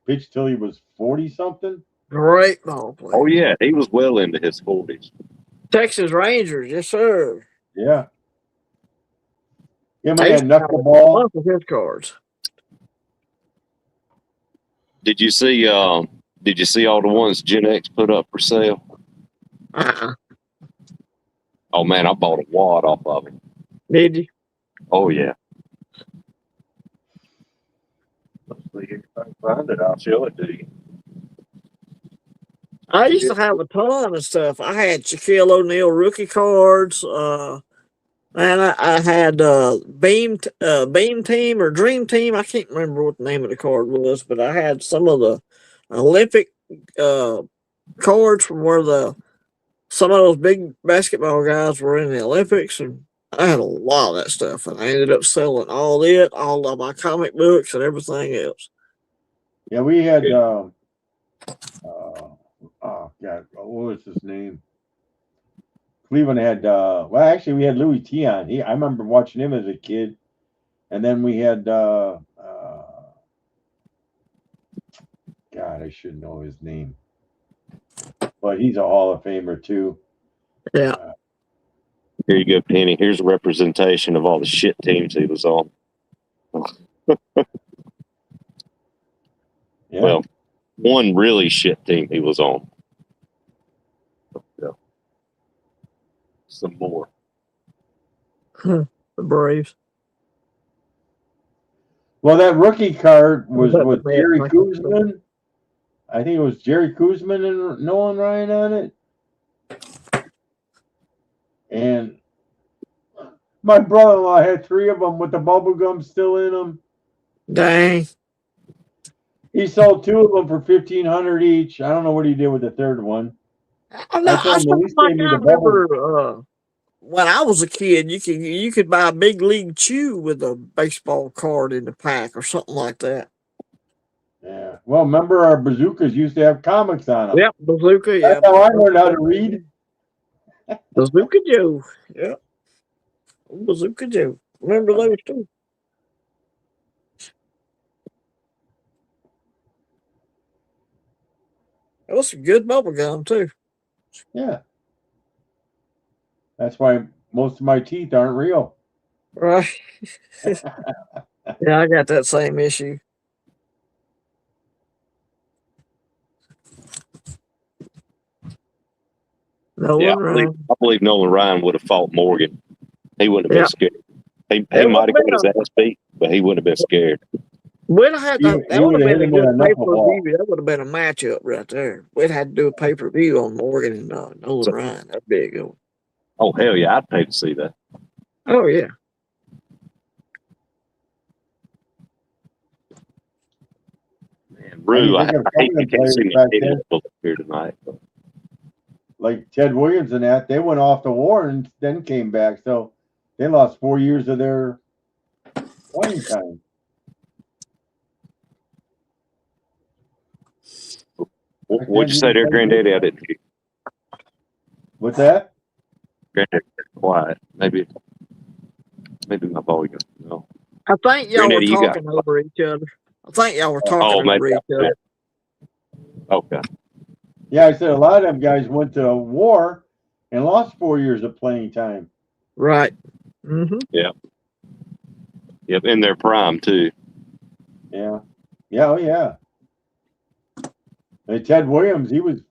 Speaker 2: pitched till he was 40-something.
Speaker 1: Great ball player.
Speaker 3: Oh yeah, he was well into his 40s.
Speaker 1: Texas Rangers, yes sir.
Speaker 2: Yeah. Him and that knuckleball.
Speaker 1: Of his cards.
Speaker 3: Did you see all the ones Gen X put up for sale? Oh man, I bought a wad off of him.
Speaker 1: Did you?
Speaker 3: Oh yeah. Let's see if I can find it. I'll show it to you.
Speaker 1: I used to have a ton of stuff. I had Shaquille O'Neal rookie cards. And I had Beam Team or Dream Team. I can't remember what the name of the card was, but I had some of the Olympic cards from where some of those big basketball guys were in the Olympics, and I had a lot of that stuff. And I ended up selling all of my comic books and everything else.
Speaker 2: Yeah, we had. Oh God, what was his name? Cleveland had. Actually, we had Louis Tion. I remember watching him as a kid, and then we had. God, I should know his name, but he's a Hall of Famer too.
Speaker 1: Yeah.
Speaker 3: Here you go, Penny. Here's a representation of all the shit teams he was on.
Speaker 2: Yeah.
Speaker 3: Well, one really shit team he was on. Yeah. Some more.
Speaker 1: The Braves.
Speaker 2: Well, that rookie card was
Speaker 1: But
Speaker 2: with
Speaker 1: the
Speaker 2: Jerry
Speaker 1: Mets,
Speaker 2: Kuzman. I think it was Jerry Kuzman and Nolan Ryan on it. And my brother-in-law had 3 of them with the bubble gum still in them.
Speaker 1: Dang.
Speaker 2: He sold 2 of them for $1,500 each. I don't know what he did with the third one. I told him, at least
Speaker 1: like
Speaker 2: give me
Speaker 1: I
Speaker 2: the bubble.
Speaker 1: remember when I was a kid, you could buy a Big League Chew with a baseball card in the pack or something like that.
Speaker 2: Yeah. Well, remember our bazookas used to have comics on them.
Speaker 1: Yep, Bazooka.
Speaker 2: That's how I learned how to read.
Speaker 1: Bazooka Joe. Yep. Bazooka Joe. Remember those too? That was some good bubble gum too.
Speaker 2: Yeah. That's why most of my teeth aren't real.
Speaker 1: Right. Yeah, I got that same issue. Nolan Ryan.
Speaker 3: I believe Nolan Ryan would have fought Morgan. He wouldn't have been scared. He might have got his ass beat, but he wouldn't have been scared.
Speaker 1: We'd have had that would have been a good
Speaker 2: pay
Speaker 1: per view. That would have been a matchup right there. We'd had to do a pay per view on Morgan and Nolan Ryan. That'd be a good one.
Speaker 3: Oh hell yeah, I'd pay to see that.
Speaker 1: Oh yeah.
Speaker 3: Man, Rue, I hate you can't see me here tonight. But.
Speaker 2: Like Ted Williams and that, they went off the war and then came back. So they lost 4 years of their playing time.
Speaker 3: What'd you say there, Granddaddy? I didn't hear.
Speaker 2: What's that?
Speaker 3: Granddaddy, quiet. Maybe my volume. No.
Speaker 1: I think y'all were talking over each other.
Speaker 3: Okay.
Speaker 2: Yeah, I said a lot of them guys went to war and lost 4 years of playing time.
Speaker 1: Right. Mm-hmm.
Speaker 3: Yeah. Yep, in their prime too.
Speaker 2: Yeah. Yeah. Oh yeah. And Ted Williams, he was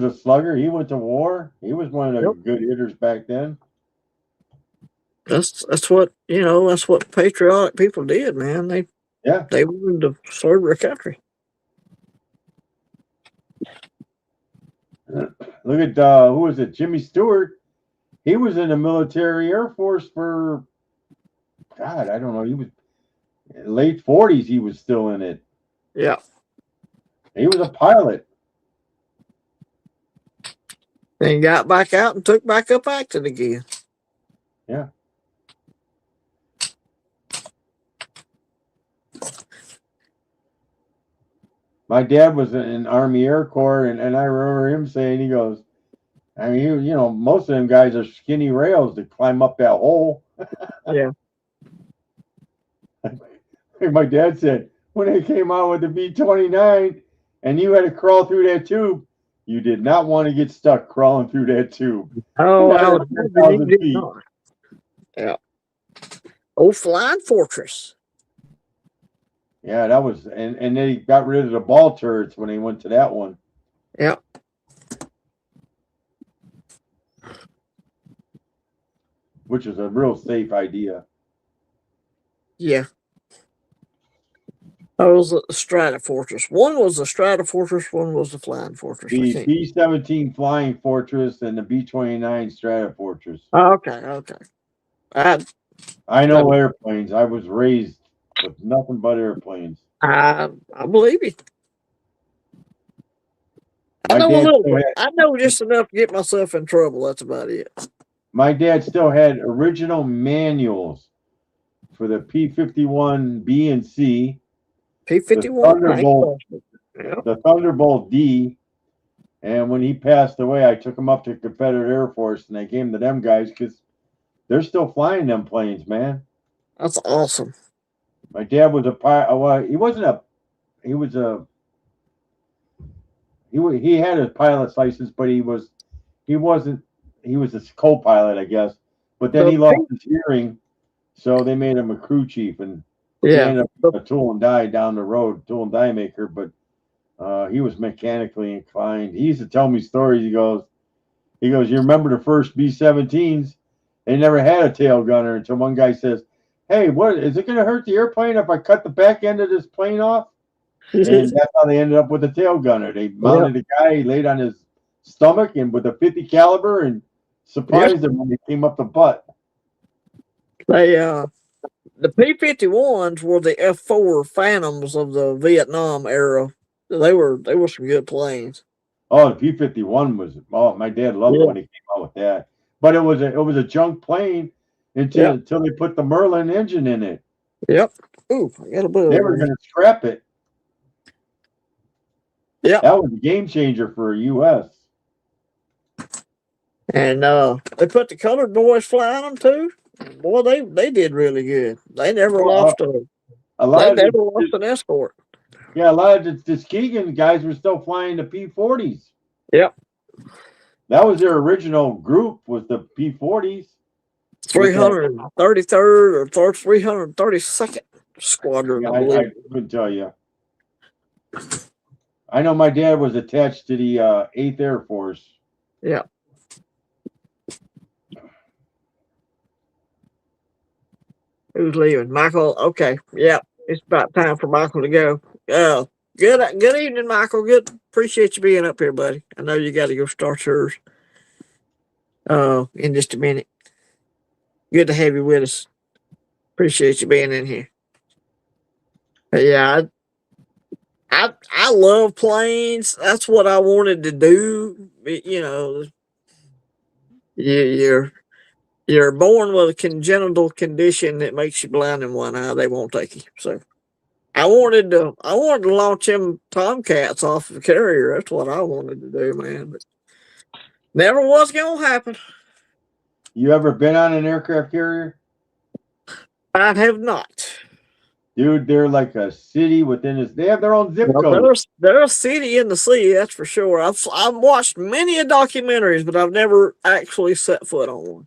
Speaker 2: a slugger. He went to war. He was one of the good hitters back then.
Speaker 1: That's what that's what patriotic people did, man. They wanted to serve their country.
Speaker 2: Look at who was it? Jimmy Stewart. He was in the military Air Force for God, I don't know. He was late 40s. He was still in it.
Speaker 1: Yeah.
Speaker 2: He was a pilot.
Speaker 1: Then got back out and took back up acting again.
Speaker 2: Yeah. My dad was in Army Air Corps, and I remember him saying, he goes, I mean, most of them guys are skinny rails to climb up that hole.
Speaker 1: Yeah.
Speaker 2: My dad said, when they came out with the B-29 and you had to crawl through that tube, you did not want to get stuck crawling through that tube.
Speaker 1: Oh, yeah. Oh, Flying Fortress.
Speaker 2: Yeah, that was, and they got rid of the ball turrets when they went to that one.
Speaker 1: Yeah.
Speaker 2: Which is a real safe idea.
Speaker 1: Yeah. That was the Strata Fortress. One was the Strata Fortress, one was the Flying Fortress.
Speaker 2: The B-17 Flying Fortress and the B-29 Strata Fortress.
Speaker 1: Oh, okay.
Speaker 2: I know airplanes. I was raised with nothing but airplanes.
Speaker 1: I believe you. I know a little bit. I know just enough to get myself in trouble. That's about it.
Speaker 2: My dad still had original manuals for the P-51 B and C,
Speaker 1: P-51,
Speaker 2: the Thunderbolt D, and when he passed away, I took him up to Confederate Air Force, and I gave him to them guys because they're still flying them planes, man.
Speaker 1: That's awesome.
Speaker 2: My dad was a pilot. Well, he wasn't a. He was a. He had a pilot's license, but he wasn't. He was a co-pilot, I guess. But then he lost his hearing, so they made him a crew chief. And He
Speaker 1: Yeah.
Speaker 2: ended up a tool and die down the road, tool and die maker, but he was mechanically inclined. He used to tell me stories. He goes, you remember the first B-17s? They never had a tail gunner until one guy says, "Hey, what is it going to hurt the airplane if I cut the back end of this plane off?" And that's how they ended up with the tail gunner. They mounted a guy, he laid on his stomach and with a 50 caliber and surprised him when he came up the butt.
Speaker 1: They the P-51s were the F-4 Phantoms of the Vietnam era. They were some good planes.
Speaker 2: Oh, the P-51 was. Oh, my dad loved it when he came out with that. But it was a junk plane until they put the Merlin engine in it.
Speaker 1: Yep. Ooh, I got a bug.
Speaker 2: They were going to scrap it.
Speaker 1: Yeah.
Speaker 2: That was a game changer for U.S.
Speaker 1: And they put the colored boys flying them too. Boy, they did really good. They never lost an escort.
Speaker 2: Yeah, a lot of the Tuskegee guys were still flying the P-40s.
Speaker 1: Yep.
Speaker 2: That was their original group, was the P-40s.
Speaker 1: 333rd or 332nd Squadron,
Speaker 2: Yeah,
Speaker 1: I believe.
Speaker 2: I couldn't tell you. I know my dad was attached to the 8th Air Force.
Speaker 1: Yeah. Who's leaving? Michael. Okay. Yeah. It's about time for Michael to go. Good evening, Michael. Good. Appreciate you being up here, buddy. I know you got to go start yours in just a minute. Good to have you with us. Appreciate you being in here. Yeah, I love planes. That's what I wanted to do. You know, you're born with a congenital condition that makes you blind in one eye. They won't take you. So I wanted to launch them Tomcats off the carrier. That's what I wanted to do, man. But never was gonna happen.
Speaker 2: You ever been on an aircraft carrier?
Speaker 1: I have not.
Speaker 2: Dude, they're like a city within this. They have their own zip code.
Speaker 1: They're a city in the sea, that's for sure. I've watched many documentaries, but I've never actually set foot on one.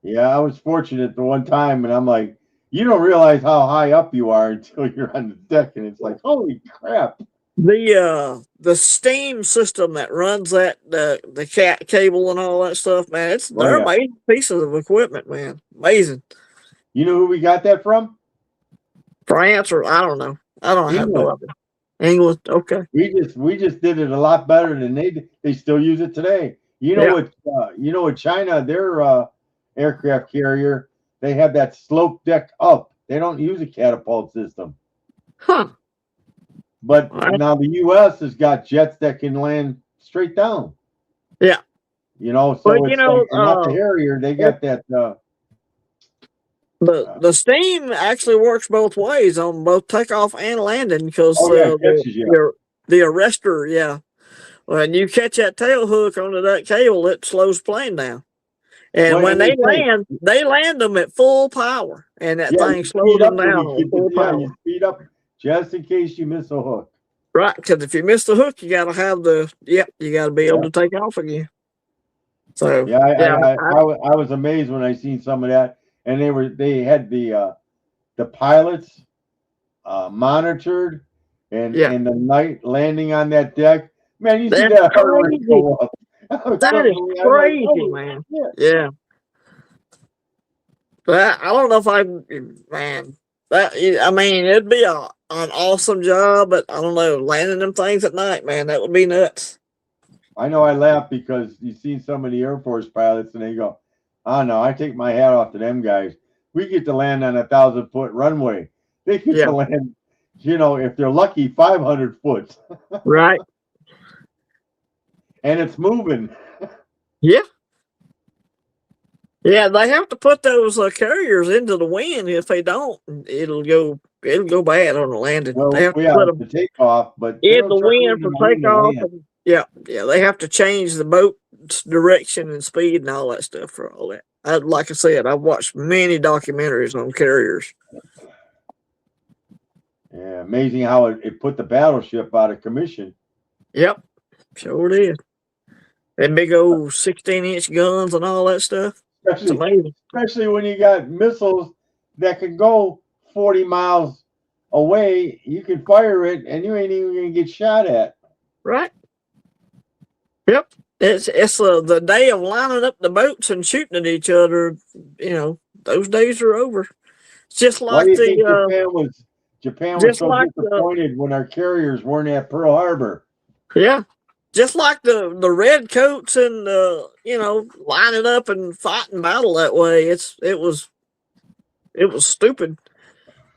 Speaker 2: Yeah, I was fortunate the one time, and I'm like, you don't realize how high up you are until you're on the deck, and it's like, holy crap.
Speaker 1: The steam system that runs that the cat cable and all that stuff, man, they're amazing pieces of equipment, man. Amazing.
Speaker 2: You know who we got that from?
Speaker 1: France, or I don't know. I don't have no idea. England, okay.
Speaker 2: We just did it a lot better than they still use it today. You know what China, their aircraft carrier, they have that slope deck up. They don't use a catapult system.
Speaker 1: Huh.
Speaker 2: But now the U.S. has got jets that can land straight down.
Speaker 1: Yeah.
Speaker 2: You know, so it's not the Harrier. They got that.
Speaker 1: The steam actually works both ways on both takeoff and landing because the arrestor, when you catch that tail hook onto that cable, it slows the plane down. And when they land them at full power, and that thing slows them down at full power.
Speaker 2: You speed up just in case you miss a hook.
Speaker 1: Right, because if you miss the hook, you got to have you got to be able to take off again. So
Speaker 2: I was amazed when I seen some of that. And they had the pilots monitored and in the night landing on that deck. Man, you see that heart rate go up.
Speaker 1: That is crazy, man. Yeah. But I don't know if it'd be an awesome job, but I don't know, landing them things at night, man, that would be nuts.
Speaker 2: I know I laugh because you see some of the Air Force pilots and they go, oh no, I take my hat off to them guys. We get to land on 1,000-foot runway. They get to land, if they're lucky, 500 foot.
Speaker 1: Right.
Speaker 2: And it's moving.
Speaker 1: Yeah. Yeah, they have to put those carriers into the wind. If they don't, it'll go bad on the landing.
Speaker 2: Well,
Speaker 1: they have to put them
Speaker 2: to take off, but
Speaker 1: in the wind for takeoff. Yeah, they have to change the boat's direction and speed and all that stuff for all that. Like I said, I've watched many documentaries on carriers.
Speaker 2: Yeah, amazing how it put the battleship out of commission.
Speaker 1: Yep, sure did. And big old 16-inch guns and all that stuff. It's amazing.
Speaker 2: Especially when you got missiles that can go 40 miles away, you can fire it and you ain't even gonna get shot at.
Speaker 1: Right. Yep. It's the day of lining up the boats and shooting at each other. You know, those days are over. It's just
Speaker 2: Why
Speaker 1: like
Speaker 2: do you think
Speaker 1: the
Speaker 2: Japan was
Speaker 1: just
Speaker 2: so
Speaker 1: like
Speaker 2: disappointed when our carriers weren't at Pearl Harbor?
Speaker 1: yeah, just like the red coats and you know, lining up and fighting battle that way. It was stupid.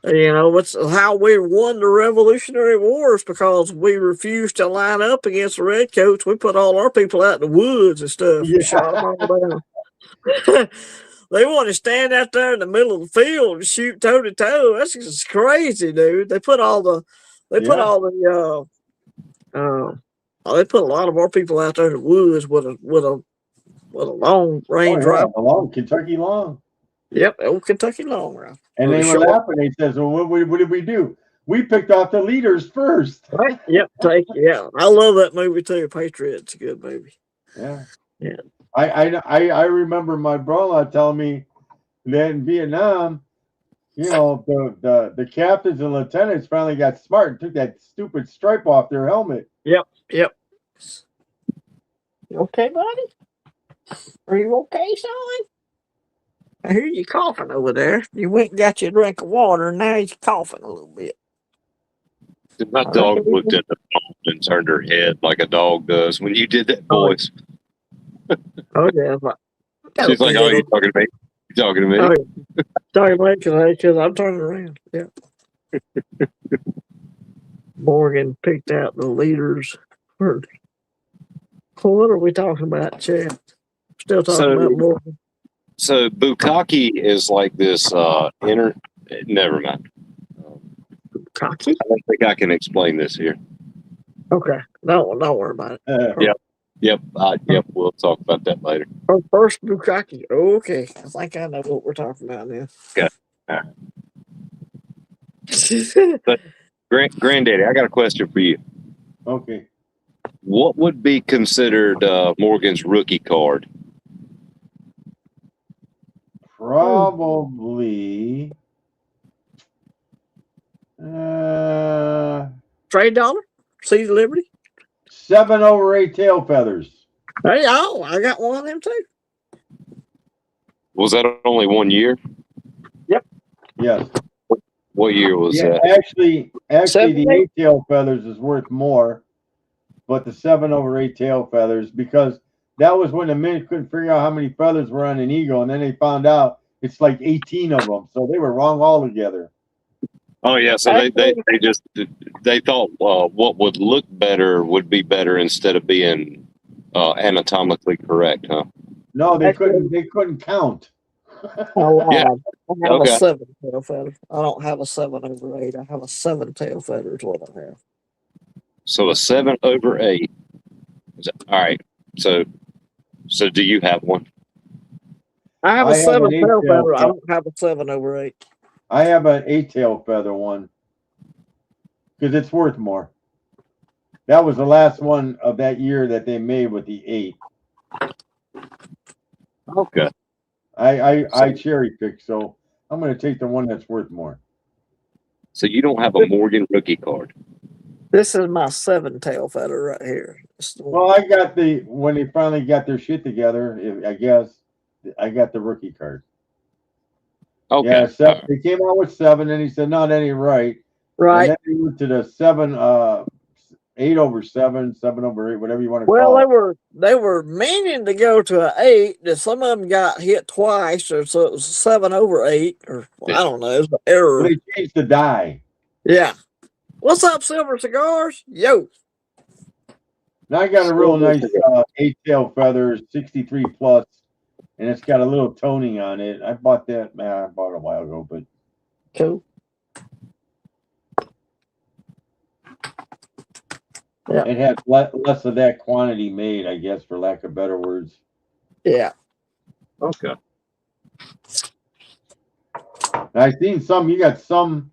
Speaker 1: You know, it's how we won the Revolutionary Wars, because we refused to line up against the redcoats. We put all our people out in the woods and stuff and shot them all down. They want to stand out there in the middle of the field and shoot toe to toe. That's just crazy, dude. They put all the they put a lot of our people out there in the woods with a long range rifle.
Speaker 2: The long Kentucky long.
Speaker 1: Yep, old Kentucky long rifle.
Speaker 2: And they were laughing. They says, "Well, what did we do? We picked off the leaders first."
Speaker 1: Right? Yep. Yeah. I love that movie too. Patriot's a good movie.
Speaker 2: Yeah.
Speaker 1: Yeah.
Speaker 2: I remember my brother telling me that in Vietnam, you know, the captains and lieutenants finally got smart and took that stupid stripe off their helmet.
Speaker 1: Yep. You okay, buddy? Are you okay, son? I hear you coughing over there. You went and got you a drink of water, and now you're coughing a little bit.
Speaker 3: My dog looked at the phone and turned her head like a dog does when you did that voice.
Speaker 1: Oh, yeah.
Speaker 3: She's like, "Oh, you talking to me? You talking to me?"
Speaker 1: Oh, yeah. Talking to me because I'm turning around. Yeah. Morgan picked out the leaders first. Well, what are we talking about, Chad? Still talking about Morgan.
Speaker 3: So Bukkake is like this never mind.
Speaker 1: Bukkake?
Speaker 3: I don't think I can explain this here.
Speaker 1: Okay. Don't worry about it.
Speaker 3: Yep, we'll talk about that later.
Speaker 1: First Bukkake. Okay. I think I know what we're talking about now.
Speaker 3: Okay. All right. But Granddaddy, I got a question for you.
Speaker 2: Okay.
Speaker 3: What would be considered Morgan's rookie card?
Speaker 2: Probably
Speaker 1: Trade dollar? Seize Liberty?
Speaker 2: 7 over 8 tail feathers.
Speaker 1: Hey, I got one of them too.
Speaker 3: Was that only 1 year?
Speaker 1: Yep.
Speaker 2: Yes.
Speaker 3: What year was that?
Speaker 2: Actually, the 8 tail feathers is worth more, but the 7 over 8 tail feathers, because that was when the men couldn't figure out how many feathers were on an eagle, and then they found out it's like 18 of them, so they were wrong altogether.
Speaker 3: Oh yeah, so they thought what would look better would be better instead of being anatomically correct, huh?
Speaker 2: No, they couldn't count.
Speaker 1: Yeah. I have a 7 tail feather. I don't have a 7 over 8. I have a 7 tail feather is what I have.
Speaker 3: So a 7 over 8. All right. So do you have one?
Speaker 1: I have a 7 tail feather. I don't have a 7 over 8.
Speaker 2: I have an 8 tail feather one because it's worth more. That was the last one of that year that they made with the 8.
Speaker 3: Okay.
Speaker 2: I cherry picked, so I'm going to take the one that's worth more.
Speaker 3: So you don't have a Morgan rookie card?
Speaker 1: This is my 7 tail feather right here.
Speaker 2: Well, I got when they finally got their shit together, I guess, I got the rookie card.
Speaker 3: Okay.
Speaker 2: Yeah, they came out with 7, and he said, "No, that ain't right."
Speaker 1: Right.
Speaker 2: And then they went to the 7, 8 over 7, 7 over 8, whatever you want to call it.
Speaker 1: Well, they were meaning to go to an 8. That some of them got hit twice, or so it was 7 over 8, or I don't know. It was an error.
Speaker 2: Well, they changed the die.
Speaker 1: Yeah. What's up, Silver Cigars? Yo.
Speaker 2: Now I got a real nice 8 tail feather, 63 plus, and it's got a little toning on it. I bought that. I bought it a while ago, but
Speaker 1: cool. Yeah.
Speaker 2: It has less of that quantity made, I guess, for lack of better words.
Speaker 1: Yeah.
Speaker 3: Okay.
Speaker 2: I've seen some. You got some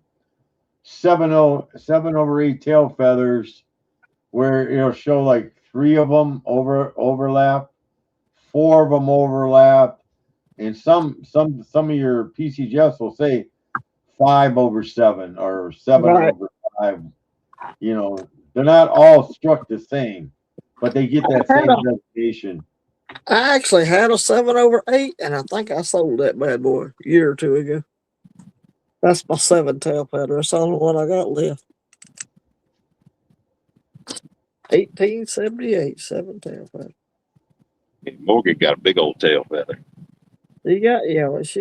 Speaker 2: 7 over 8 tail feathers where it'll show like 3 of them overlap, 4 of them overlap, and some of your PCGFs will say 5/7 or 7
Speaker 1: Right.
Speaker 2: over 5. You know, they're not all struck the same, but they get that same designation.
Speaker 1: I actually had a 7/8, and I think I sold that bad boy a year or two ago. That's my 7-tail feather. That's the only one I got left. 1878 7-tail feather.
Speaker 3: Morgan got a big old tail feather.
Speaker 1: She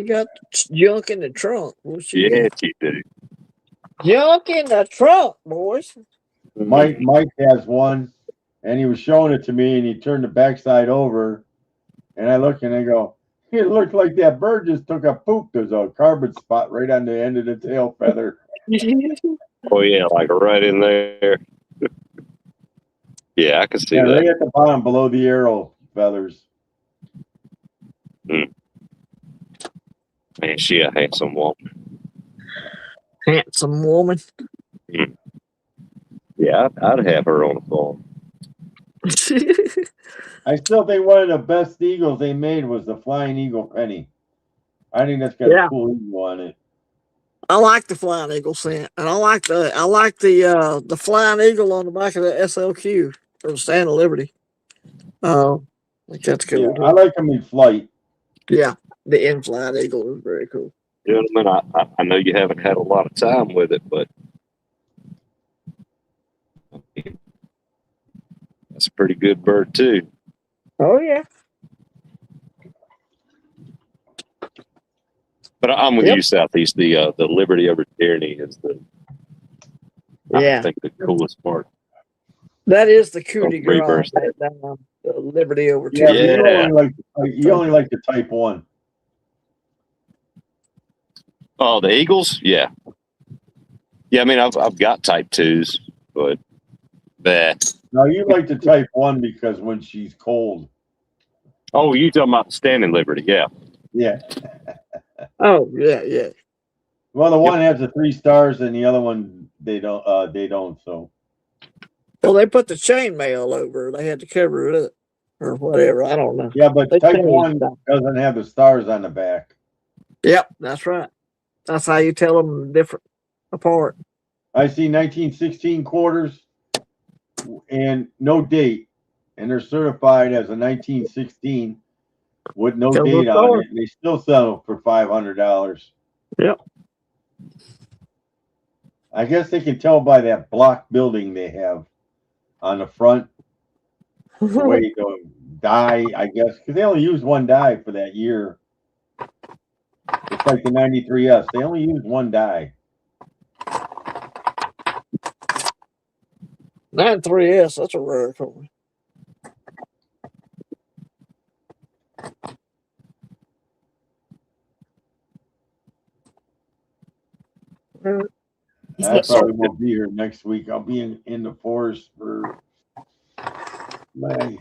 Speaker 1: got junk in the trunk.
Speaker 3: Yeah, she do.
Speaker 1: Junk in the trunk, boys.
Speaker 2: Mike has one, and he was showing it to me, and he turned the backside over, and I look and I go, it looked like that bird just took a poop. There's a carbon spot right on the end of the tail feather.
Speaker 3: Oh yeah, like right in there. Yeah, I can see that.
Speaker 2: Right at the bottom below the arrow feathers.
Speaker 3: Man, she a handsome woman.
Speaker 1: Handsome woman.
Speaker 3: Yeah, I'd have her on the farm.
Speaker 2: I still think one of the best eagles they made was the Flying Eagle Penny. I think that's got a cool eagle on it.
Speaker 1: I like the Flying Eagle scent, and I like the Flying Eagle on the back of the SLQ or the Stand of Liberty. I think that's cool.
Speaker 2: Yeah, I like them in flight.
Speaker 1: Yeah, the in-flight eagle is very cool.
Speaker 3: Gentlemen, I know you haven't had a lot of time with it, but that's a pretty good bird too.
Speaker 1: Oh yeah.
Speaker 3: But I'm with you, Southeast. The Liberty over Tyranny is I think the coolest part.
Speaker 1: That is the cootie girl.
Speaker 3: Reverse.
Speaker 1: The Liberty over
Speaker 2: Yeah,
Speaker 1: Tyranny.
Speaker 2: you only like the Type 1.
Speaker 3: Oh, the Eagles? Yeah. Yeah, I mean, I've got Type 2s, but that.
Speaker 2: No, you like the Type 1 because when she's cold.
Speaker 3: Oh, you talking about Standing Liberty? Yeah.
Speaker 2: Yeah.
Speaker 1: Oh yeah.
Speaker 2: Well, the one has the 3 stars, and the other one they don't. So.
Speaker 1: Well, they put the chainmail over. They had to cover it up or whatever. I don't know.
Speaker 2: Yeah, but Type 1 doesn't have the stars on the back.
Speaker 1: Yep, that's right. That's how you tell them different apart.
Speaker 2: I see 1916 quarters and no date, and they're certified as a 1916 with no date on it. And they still sell them for $500.
Speaker 1: Yep.
Speaker 2: I guess they can tell by that block building they have on the front. The way the die, I guess, because they only used one die for that year. It's like the 93S. They only used one die.
Speaker 1: 93S, that's a rare color.
Speaker 2: I probably won't be here next week. I'll be in the forest for my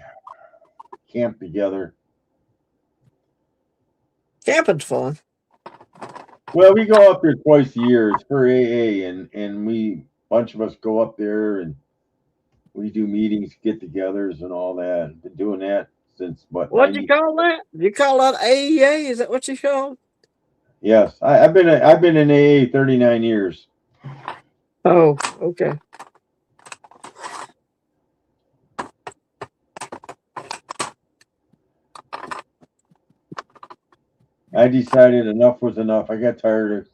Speaker 2: camp together.
Speaker 1: Camping's fun.
Speaker 2: Well, we go up there twice a year. It's for AA, and a bunch of us go up there and we do meetings, get-togethers, and all that. Been doing that since what?
Speaker 1: What'd you call that? You call that AEA? Is that what you call?
Speaker 2: Yes, I've been in AA 39 years.
Speaker 1: Oh, okay.
Speaker 2: I decided enough was enough. I got tired of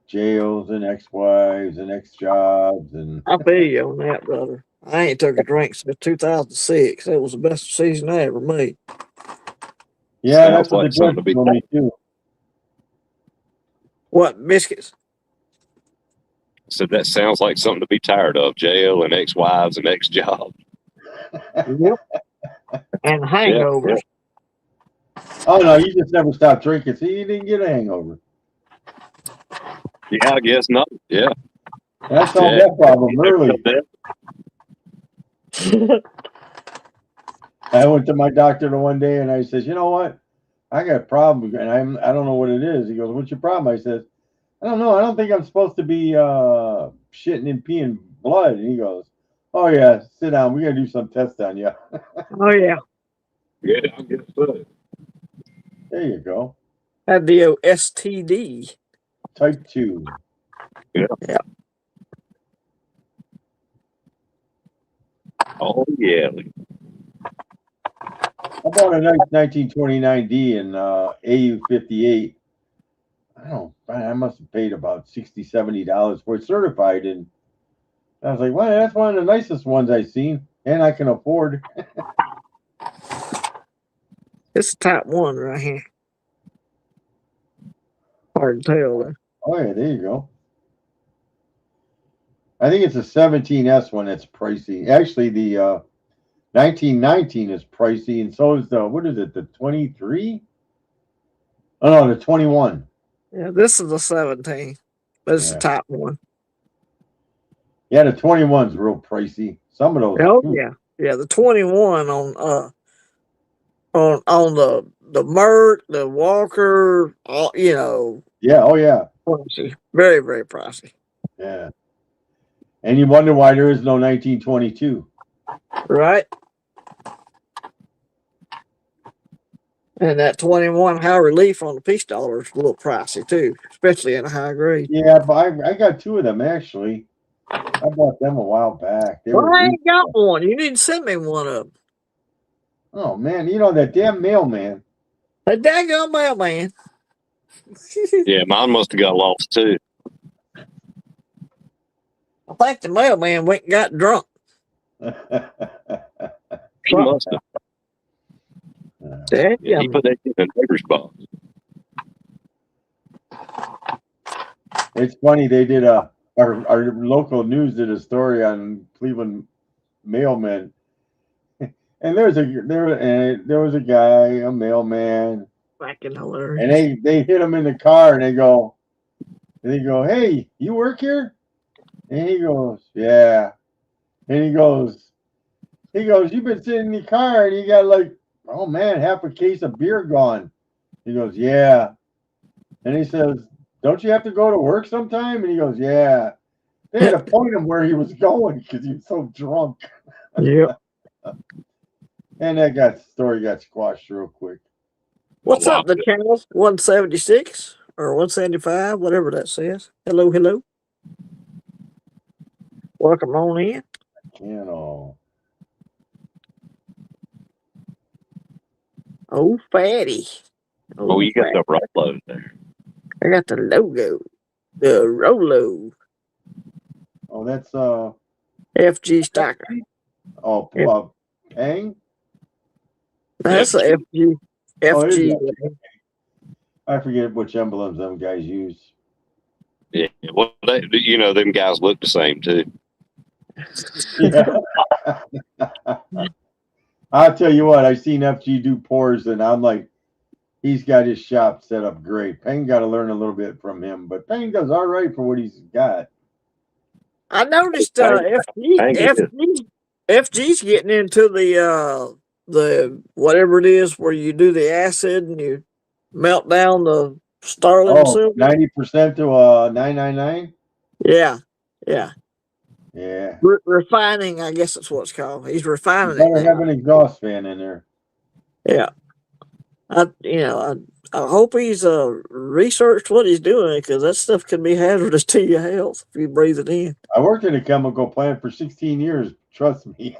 Speaker 2: jails and ex-wives and ex-jobs, and
Speaker 1: I feel you on that, brother. I ain't took a drink since 2006. It was the best decision I ever made.
Speaker 2: Yeah, that's what the judge told me too.
Speaker 1: What, biscuits?
Speaker 3: So that sounds like something to be tired of: jail and ex-wives and ex-jobs.
Speaker 1: Yep. And hangovers.
Speaker 3: Yeah.
Speaker 2: Oh no, you just never stopped drinking, so you didn't get a hangover.
Speaker 3: Yeah, I guess not. Yeah.
Speaker 2: That's all that problem early. I went to my doctor one day and I says, you know what? I got a problem and I don't know what it is. He goes, what's your problem? I says, I don't know. I don't think I'm supposed to be shitting and peeing blood. And he goes, oh yeah, sit down. We're gonna do some tests on you.
Speaker 1: Oh yeah.
Speaker 3: Yeah, I guess so.
Speaker 2: There you go.
Speaker 1: That'd be a STD.
Speaker 2: Type 2.
Speaker 3: Yeah.
Speaker 1: Yeah.
Speaker 3: Oh yeah.
Speaker 2: I bought a nice 1929D in AU58. I must have paid about $60, $70 for it certified. And I was like, well, that's one of the nicest ones I've seen. And I can afford.
Speaker 1: It's type 1 right here. Hard to tell though.
Speaker 2: Oh, yeah, there you go. I think it's a 17S one that's pricey. Actually, the 1919 is pricey, and so is what is it, the 23? Oh, no, the 21.
Speaker 1: Yeah, this is a 17, but it's a
Speaker 2: Yeah.
Speaker 1: type 1.
Speaker 2: Yeah, the 21's real pricey. Some of those.
Speaker 1: Oh yeah, yeah. The 21 on the Merc, the Walker, all
Speaker 2: Yeah, oh yeah.
Speaker 1: pricey. Very, very pricey.
Speaker 2: Yeah. And you wonder why there is no 1922.
Speaker 1: Right? And that 21 high relief on the peace dollar is a little pricey too, especially in a high grade.
Speaker 2: Yeah, but I got two of them actually. I bought them a while back. They were
Speaker 1: I ain't got one. You need to send me one of them.
Speaker 2: Oh man, that damn mailman.
Speaker 1: That daggone mailman.
Speaker 3: Yeah, mine must have got lost too.
Speaker 1: I think the mailman went and got drunk.
Speaker 3: He must have. Yeah, he put that in the neighbor's box.
Speaker 2: It's funny, they did our local news did a story on Cleveland mailmen. And there was a guy, a mailman.
Speaker 1: Fucking hilarious.
Speaker 2: And they hit him in the car and they go, hey, you work here? And he goes, yeah. And he goes, you've been sitting in the car and you got like, oh man, half a case of beer gone. He goes, yeah. And he says, don't you have to go to work sometime? And he goes, yeah. They had to point him where he was going because he was so drunk.
Speaker 1: Yep.
Speaker 2: And that story got squashed real quick.
Speaker 1: What's up, the channel? 176 or 175, whatever that says. Hello, hello. Welcome on in.
Speaker 2: Channel.
Speaker 1: Oh, fatty.
Speaker 3: Oh, you got the right load there.
Speaker 1: I got the logo. The Rolo.
Speaker 2: Oh, that's
Speaker 1: FG Stocker.
Speaker 2: Oh, Pang?
Speaker 1: That's a FG. FG.
Speaker 2: I forget which emblems them guys use.
Speaker 3: Yeah, well, them guys look the same too.
Speaker 2: Yeah. I'll tell you what, I've seen FG do pours, and I'm like, he's got his shop set up great. Pang got to learn a little bit from him, but Pang does all right for what he's got.
Speaker 1: I noticed FG's getting into the whatever it is where you do the acid and you melt down the sterling silver.
Speaker 2: 90% to 999.
Speaker 1: Yeah. Refining, I guess that's what it's called. He's refining
Speaker 2: you better have an exhaust fan in there.
Speaker 1: Yeah. I hope he's researched what he's doing, because that stuff can be hazardous to your health if you breathe it in.
Speaker 2: I worked in a chemical plant for 16 years. Trust me.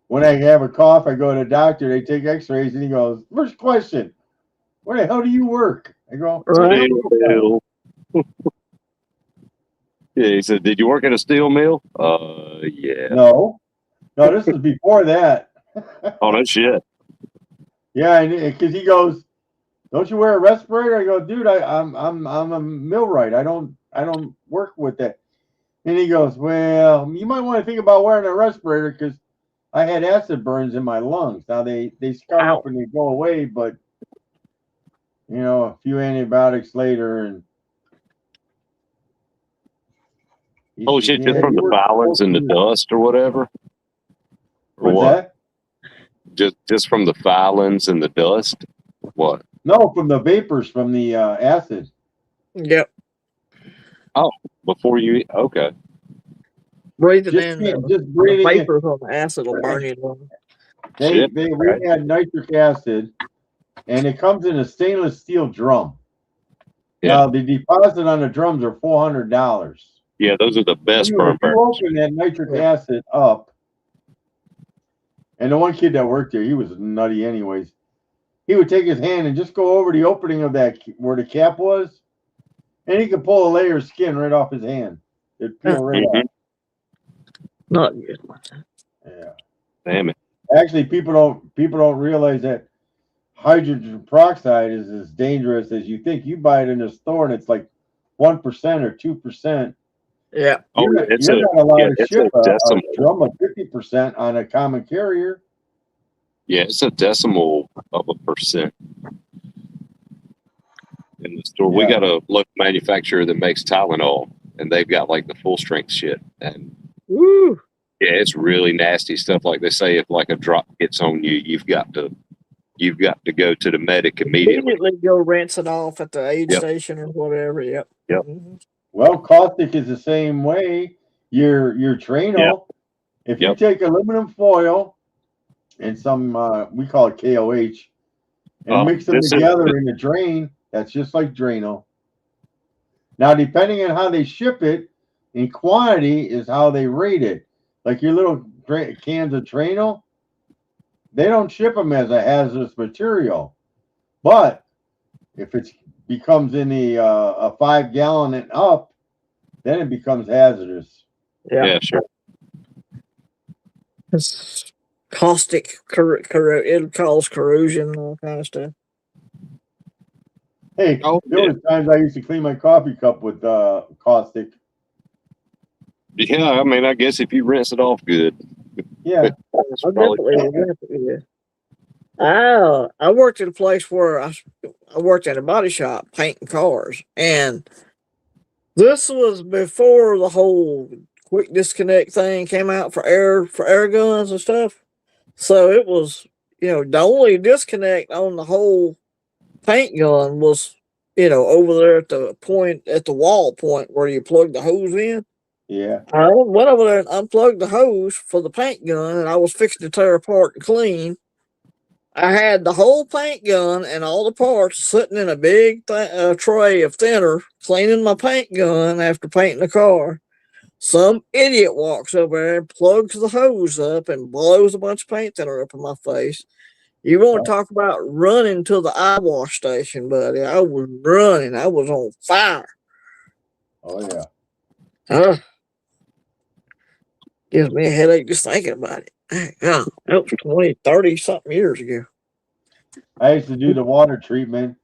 Speaker 2: When I have a cough, I go to the doctor. They take X-rays, and he goes, "First question, where the hell do you work?" I go,
Speaker 1: right.
Speaker 3: Yeah, he said, "Did you work at a steel mill?" Yeah.
Speaker 2: No, this is before that.
Speaker 3: Oh, no shit.
Speaker 2: Yeah, because he goes, "Don't you wear a respirator?" I go, "Dude, I'm a millwright. I don't work with that." And he goes, "Well, you might want to think about wearing a respirator because I had acid burns in my lungs. Now they scar up and they go away, but a few antibiotics later and."
Speaker 3: Oh shit! Just from the filings and the dust or whatever. Or
Speaker 2: What's
Speaker 3: that? Just from the filings and the dust. What?
Speaker 2: No, from the vapors from the acid.
Speaker 1: Yep.
Speaker 3: Oh, before you okay.
Speaker 1: Breathing
Speaker 2: just breathing
Speaker 1: the vapors on the acid will burn you.
Speaker 2: We had nitric acid, and it comes in a stainless steel drum. Now the deposit on the drums are $400.
Speaker 3: Yeah, those are the best
Speaker 2: You
Speaker 3: burn barrels.
Speaker 2: open that nitric acid up, and the one kid that worked there, he was nutty anyways. He would take his hand and just go over the opening of that where the cap was, and he could pull a layer of skin right off his hand. It'd peel right off.
Speaker 1: Not good.
Speaker 2: Yeah.
Speaker 3: Damn it.
Speaker 2: Actually, people don't realize that hydrogen peroxide is as dangerous as you think. You buy it in the store and it's like 1% or 2%.
Speaker 1: Yeah.
Speaker 3: Oh,
Speaker 2: You're not allowed to ship a drum of 50% on a common carrier.
Speaker 3: Yeah, it's a decimal of a percent in the store. We got a local manufacturer that makes Tylenol, and they've got like the full strength shit. And
Speaker 1: Woo.
Speaker 3: yeah, it's really nasty stuff. Like they say, if like a drop gets on you, you've got to go to the medic immediately.
Speaker 1: Go rinse it off at the aid station or whatever. Yep.
Speaker 3: Mm-hmm.
Speaker 2: Well, caustic is the same way. Your Trano, if you take aluminum foil and some we call it KOH and mix them together in the drain, that's just like Drano. Now, depending on how they ship it in quantity is how they rate it. Like your little cans of Drano, they don't ship them as a hazardous material. But if it becomes in the a 5 gallon and up, then it becomes hazardous.
Speaker 3: Yeah, sure.
Speaker 1: It's caustic, it causes corrosion and all kind of stuff.
Speaker 2: Hey, there was times I used to clean my coffee cup with caustic.
Speaker 3: Yeah, I mean, I guess if you rinse it off good.
Speaker 2: Yeah.
Speaker 1: I worked at a place where I worked at a body shop painting cars, and this was before the whole quick disconnect thing came out for air guns and stuff. So it was, the only disconnect on the whole paint gun was, over there at the wall point where you plug the hose in.
Speaker 2: Yeah.
Speaker 1: I went over there and unplugged the hose for the paint gun, and I was fixing to tear apart and clean. I had the whole paint gun and all the parts sitting in a big tray of thinner, cleaning my paint gun after painting the car. Some idiot walks over there and plugs the hose up and blows a bunch of paint thinner up in my face. You want to talk about running to the eye wash station, buddy? I was running. I was on fire.
Speaker 2: Oh, yeah.
Speaker 1: Gives me a headache just thinking about it. Yeah, that was 20, 30 something years ago.
Speaker 2: I used to do the water treatment,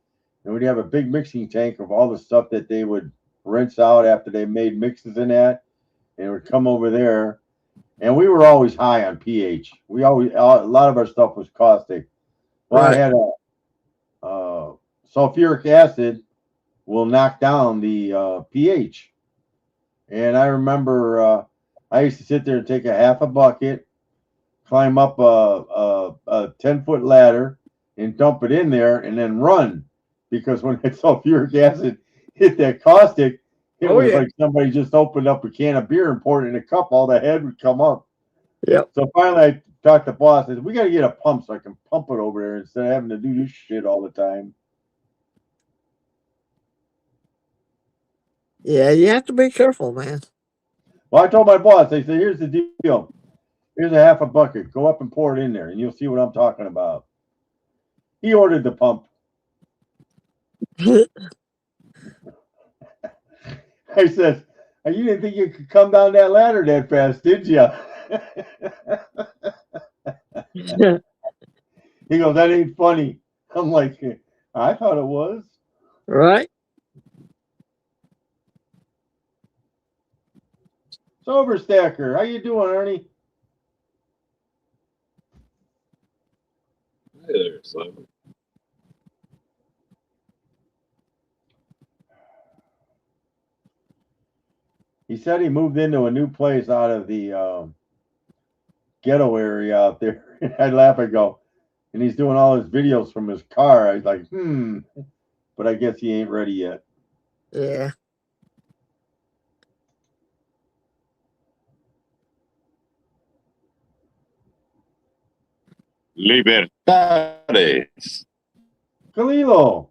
Speaker 2: and we'd have a big mixing tank of all the stuff that they would rinse out after they made mixes in that, and it would come over there. And we were always high on pH. A lot of our stuff was caustic. Well, I had a sulfuric acid will knock down the pH. And I remember I used to sit there and take a half a bucket, climb up a 10-foot ladder, and dump it in there, and then run. Because when that sulfuric acid hit that caustic, it was like somebody just opened up a can of beer and poured it in a cup. All the head would come up.
Speaker 1: Yep.
Speaker 2: So finally, I talked to the boss. I said, we got to get a pump so I can pump it over there instead of having to do this shit all the time.
Speaker 1: Yeah, you have to be careful, man.
Speaker 2: Well, I told my boss, I said, here's the deal. Here's a half a bucket. Go up and pour it in there, and you'll see what I'm talking about. He ordered the pump. I said, you didn't think you could come down that ladder that fast, did you? He goes, that ain't funny. I'm like, I thought it was.
Speaker 1: Right.
Speaker 2: Sober Stacker, how you doing, Ernie?
Speaker 3: Hey there, Simon.
Speaker 2: He said he moved into a new place out of the ghetto area out there. I laugh and go, and he's doing all his videos from his car. I was like, but I guess he ain't ready yet.
Speaker 1: Yeah.
Speaker 3: Libertades.
Speaker 2: Kalilo.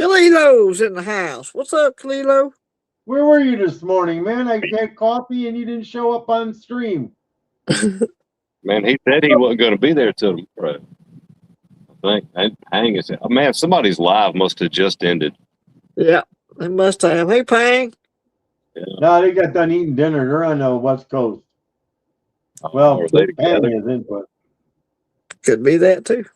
Speaker 1: Kalilo's in the house. What's up, Kalilo?
Speaker 2: Where were you this morning, man? I had coffee and you didn't show up on stream.
Speaker 3: Man, he said he wasn't going to be there till I think. Hang is man. Somebody's live must have just ended.
Speaker 1: Yeah, they must have. Hey, Pang.
Speaker 3: Yeah.
Speaker 2: No, they got done eating dinner. They're on the West Coast.
Speaker 3: Are they together?
Speaker 2: Pang isn't, but
Speaker 1: Could be that too.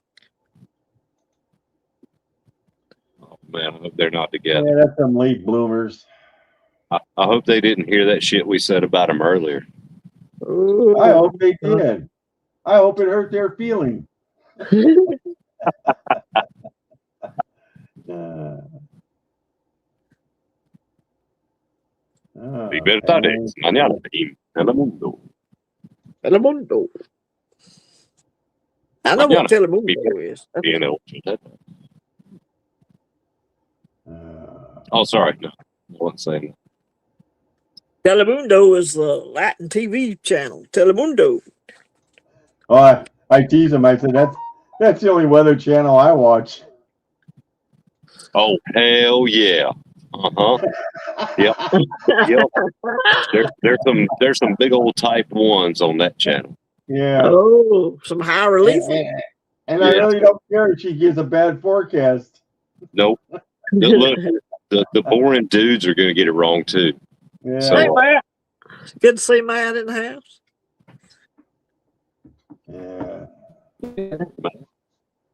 Speaker 3: Oh man, I hope they're not together.
Speaker 2: yeah, that's some late bloomers.
Speaker 3: I hope they didn't hear that shit we said about them earlier.
Speaker 1: Ooh.
Speaker 2: I hope they did. I hope it hurt their feelings.
Speaker 3: Libertades, mañana en Telemundo.
Speaker 1: Telemundo. I know what Telemundo is.
Speaker 3: Oh, sorry. No, I wasn't saying that.
Speaker 1: Telemundo is the Latin TV channel. Telemundo.
Speaker 2: Oh, I tease him. I said that's the only weather channel I watch.
Speaker 3: Oh, hell yeah. Uh-huh. Yep. Yep. There's some big old type ones on that channel.
Speaker 2: Yeah.
Speaker 1: Oh, some high relief.
Speaker 2: And I really don't care if she gives a bad forecast.
Speaker 3: Nope. Look, the boring dudes are going to get it wrong too.
Speaker 2: Yeah.
Speaker 3: So,
Speaker 1: Hey, Matt. Good to see Matt in the house.
Speaker 2: Yeah.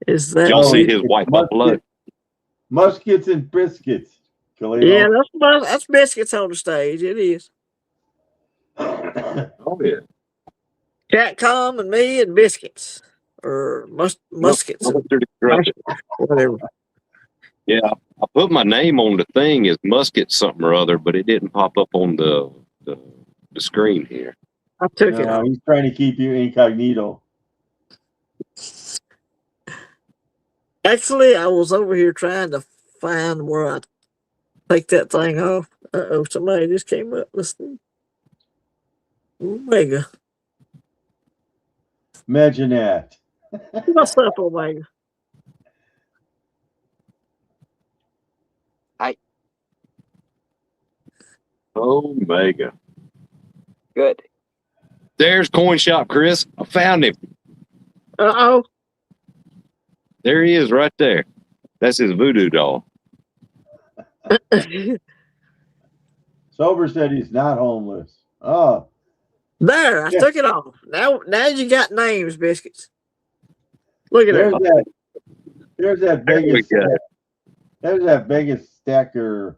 Speaker 1: Is that
Speaker 3: y'all see his white buffalo?
Speaker 2: Muskets and biscuits. Khalil.
Speaker 1: Yeah, that's biscuits on the stage. It is.
Speaker 3: Oh yeah.
Speaker 1: Catcom and me and biscuits, or muskets, whatever.
Speaker 3: Yeah, I put my name on the thing as Musket something or other, but it didn't pop up on the screen here.
Speaker 1: I took it off.
Speaker 2: He's trying to keep you incognito.
Speaker 1: Actually, I was over here trying to find where I take that thing off. Uh-oh, somebody just came up. Let's see. Omega.
Speaker 2: Imagine that.
Speaker 1: What's up, Omega?
Speaker 4: Hi.
Speaker 3: Omega.
Speaker 4: Good.
Speaker 3: There's Coin Shop Chris. I found him.
Speaker 1: Uh-oh.
Speaker 3: There he is right there. That's his voodoo doll.
Speaker 2: Sober said he's not homeless. Oh.
Speaker 1: There, I took it off. Now you got names, biscuits. Look at that.
Speaker 2: There's that Vegas stacker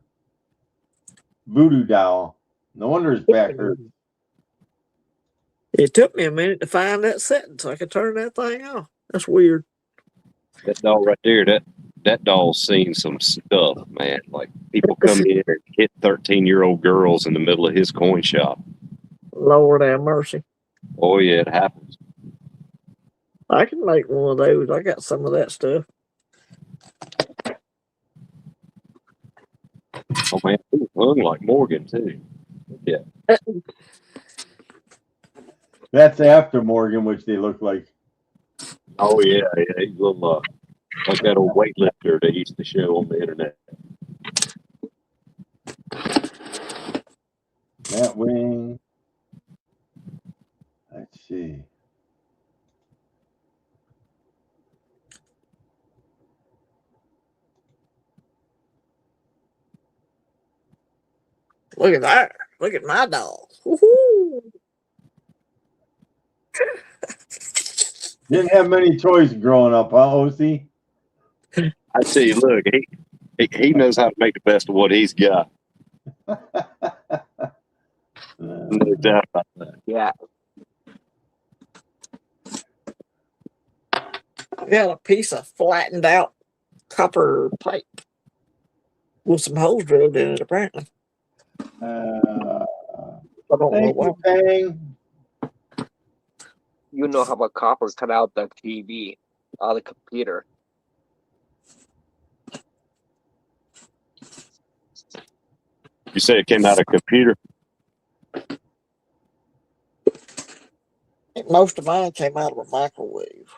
Speaker 2: voodoo doll. No wonder his back hurts.
Speaker 1: It took me a minute to find that setting so I could turn that thing off. That's weird.
Speaker 3: That doll right there, that doll's seen some stuff, man. Like people come in and hit 13-year-old girls in the middle of his coin shop.
Speaker 1: Lord have mercy.
Speaker 3: Oh yeah, it happens.
Speaker 1: I can make one of those. I got some of that stuff.
Speaker 3: Oh man, he hung like Morgan too. Yeah.
Speaker 2: That's after Morgan, which they look like.
Speaker 3: Oh yeah, he's a little like that old weightlifter they used to show on the internet.
Speaker 2: That wing. Let's see.
Speaker 1: Look at that. Look at my dog. Woo-hoo.
Speaker 2: Didn't have many toys growing up, huh, OC?
Speaker 3: I tell you, look, he knows how to make the best of what he's got. No doubt about that.
Speaker 4: Yeah.
Speaker 1: I got a piece of flattened out copper pipe with some holes drilled in it, apparently. I don't know why.
Speaker 2: Pang.
Speaker 4: You know how a copper cut out the TV on the computer.
Speaker 3: You say it came out of a computer?
Speaker 1: Most of mine came out of a microwave.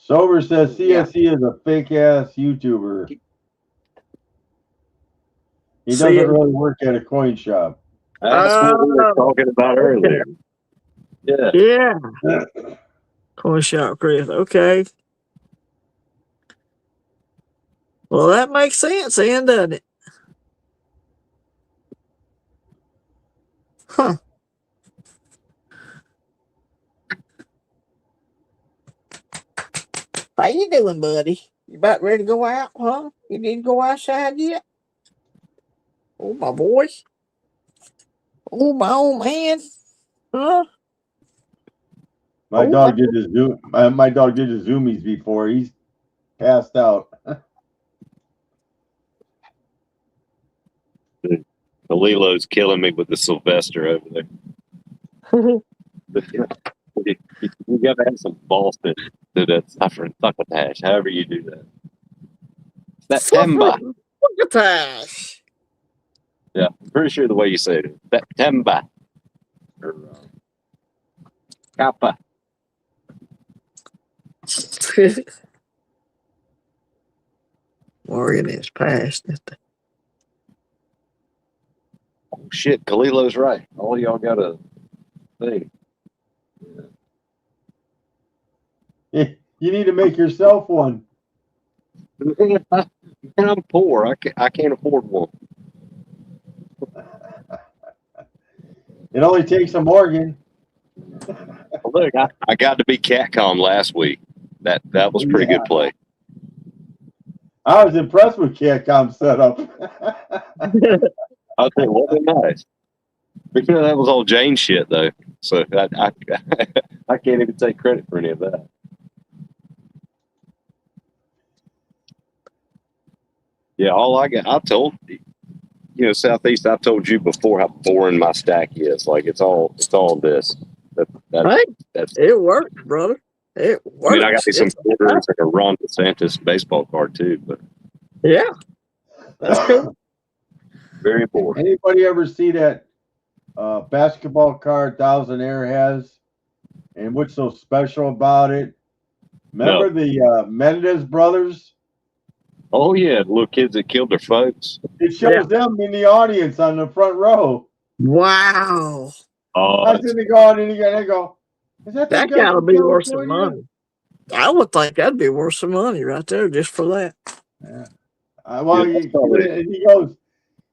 Speaker 2: Sober says CSC is a fake ass YouTuber. He doesn't really work at a coin shop.
Speaker 3: That's what we were talking about earlier. Yeah.
Speaker 1: Yeah. Coin shop, Chris. Okay. Well, that makes sense, then, doesn't it? Huh. How you doing, buddy? You about ready to go out, huh? You didn't go outside yet? Oh, my boy. Oh, my old man. Huh?
Speaker 2: My dog did the zoomies before. He's passed out.
Speaker 3: The Lilo's killing me with the Sylvester over there. You got to have some balls to do that succotash, however you do that. September.
Speaker 1: Succotash.
Speaker 3: Yeah, I'm pretty sure the way you say it. September. Or, Kappa.
Speaker 1: Morgan is past.
Speaker 3: Oh, shit, Kalilo's right. All of y'all got a thing.
Speaker 2: You need to make yourself one.
Speaker 3: I'm poor. I can't afford one.
Speaker 2: It only takes a Morgan.
Speaker 3: Look, I got to be Catcom last week. That was pretty good play.
Speaker 2: I was impressed with Catcom's setup.
Speaker 3: I think wasn't nice. Because that was all Jane shit though. So I can't even take credit for any of that. Yeah, I told Southeast, I told you before how boring my stack is. Like it's all this.
Speaker 1: It worked, brother. It worked.
Speaker 3: I mean, I got some quarters like a Ron DeSantis baseball card too, but
Speaker 1: yeah, that's cool.
Speaker 3: Very boring.
Speaker 2: Anybody ever see that basketball card Thousand Air has, and what's so special about it? Remember the Menendez brothers?
Speaker 3: Oh yeah, the little kids that killed their folks.
Speaker 2: It shows them in the audience on the front row.
Speaker 1: Wow.
Speaker 2: Oh, I was in the garden and I go, is that
Speaker 1: gotta be worth some money. I would think that'd be worth some money right there just for that.
Speaker 2: Yeah.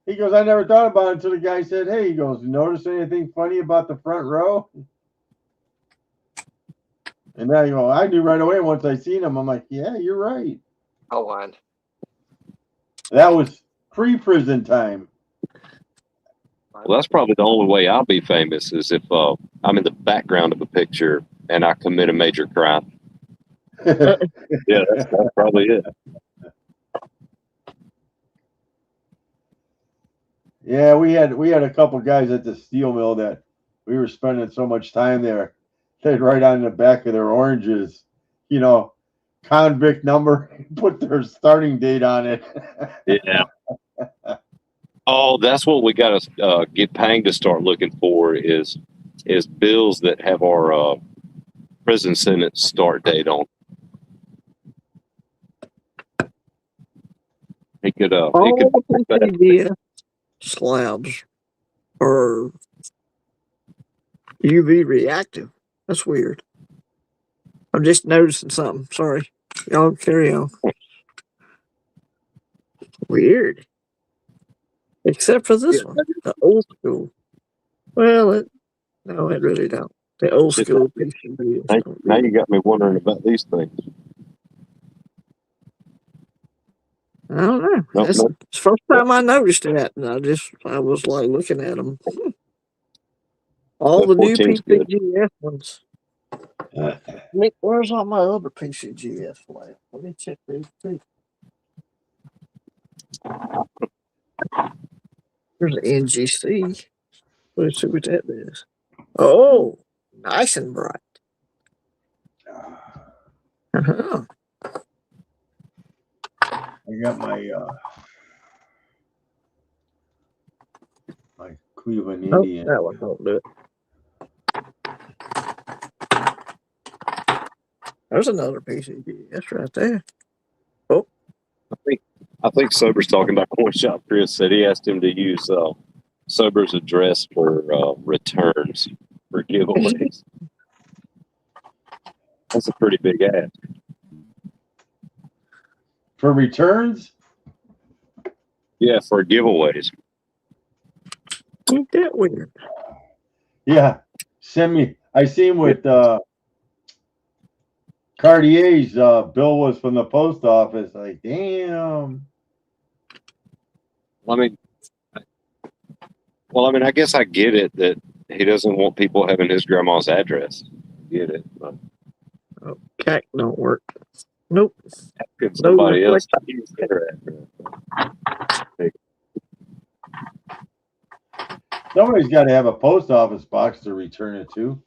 Speaker 2: He goes, I never thought about it until the guy said, hey, he goes, notice anything funny about the front row? And now I knew right away once I seen him. I'm like, yeah, you're right.
Speaker 4: Oh, on.
Speaker 2: That was pre-prison time.
Speaker 3: Well, that's probably the only way I'll be famous is if I'm in the background of a picture and I commit a major crime. Yeah, that's probably it.
Speaker 2: Yeah, we had a couple guys at the steel mill that we were spending so much time there. They'd write on the back of their oranges, convict number, put their starting date on it.
Speaker 3: Yeah. Oh, that's what we got to get Pang to start looking for is bills that have our prison sentence start date on. He could
Speaker 1: slabs or UV reactive. That's weird. I'm just noticing something. Sorry. Y'all carry on. Weird. Except for this one, the old school. Well, it really don't. The old school PCBs.
Speaker 3: Now you got me wondering about these things.
Speaker 1: I don't know. It's the first time I noticed that, and I was like looking at them. All the new PCGF ones. Nick, where's all my other PCGF left? Let me check these too. There's an NGC. Let's see what that is. Oh, nice and bright. Uh-huh.
Speaker 2: I got my Cleveland Indian.
Speaker 1: That one won't do it. There's another PCB. That's right there.
Speaker 3: I think Sober's talking about Coin Shop. Chris said he asked him to use Sober's address for returns for giveaways. That's a pretty big ask.
Speaker 2: For returns?
Speaker 3: Yeah, for giveaways.
Speaker 1: Ain't that weird?
Speaker 2: Yeah. Send me. I seen with Cartier's bill was from the post office. Like, damn.
Speaker 3: I mean, I guess I get it that he doesn't want people having his grandma's address. Get it? But
Speaker 1: CAC don't work. Nope.
Speaker 3: could somebody else use their address?
Speaker 2: Somebody's got to have a post office box to return it to.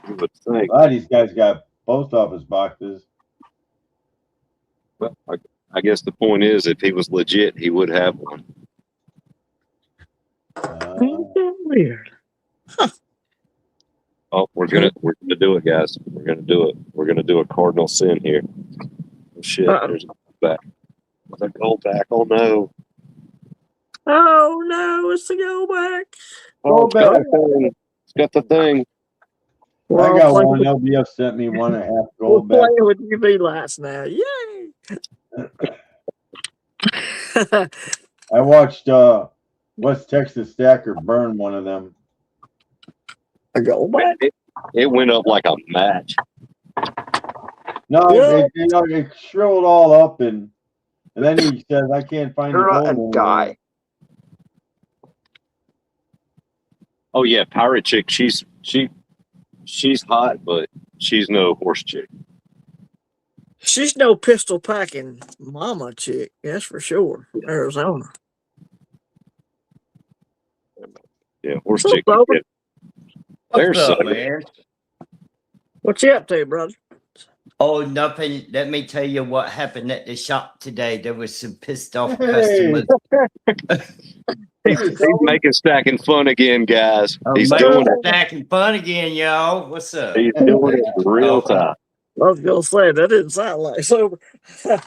Speaker 3: You would think.
Speaker 2: A lot of these guys got post office boxes.
Speaker 3: Well, I guess the point is, if he was legit, he would have one.
Speaker 1: Ain't that weird?
Speaker 3: Oh, we're gonna do it, guys. We're gonna do it. We're gonna do a cardinal sin here. Oh, shit, there's a back. Is that gold back? Oh no!
Speaker 1: Oh no, it's the go back.
Speaker 2: Go back.
Speaker 3: It's got the thing.
Speaker 1: Well,
Speaker 2: I got one. LBF sent me 1.5 gold back.
Speaker 1: Playing with UV lights now. Yay!
Speaker 2: I watched West Texas Stacker burn one of them.
Speaker 1: A go back.
Speaker 3: It went up like a match.
Speaker 2: No,
Speaker 1: Yeah.
Speaker 2: it shriveled all up, and then he says, "I can't find the
Speaker 4: You're
Speaker 2: gold."
Speaker 4: a
Speaker 2: anymore."
Speaker 4: guy.
Speaker 3: Oh yeah, pirate chick. She's hot, but she's no horse chick.
Speaker 1: She's no pistol packing mama chick, that's for sure. From Arizona.
Speaker 3: Yeah, horse
Speaker 1: What's
Speaker 3: chick.
Speaker 1: up, Robert?
Speaker 3: There's
Speaker 5: What's up,
Speaker 3: some.
Speaker 5: man?
Speaker 1: What you up to, brother?
Speaker 5: Oh, nothing. Let me tell you what happened at the shop today. There was some pissed off
Speaker 2: Hey.
Speaker 5: customers.
Speaker 3: He's making stacking fun again, guys.
Speaker 5: Oh,
Speaker 3: He's
Speaker 5: making
Speaker 3: doing it.
Speaker 5: stacking fun again, y'all. What's up?
Speaker 3: He's doing it real time.
Speaker 1: I was gonna say that didn't sound like sober.
Speaker 5: Tell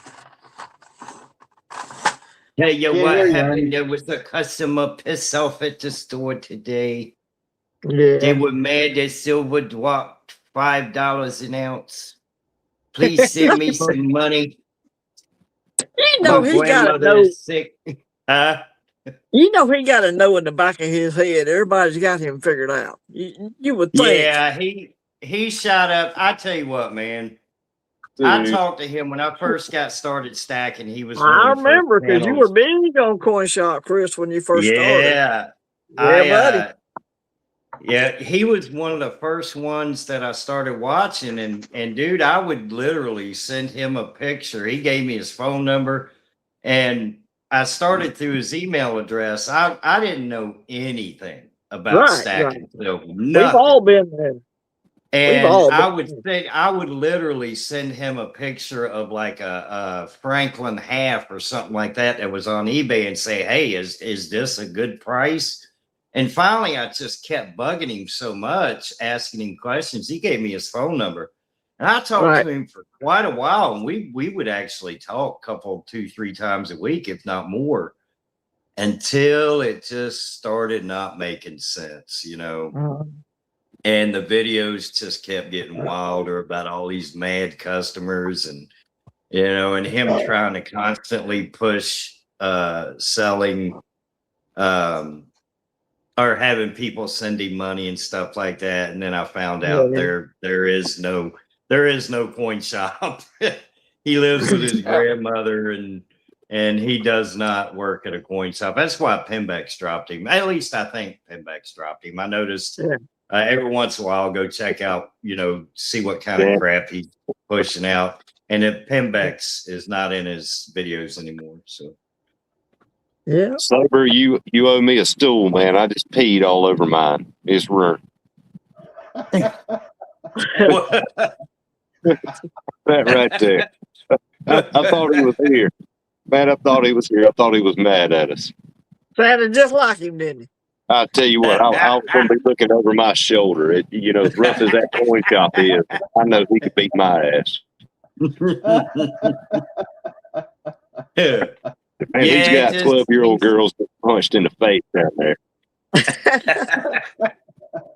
Speaker 5: you
Speaker 2: Can't
Speaker 5: what
Speaker 2: hear you,
Speaker 5: happened.
Speaker 2: honey.
Speaker 5: There was a customer pissed off at the store today.
Speaker 1: Yeah.
Speaker 5: They were mad that silver dropped $5 an ounce. Please send me some money.
Speaker 1: You know
Speaker 5: My
Speaker 1: he gotta
Speaker 5: grandmother
Speaker 1: know.
Speaker 5: is sick. Huh?
Speaker 1: You know he gotta know in the back of his head. Everybody's got him figured out. You would think.
Speaker 5: Yeah, he shot up. I tell you what, man. I
Speaker 3: Dude,
Speaker 5: talked to him when I first got started stacking. He was.
Speaker 1: I
Speaker 5: one of the
Speaker 1: remember
Speaker 5: first
Speaker 1: because you
Speaker 5: panels.
Speaker 1: were big on Coin Shop, Chris, when you first started.
Speaker 5: Yeah,
Speaker 1: Yeah, buddy.
Speaker 5: Yeah, he was one of the first ones that I started watching, and dude, I would literally send him a picture. He gave me his phone number, and I started through his email address. I didn't know anything about
Speaker 1: Right,
Speaker 5: stacking. So
Speaker 1: We've
Speaker 5: nothing.
Speaker 1: all been there.
Speaker 5: And
Speaker 1: all
Speaker 5: I would literally send him a picture of like a Franklin half or something like that was on eBay and say, "Hey, is this a good price?" And finally, I just kept bugging him so much, asking him questions. He gave me his phone number, and I talked to him for quite a while. And we would actually talk 2-3 times a week, if not more, until it just started not making sense, you know. And the videos just kept getting wilder about all these mad customers and, you know, and him trying to constantly push selling or having people send him money and stuff like that. And then I found out there is no coin shop. He lives with his grandmother and he does not work at a coin shop. That's why Pembex dropped him. At least I think Pembex dropped him. I noticed every once in a while I'll go check out, you know, see what kind of crap he's pushing out. And if Pembex is not in his videos anymore. So
Speaker 1: yeah.
Speaker 3: Sober, you owe me a stool, man. I just peed all over mine. It's ruined. That right there. I thought he was here. Man, I thought he was here. I thought he was mad at us.
Speaker 1: Sounded just like him, didn't he?
Speaker 3: I'll tell you what, I was going to be looking over my shoulder. You know, as rough as that coin shop is, I know he could beat my ass. Man, he's
Speaker 5: Yeah,
Speaker 3: got
Speaker 5: just-
Speaker 3: 12-year-old girls punched in the face down there.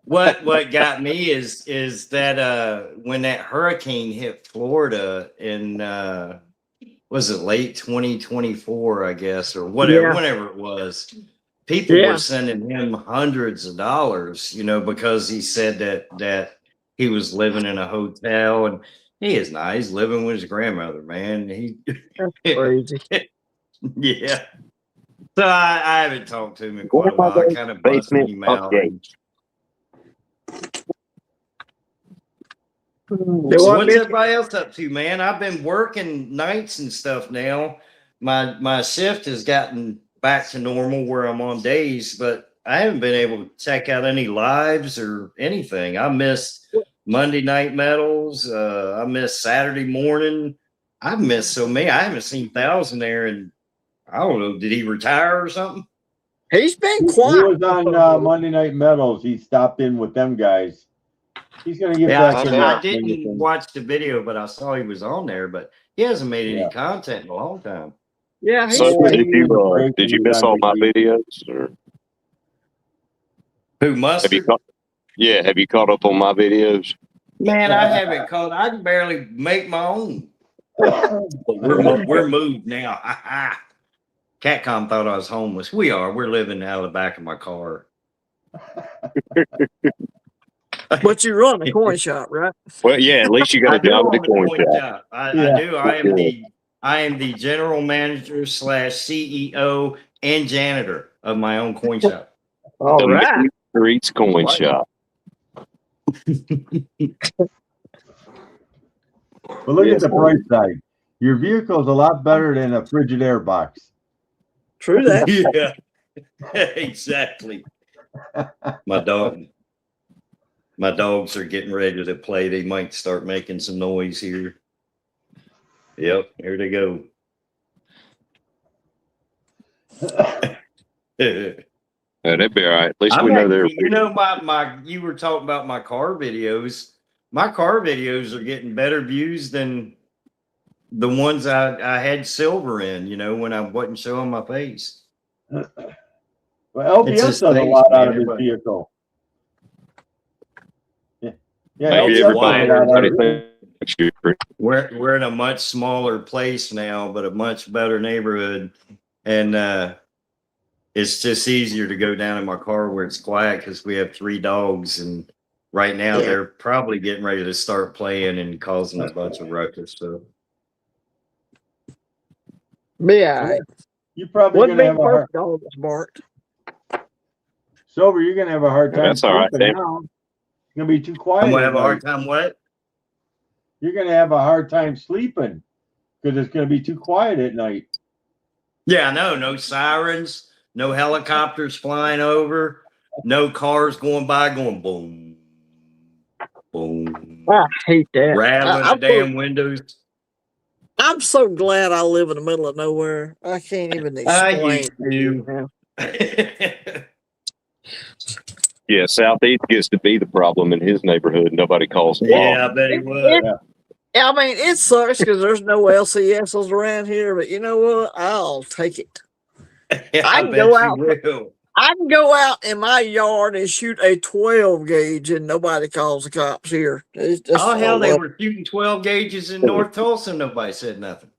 Speaker 5: What got me is that when that hurricane hit Florida in was it late 2024, I guess, or whatever,
Speaker 1: Yeah.
Speaker 5: whenever it was, people
Speaker 1: Yeah.
Speaker 5: were sending him hundreds of dollars, because he said that he was living in a hotel, and he is not. He's living with his grandmother, man.
Speaker 1: That's crazy.
Speaker 5: Yeah. So I haven't talked to him in quite a while. I kind of busted
Speaker 3: Basement
Speaker 5: him out.
Speaker 3: update.
Speaker 1: They
Speaker 5: So
Speaker 1: want
Speaker 5: what's
Speaker 1: me-
Speaker 5: everybody else up to, man? I've been working nights and stuff now. My shift has gotten back to normal where I'm on days, but I haven't been able to check out any lives or anything. I missed Monday Night Metals. I missed Saturday morning. I've missed so many. I haven't seen Thousand there, and I don't know. Did he retire or something?
Speaker 1: He's been
Speaker 2: He
Speaker 1: quiet.
Speaker 2: was on Monday Night Metals. He stopped in with them guys. He's gonna get
Speaker 5: Yeah,
Speaker 2: back in
Speaker 5: I
Speaker 2: that
Speaker 5: didn't
Speaker 2: swing of things.
Speaker 5: watch the video, but I saw he was on there. But he hasn't made any
Speaker 2: Yeah.
Speaker 5: content in a long time.
Speaker 1: Yeah, he's
Speaker 3: So
Speaker 2: Yeah,
Speaker 3: did
Speaker 2: he
Speaker 3: you
Speaker 2: was
Speaker 3: did you
Speaker 2: great
Speaker 3: miss
Speaker 2: when
Speaker 3: all
Speaker 2: he
Speaker 3: my
Speaker 2: was on
Speaker 3: videos? Or
Speaker 5: Who
Speaker 3: have you
Speaker 5: Mustard?
Speaker 3: have you caught up on my videos?
Speaker 5: Man, I haven't caught. I can barely make my own. But we're moved now. Catcom thought I was homeless. We are. We're living out of the back of my car.
Speaker 1: but you run a coin shop, right?
Speaker 3: Well, yeah, at least you got
Speaker 5: I
Speaker 3: a
Speaker 5: do
Speaker 3: job at
Speaker 5: own
Speaker 3: the
Speaker 5: a
Speaker 3: coin
Speaker 5: coin
Speaker 3: shop.
Speaker 5: shop. I
Speaker 2: Yeah.
Speaker 5: do. I am the general manager / CEO and janitor of my own coin shop.
Speaker 1: All
Speaker 3: The
Speaker 1: right.
Speaker 3: Main Streets Coin
Speaker 5: Right.
Speaker 3: Shop.
Speaker 2: But look at the bright side. Your vehicle's a lot better than a Frigidaire box.
Speaker 1: True that.
Speaker 5: Yeah, exactly. My dogs are getting ready to play. They might start making some noise here. Yep, here they go.
Speaker 3: Yeah, they'd be all right. At least we know they're.
Speaker 5: You were talking about my car videos. My car videos are getting better views than the ones I had silver in, when I wasn't showing my face.
Speaker 2: Well, LBS
Speaker 5: It's
Speaker 2: does
Speaker 5: his
Speaker 2: a
Speaker 5: face,
Speaker 2: lot out
Speaker 5: man,
Speaker 2: of his
Speaker 5: everybody.
Speaker 2: vehicle. Yeah,
Speaker 3: Have you
Speaker 2: LBS
Speaker 3: ever
Speaker 2: does a
Speaker 5: wider,
Speaker 2: lot out of
Speaker 3: everybody thinks you're pretty-
Speaker 5: We're in a much smaller place now, but a much better neighborhood, and it's just easier to go down in my car where it's quiet because we have 3 dogs, and right now they're probably getting ready to start playing and causing a bunch of ruckus. So
Speaker 1: Yeah.
Speaker 2: You're probably
Speaker 1: What
Speaker 2: gonna
Speaker 1: big
Speaker 2: have a hard
Speaker 1: perfect dog was barked?
Speaker 2: Sober, you're gonna have a hard time
Speaker 3: That's all right,
Speaker 2: sleeping
Speaker 3: Dave.
Speaker 2: now. It's gonna be too quiet.
Speaker 5: I'm gonna
Speaker 2: at
Speaker 5: have a hard
Speaker 2: night.
Speaker 5: time. What?
Speaker 2: You're gonna have a hard time sleeping because it's gonna be too quiet at night.
Speaker 5: Yeah, I know. No sirens, no helicopters flying over, no cars going by going boom, boom,
Speaker 1: I hate that.
Speaker 5: rattling the damn windows.
Speaker 1: I'm so glad I live in the middle of nowhere. I can't even explain.
Speaker 5: you
Speaker 3: Yeah, Southeast gets to be the problem in his neighborhood. Nobody calls him.
Speaker 5: Yeah, I bet he would.
Speaker 1: I mean, it sucks because there's no LCSs around here, but you know what? I'll take it.
Speaker 5: I
Speaker 1: can
Speaker 5: bet
Speaker 1: go
Speaker 5: you
Speaker 1: out-
Speaker 5: will.
Speaker 1: I can go out in my yard and shoot a 12 gauge and nobody calls the cops here. It's just,
Speaker 5: Oh hell, they were shooting 12 gauges in North Tulsa. Nobody said nothing.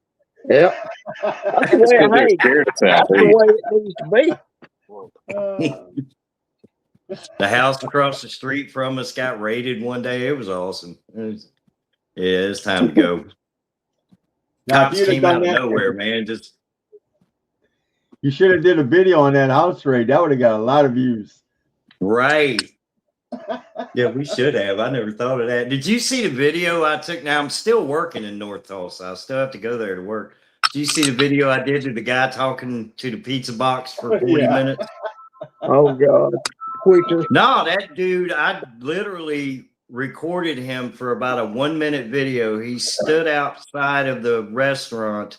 Speaker 1: Yep. That's the way,
Speaker 3: Because they're
Speaker 1: hey,
Speaker 3: scared of
Speaker 1: that's the
Speaker 3: Southeast.
Speaker 1: way it needs to be.
Speaker 5: The house across the street from us got raided one day. It was awesome. It's time to go.
Speaker 2: Now, if
Speaker 5: Cops
Speaker 2: you'd have
Speaker 5: came out
Speaker 2: done
Speaker 5: of
Speaker 2: that,
Speaker 5: nowhere, man. Just
Speaker 2: you should have did a video on that house raid. That would have got a lot of views.
Speaker 5: right. Yeah, we should have. I never thought of that. Did you see the video I took? Now I'm still working in North Tulsa. I still have to go there to work. Did you see the video I did to the guy talking to the pizza box for 40
Speaker 2: Yeah.
Speaker 5: minutes?
Speaker 1: Oh, God. Quicker.
Speaker 5: No, that dude, I literally recorded him for about a 1-minute video. He stood outside of the restaurant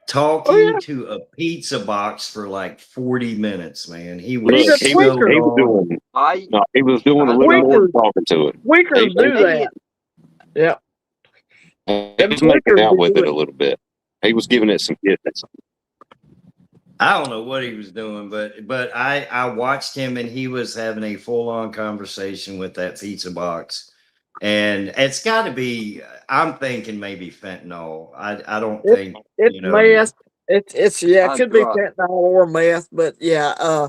Speaker 5: talking to a pizza box for like 40 minutes, man. He was
Speaker 1: He's a
Speaker 3: He was
Speaker 1: tweaker.
Speaker 3: doing.
Speaker 4: I
Speaker 3: No, he was doing a little more than talking to it.
Speaker 1: Quickers do that. Yeah.
Speaker 3: He was making out with it a little bit. He was giving it some kisses.
Speaker 5: I don't know what he was doing, but I watched him and he was having a full on conversation with that pizza box, and it's got to be. I'm thinking maybe fentanyl. I don't think
Speaker 1: it's meth. It's it could be
Speaker 4: drunk.
Speaker 1: fentanyl or meth, but yeah,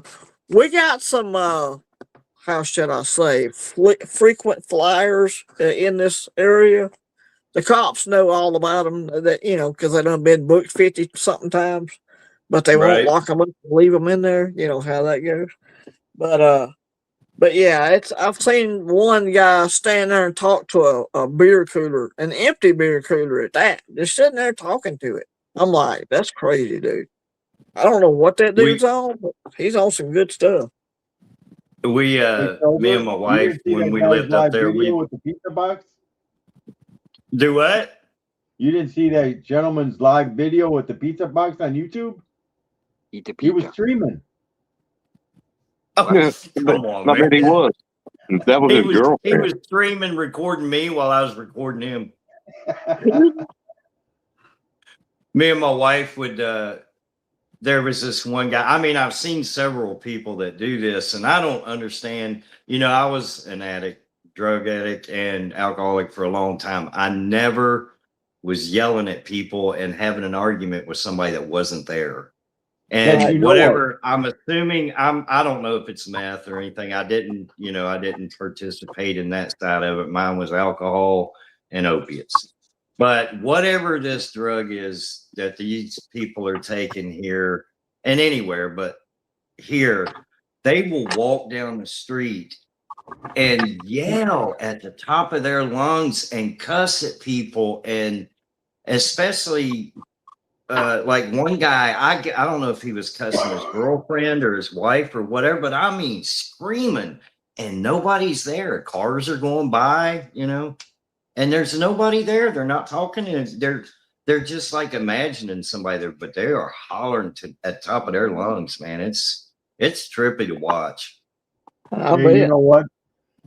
Speaker 1: we got some how should I say frequent flyers in this area. The cops know all about them, that because they done been booked 50 something times, but they won't lock them up and leave them in there. You know how that goes. But yeah, I've seen one guy stand there and talk to a beer cooler, an empty beer cooler at that, just sitting there talking to it. I'm like, that's crazy, dude. I don't know what that dude's on, but he's on some good stuff.
Speaker 5: Me and my wife, when we lived up there, we
Speaker 2: with the pizza box.
Speaker 5: Do what?
Speaker 2: You didn't see that gentleman's live video with the pizza box on YouTube?
Speaker 4: Eat the pizza.
Speaker 2: He was streaming.
Speaker 5: Oh, come on,
Speaker 3: I bet he was. That was his girlfriend.
Speaker 5: He was streaming, recording me while I was recording him. Me and my wife would. There was this one guy. I mean, I've seen several people that do this, and I don't understand. I was an addict, drug addict, and alcoholic for a long time. I never was yelling at people and having an argument with somebody that wasn't there. And whatever, I'm assuming I don't know if it's meth or anything. I didn't participate in that side of it. Mine was alcohol and opiates. But whatever this drug is that these people are taking here and anywhere, but here, they will walk down the street and yell at the top of their lungs and cuss at people. And especially like one guy, I don't know if he was cussing his girlfriend or his wife or whatever, but I mean screaming, and nobody's there. Cars are going by, and there's nobody there. They're not talking, and they're just like imagining somebody there, but they are hollering at top of their lungs, man. It's trippy to watch.
Speaker 2: Hey, you know what?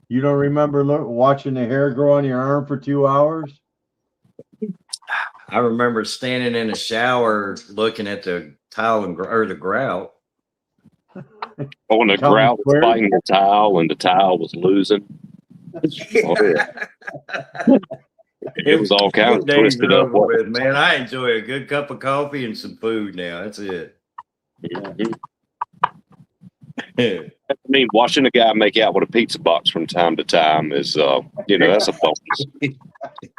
Speaker 2: You don't remember watching the hair grow on your arm for 2 hours?
Speaker 5: I remember standing in a shower looking at the tile or the grout.
Speaker 3: Oh, and the grout was fighting the tile, and the tile was losing. Oh, yeah. It was all kind of twisted up.
Speaker 5: With, man, I enjoy a good cup of coffee and some food now. That's it.
Speaker 3: Mm-hmm. I mean, watching a guy make out with a pizza box from time to time is, that's a bonus.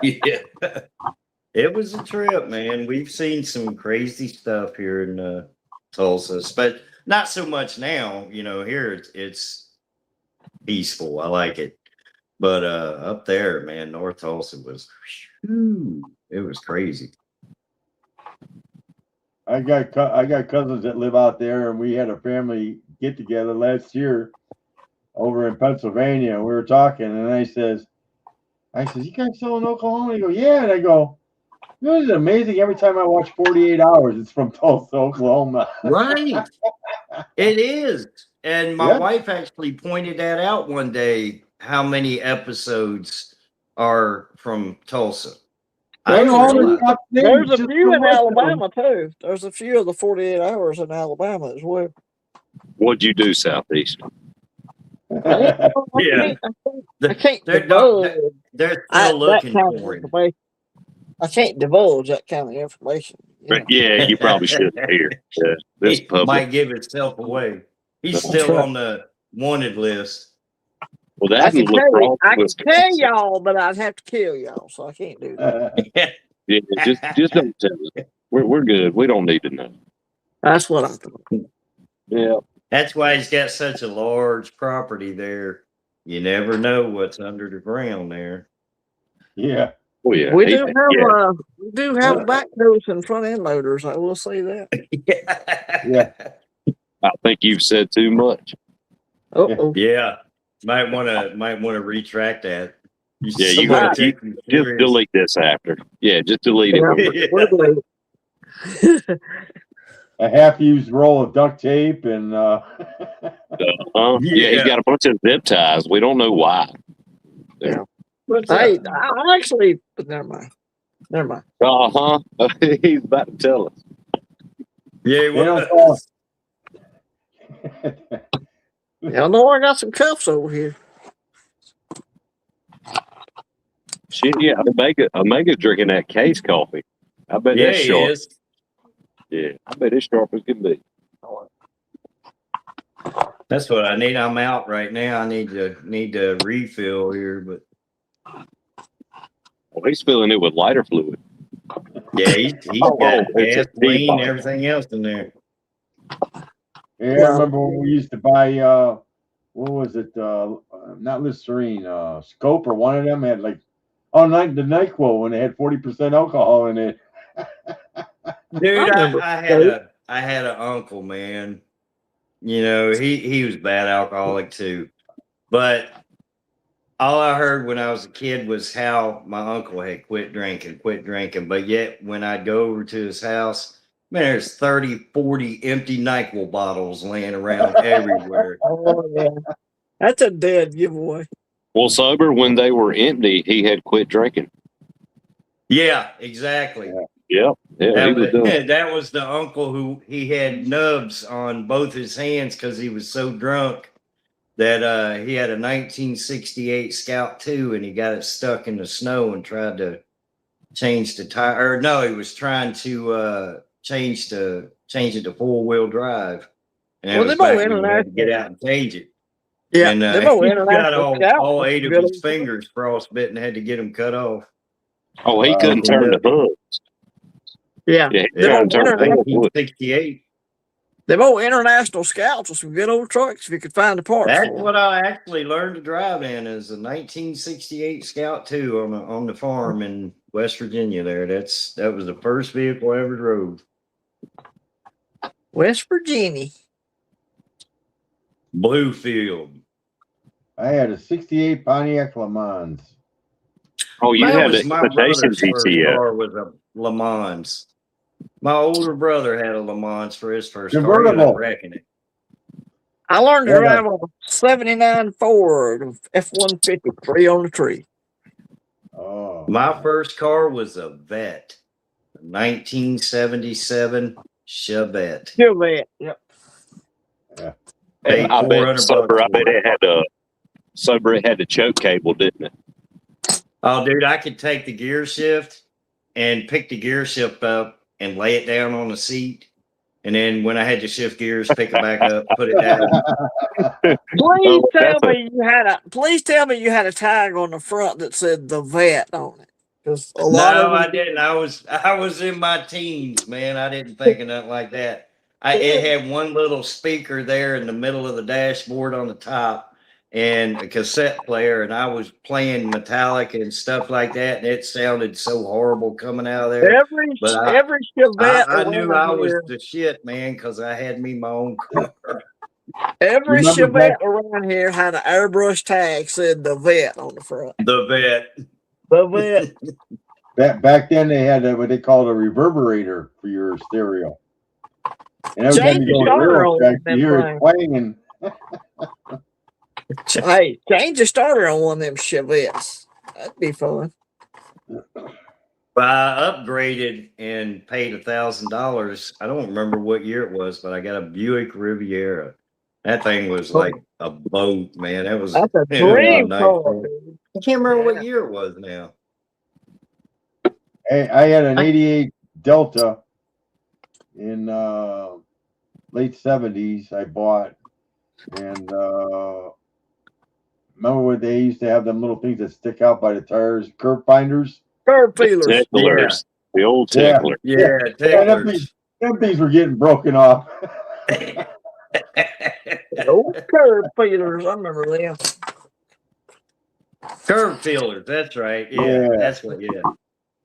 Speaker 5: Yeah. It was a trip, man. We've seen some crazy stuff here in Tulsa, but not so much now. Here it's peaceful. I like it. But up there, man, North Tulsa was, it was crazy.
Speaker 2: I got cousins that live out there, and we had a family get together last year over in Pennsylvania. We were talking, and I says, you guys still in Oklahoma? They go, yeah. And I go, it's amazing. Every time I watch 48 Hours, it's from Tulsa, Oklahoma.
Speaker 5: Right. It is. And my wife actually pointed that out one day, how many episodes are from Tulsa.
Speaker 1: There's a few in Alabama, too. There's a few of the 48 Hours in Alabama as well.
Speaker 3: What'd you do, Southeast?
Speaker 5: Yeah.
Speaker 1: I can't divulge. They're still looking for him. I can't divulge that kind of information.
Speaker 3: Yeah, you probably shouldn't hear. This
Speaker 5: might give itself away. He's still on the wanted list.
Speaker 3: Well,
Speaker 1: I can tell y'all, but I'd have to kill y'all, so I can't do that.
Speaker 3: Yeah, just don't tell us. We're good. We don't need to know.
Speaker 1: That's what I thought.
Speaker 3: Yeah.
Speaker 5: That's why he's got such a large property there. You never know what's under the ground there.
Speaker 2: Yeah.
Speaker 3: Oh, yeah.
Speaker 1: We do have backhoes and front end loaders. I will say that.
Speaker 2: Yeah.
Speaker 3: I think you've said too much.
Speaker 1: Uh-oh.
Speaker 5: Yeah. Might want to retract that.
Speaker 3: Yeah, you got to just delete this after. Yeah, just delete it.
Speaker 2: A half-used roll of duct tape and
Speaker 3: yeah, he's got a bunch of zip ties. We don't know why.
Speaker 1: Yeah. Hey, I actually, but never mind. Never mind.
Speaker 3: He's about to tell us.
Speaker 5: Yeah, he
Speaker 2: They don't
Speaker 5: was.
Speaker 1: Y'all know I got some cups over here.
Speaker 3: Shit, yeah, Omega's drinking that case coffee. I bet
Speaker 5: Yeah,
Speaker 3: that's
Speaker 5: he
Speaker 3: sharp.
Speaker 5: is.
Speaker 3: Yeah, I bet it's sharp as can be.
Speaker 5: That's what I need. I'm out right now. I need to refill here, but
Speaker 3: Well, he's filling it with lighter fluid.
Speaker 5: yeah, he's
Speaker 3: Oh,
Speaker 5: got
Speaker 3: it's a
Speaker 5: gasoline,
Speaker 3: teapot.
Speaker 5: everything else in there.
Speaker 2: Yeah, I remember when we used to buy what was it? Not Listerine, Scope or one of them had like the NyQuil when they had 40% alcohol in it.
Speaker 5: Dude,
Speaker 1: remember.
Speaker 5: I had an uncle, man. You know, he was a bad alcoholic too. But all I heard when I was a kid was how my uncle had quit drinking. But yet when I'd go over to his house, man, there's 30, 40 empty NyQuil bottles laying around everywhere.
Speaker 1: Oh, yeah. That's a dead giveaway.
Speaker 3: Well, sober, when they were empty, he had quit drinking.
Speaker 5: Yeah, exactly.
Speaker 3: Yeah, he was done.
Speaker 5: That was the uncle who he had nubs on both his hands because he was so drunk that he had a 1968 Scout 2 and he got it stuck in the snow and tried to change the tire. Or no, he was trying to change it to 4-wheel drive. And
Speaker 1: Well,
Speaker 5: it was
Speaker 1: they
Speaker 5: back
Speaker 1: both
Speaker 5: when you had to get
Speaker 1: international.
Speaker 5: out and change it.
Speaker 1: Yeah,
Speaker 5: And
Speaker 1: they both
Speaker 5: he got
Speaker 1: international scouts.
Speaker 5: all 8 of
Speaker 1: Good
Speaker 5: his
Speaker 1: old-
Speaker 5: fingers frostbitten and had to get them cut off.
Speaker 3: Oh, he couldn't turn the hood.
Speaker 1: Yeah,
Speaker 3: Yeah,
Speaker 1: they
Speaker 3: yeah,
Speaker 1: both
Speaker 3: turn the hood.
Speaker 5: 1968.
Speaker 1: They both international scouts with some good old trucks if you could find the parts.
Speaker 5: That's
Speaker 1: for 'em.
Speaker 5: what I actually learned to drive in is a 1968 Scout 2 on the farm in West Virginia. That was the first vehicle I ever drove.
Speaker 1: West Virginia.
Speaker 5: Bluefield.
Speaker 2: I had a 68 Pontiac Le Mans.
Speaker 3: Oh, you
Speaker 5: That
Speaker 3: had
Speaker 5: was
Speaker 3: the
Speaker 5: my
Speaker 3: imitation
Speaker 5: brother's first
Speaker 3: GTO.
Speaker 5: car was a Le Mans. My older brother had a Le Mans for his first car. He was
Speaker 2: Convertible.
Speaker 5: wrecking it.
Speaker 1: I learned to
Speaker 2: Yeah.
Speaker 1: drive on a '79 Ford F-150 on the tree.
Speaker 2: Oh,
Speaker 5: My first car was a Vet, a 1977 Chevette.
Speaker 1: Chevette. Yep.
Speaker 5: Paid
Speaker 3: I bet
Speaker 5: $400
Speaker 3: sober. I bet
Speaker 5: for it.
Speaker 3: it had the choke cable, didn't it?
Speaker 5: Oh, dude, I could take the gear shift and pick the gear shift up and lay it down on the seat. And then when I had to shift gears, pick it back up, put it down.
Speaker 1: Please tell
Speaker 3: that's
Speaker 1: me you had a tag on the front that said the vet on it. Because a lot
Speaker 5: No,
Speaker 1: of
Speaker 5: I didn't. I was in my teens, man. I didn't think of nothing like that. It had one little speaker there in the middle of the dashboard on the top and a cassette player, and I was playing Metallica and stuff like that, and it sounded so horrible coming out of there.
Speaker 1: every Chevette
Speaker 5: I knew
Speaker 1: around
Speaker 5: I was
Speaker 1: here,
Speaker 5: the shit, man, because I had me my own car.
Speaker 1: every
Speaker 2: Remember
Speaker 1: Chevette around here had an airbrush tag said the vet on the front.
Speaker 5: The Vet.
Speaker 1: The vet.
Speaker 2: back then they had what they called a reverberator for your stereo. And every time
Speaker 1: Change
Speaker 2: you
Speaker 1: the
Speaker 2: go to
Speaker 1: starter
Speaker 2: Euro
Speaker 1: on
Speaker 2: track,
Speaker 1: them
Speaker 2: you hear it
Speaker 1: things.
Speaker 2: twanging.
Speaker 1: Hey, change the starter on one of them Chevettes. That'd be fun.
Speaker 5: I upgraded and paid $1,000. I don't remember what year it was, but I got a Buick Riviera. That thing was like a boat, man. That was
Speaker 1: That's a
Speaker 5: it was
Speaker 1: dream
Speaker 5: nice.
Speaker 1: car, dude.
Speaker 5: I can't remember
Speaker 1: Yeah.
Speaker 5: what year it was now.
Speaker 2: I had an 88 Delta in late 70s I bought. And remember when they used to have them little things that stick out by the tires, curb finders?
Speaker 1: Curb feelers.
Speaker 3: Ticklers. The old
Speaker 2: Yeah.
Speaker 3: tickler.
Speaker 5: Yeah,
Speaker 2: And
Speaker 5: ticklers.
Speaker 2: them things were getting broken off.
Speaker 1: Old curb feelers. I remember them.
Speaker 5: Curb feelers, that's right. Yeah,
Speaker 2: Yeah.
Speaker 5: that's what, yeah.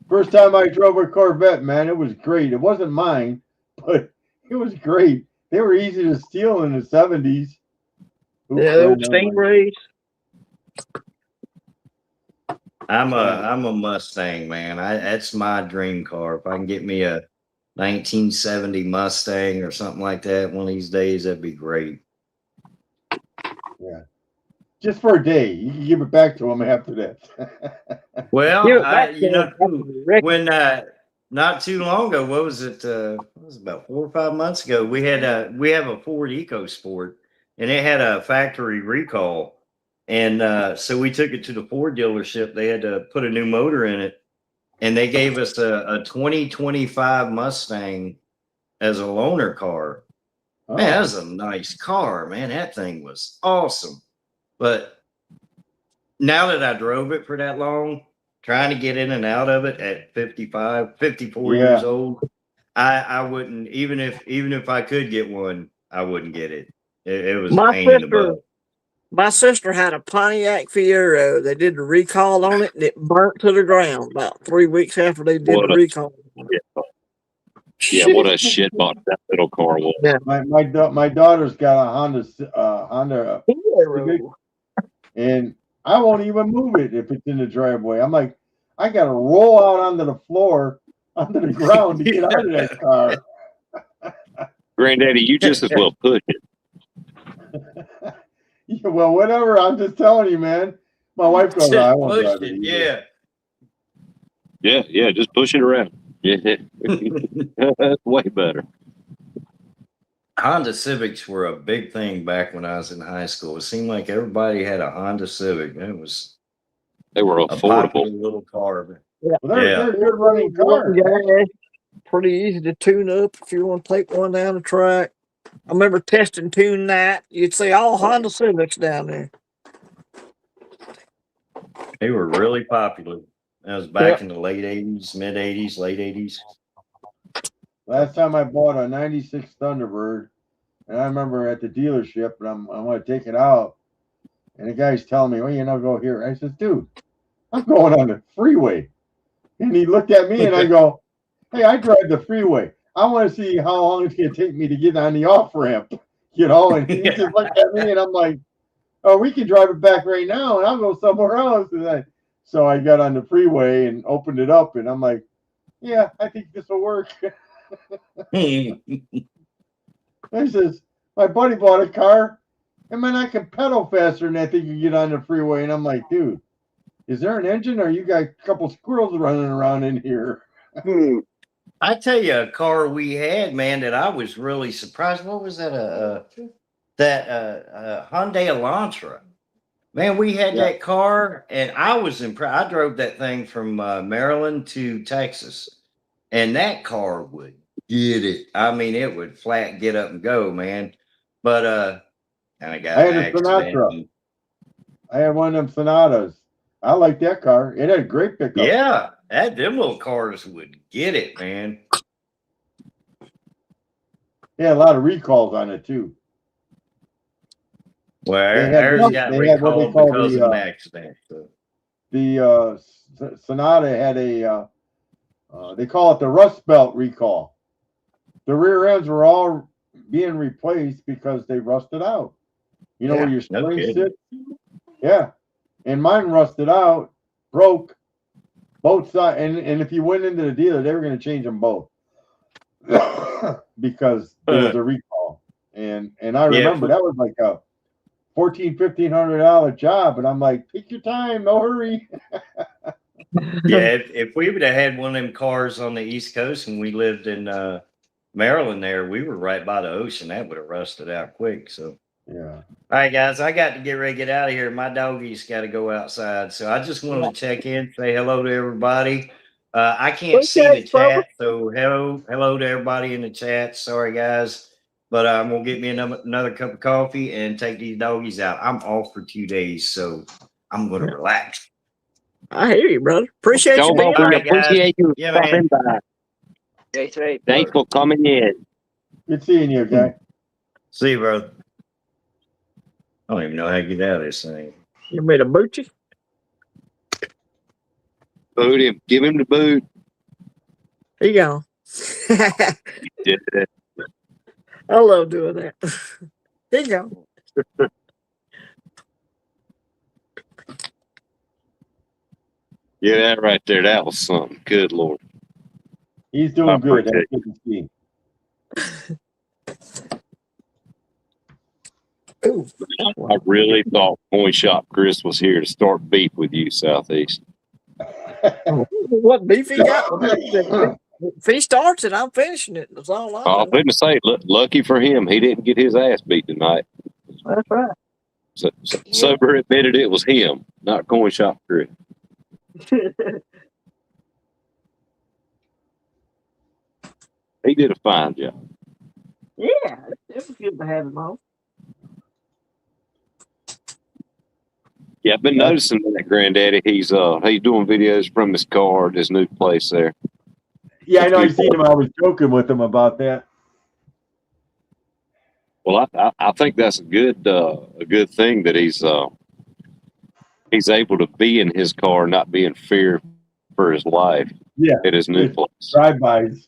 Speaker 2: First time I drove a Corvette, man, it was great. It wasn't mine, but it was great. They were easy to steal in the 70s.
Speaker 1: Yeah, the old Stingrays.
Speaker 5: I'm a Mustang, man. That's my dream car. If I can get me a 1970 Mustang or something like that one of these days, that'd be great.
Speaker 2: Yeah. just for a day. You can give it back to him after that.
Speaker 5: Well,
Speaker 1: Give it back to
Speaker 5: you know,
Speaker 1: him, Rick.
Speaker 5: when not too long ago, what was it? It was about 4 or 5 months ago. We have a Ford EcoSport, and it had a factory recall, and so we took it to the Ford dealership. They had to put a new motor in it, and they gave us a 2025 Mustang as a loaner car.
Speaker 2: Oh.
Speaker 5: Man, that was a nice car, man. That thing was awesome. But now that I drove it for that long, trying to get in and out of it at 55, 54 years old, I wouldn't, even if I could get one, I wouldn't get it. It was a pain in the butt.
Speaker 1: My sister had a Pontiac Fiero. They did the recall on it, and it burnt to the ground about 3 weeks after they did the recall.
Speaker 3: Yeah, what a shit box that little car was.
Speaker 1: Yeah.
Speaker 2: My daughter's got a Honda Civic, and I won't even move it if it's in the driveway. I'm like, I gotta roll out onto the floor, onto the ground to get out of that car.
Speaker 3: Granddaddy, you just as well push it.
Speaker 2: Yeah, well, whatever. I'm just telling you, man. My wife goes, I won't drive it.
Speaker 5: Yeah.
Speaker 3: Yeah, just push it around. Yeah, that's way better.
Speaker 5: Honda Civics were a big thing back when I was in high school. It seemed like everybody had a Honda Civic. They were
Speaker 3: affordable.
Speaker 5: Little car.
Speaker 2: Well, they're good running cars.
Speaker 1: Pretty easy to tune up if you want to take one down the track. I remember testing Tune Night. You'd see all Honda Civics down there.
Speaker 5: They were really popular. That was back in the late 80s, mid 80s, late 80s.
Speaker 2: Last time I bought a 96 Thunderbird, and I remember at the dealership, and I want to take it out, and the guy's telling me, well, go here. I says, dude, I'm going on the freeway. And he looked at me, and I go, hey, I drive the freeway. I want to see how long it's going to take me to get on the off-ramp, and he just looked at me, and I'm like, oh, we can drive it back right now, and I'll go somewhere else. So I got on the freeway and opened it up, and I'm like, yeah, I think this will work. I says, my buddy bought a car, and man, I can pedal faster than I think you get on the freeway. And I'm like, dude, is there an engine, or you got a couple squirrels running around in here?
Speaker 5: I tell you, a car we had, man, that I was really surprised. What was that? Hyundai Elantra. Man, we had that car, and I was impressed. I drove that thing from Maryland to Texas, and that car would get it. I mean, it would flat get up and go, man. But and I had
Speaker 2: a Sinatra. I had one of them Sonatas. I like that car. It had a great pickup.
Speaker 5: Yeah, them little cars would get it, man.
Speaker 2: Yeah, a lot of recalls on it too.
Speaker 5: Well, ours got recalled because of an accident. So.
Speaker 2: The Sonata had a, they call it the Rust Belt recall. The rear ends were all being replaced because they rusted out. Where your spring sits? Yeah. And mine rusted out, broke both sides. And if you went into the dealer, they were going to change them both because there was a recall. And I remember that was like a $1,500 job, and I'm like, take your time, no hurry.
Speaker 5: If we would have had one of them cars on the East Coast and we lived in Maryland there, we were right by the ocean. That would have rusted out quick. So
Speaker 2: yeah.
Speaker 5: All right, guys, I got to get ready to get out of here. My doggy's got to go outside. So I just wanted to check in, say hello to everybody. I can't see the chat, so hello to everybody in the chat. Sorry, guys. But I'm going to get me another cup of coffee and take these doggies out. I'm off for 2 days, so I'm going to relax.
Speaker 1: I hear you, brother. Appreciate you being
Speaker 3: here. Appreciate you
Speaker 5: stopping
Speaker 3: by. Thanks for coming in.
Speaker 2: Good seeing you, guy.
Speaker 5: See you, brother. I don't even know how to get out of this thing.
Speaker 1: You made a boot you?
Speaker 3: Boot him. Give him the boot.
Speaker 1: There you go.
Speaker 3: Yeah.
Speaker 1: I love doing that. There you go.
Speaker 3: Yeah, that right there. That was something. Good Lord.
Speaker 2: He's doing good. That's good to see.
Speaker 1: Ooh,
Speaker 3: I really thought Coin Shop Chris was here to start beef with you, Southeast.
Speaker 1: what beef he got? If he starts it, I'm finishing it. That's all I
Speaker 3: I was
Speaker 1: know.
Speaker 3: going to say, lucky for him, he didn't get his ass beat tonight.
Speaker 1: That's right.
Speaker 3: Sober admitted it was him, not Coin Shop Chris. He did a fine job.
Speaker 1: Yeah, it was good to have him on.
Speaker 3: Yeah, I've been noticing that Granddaddy. He's doing videos from his car at his new place there.
Speaker 2: Yeah, I know. I seen him. I was joking with him about that.
Speaker 3: Well, I think that's a good thing that he's able to be in his car, not be in fear for his life.
Speaker 2: Yeah,
Speaker 3: at his new place.
Speaker 2: Drive-bys.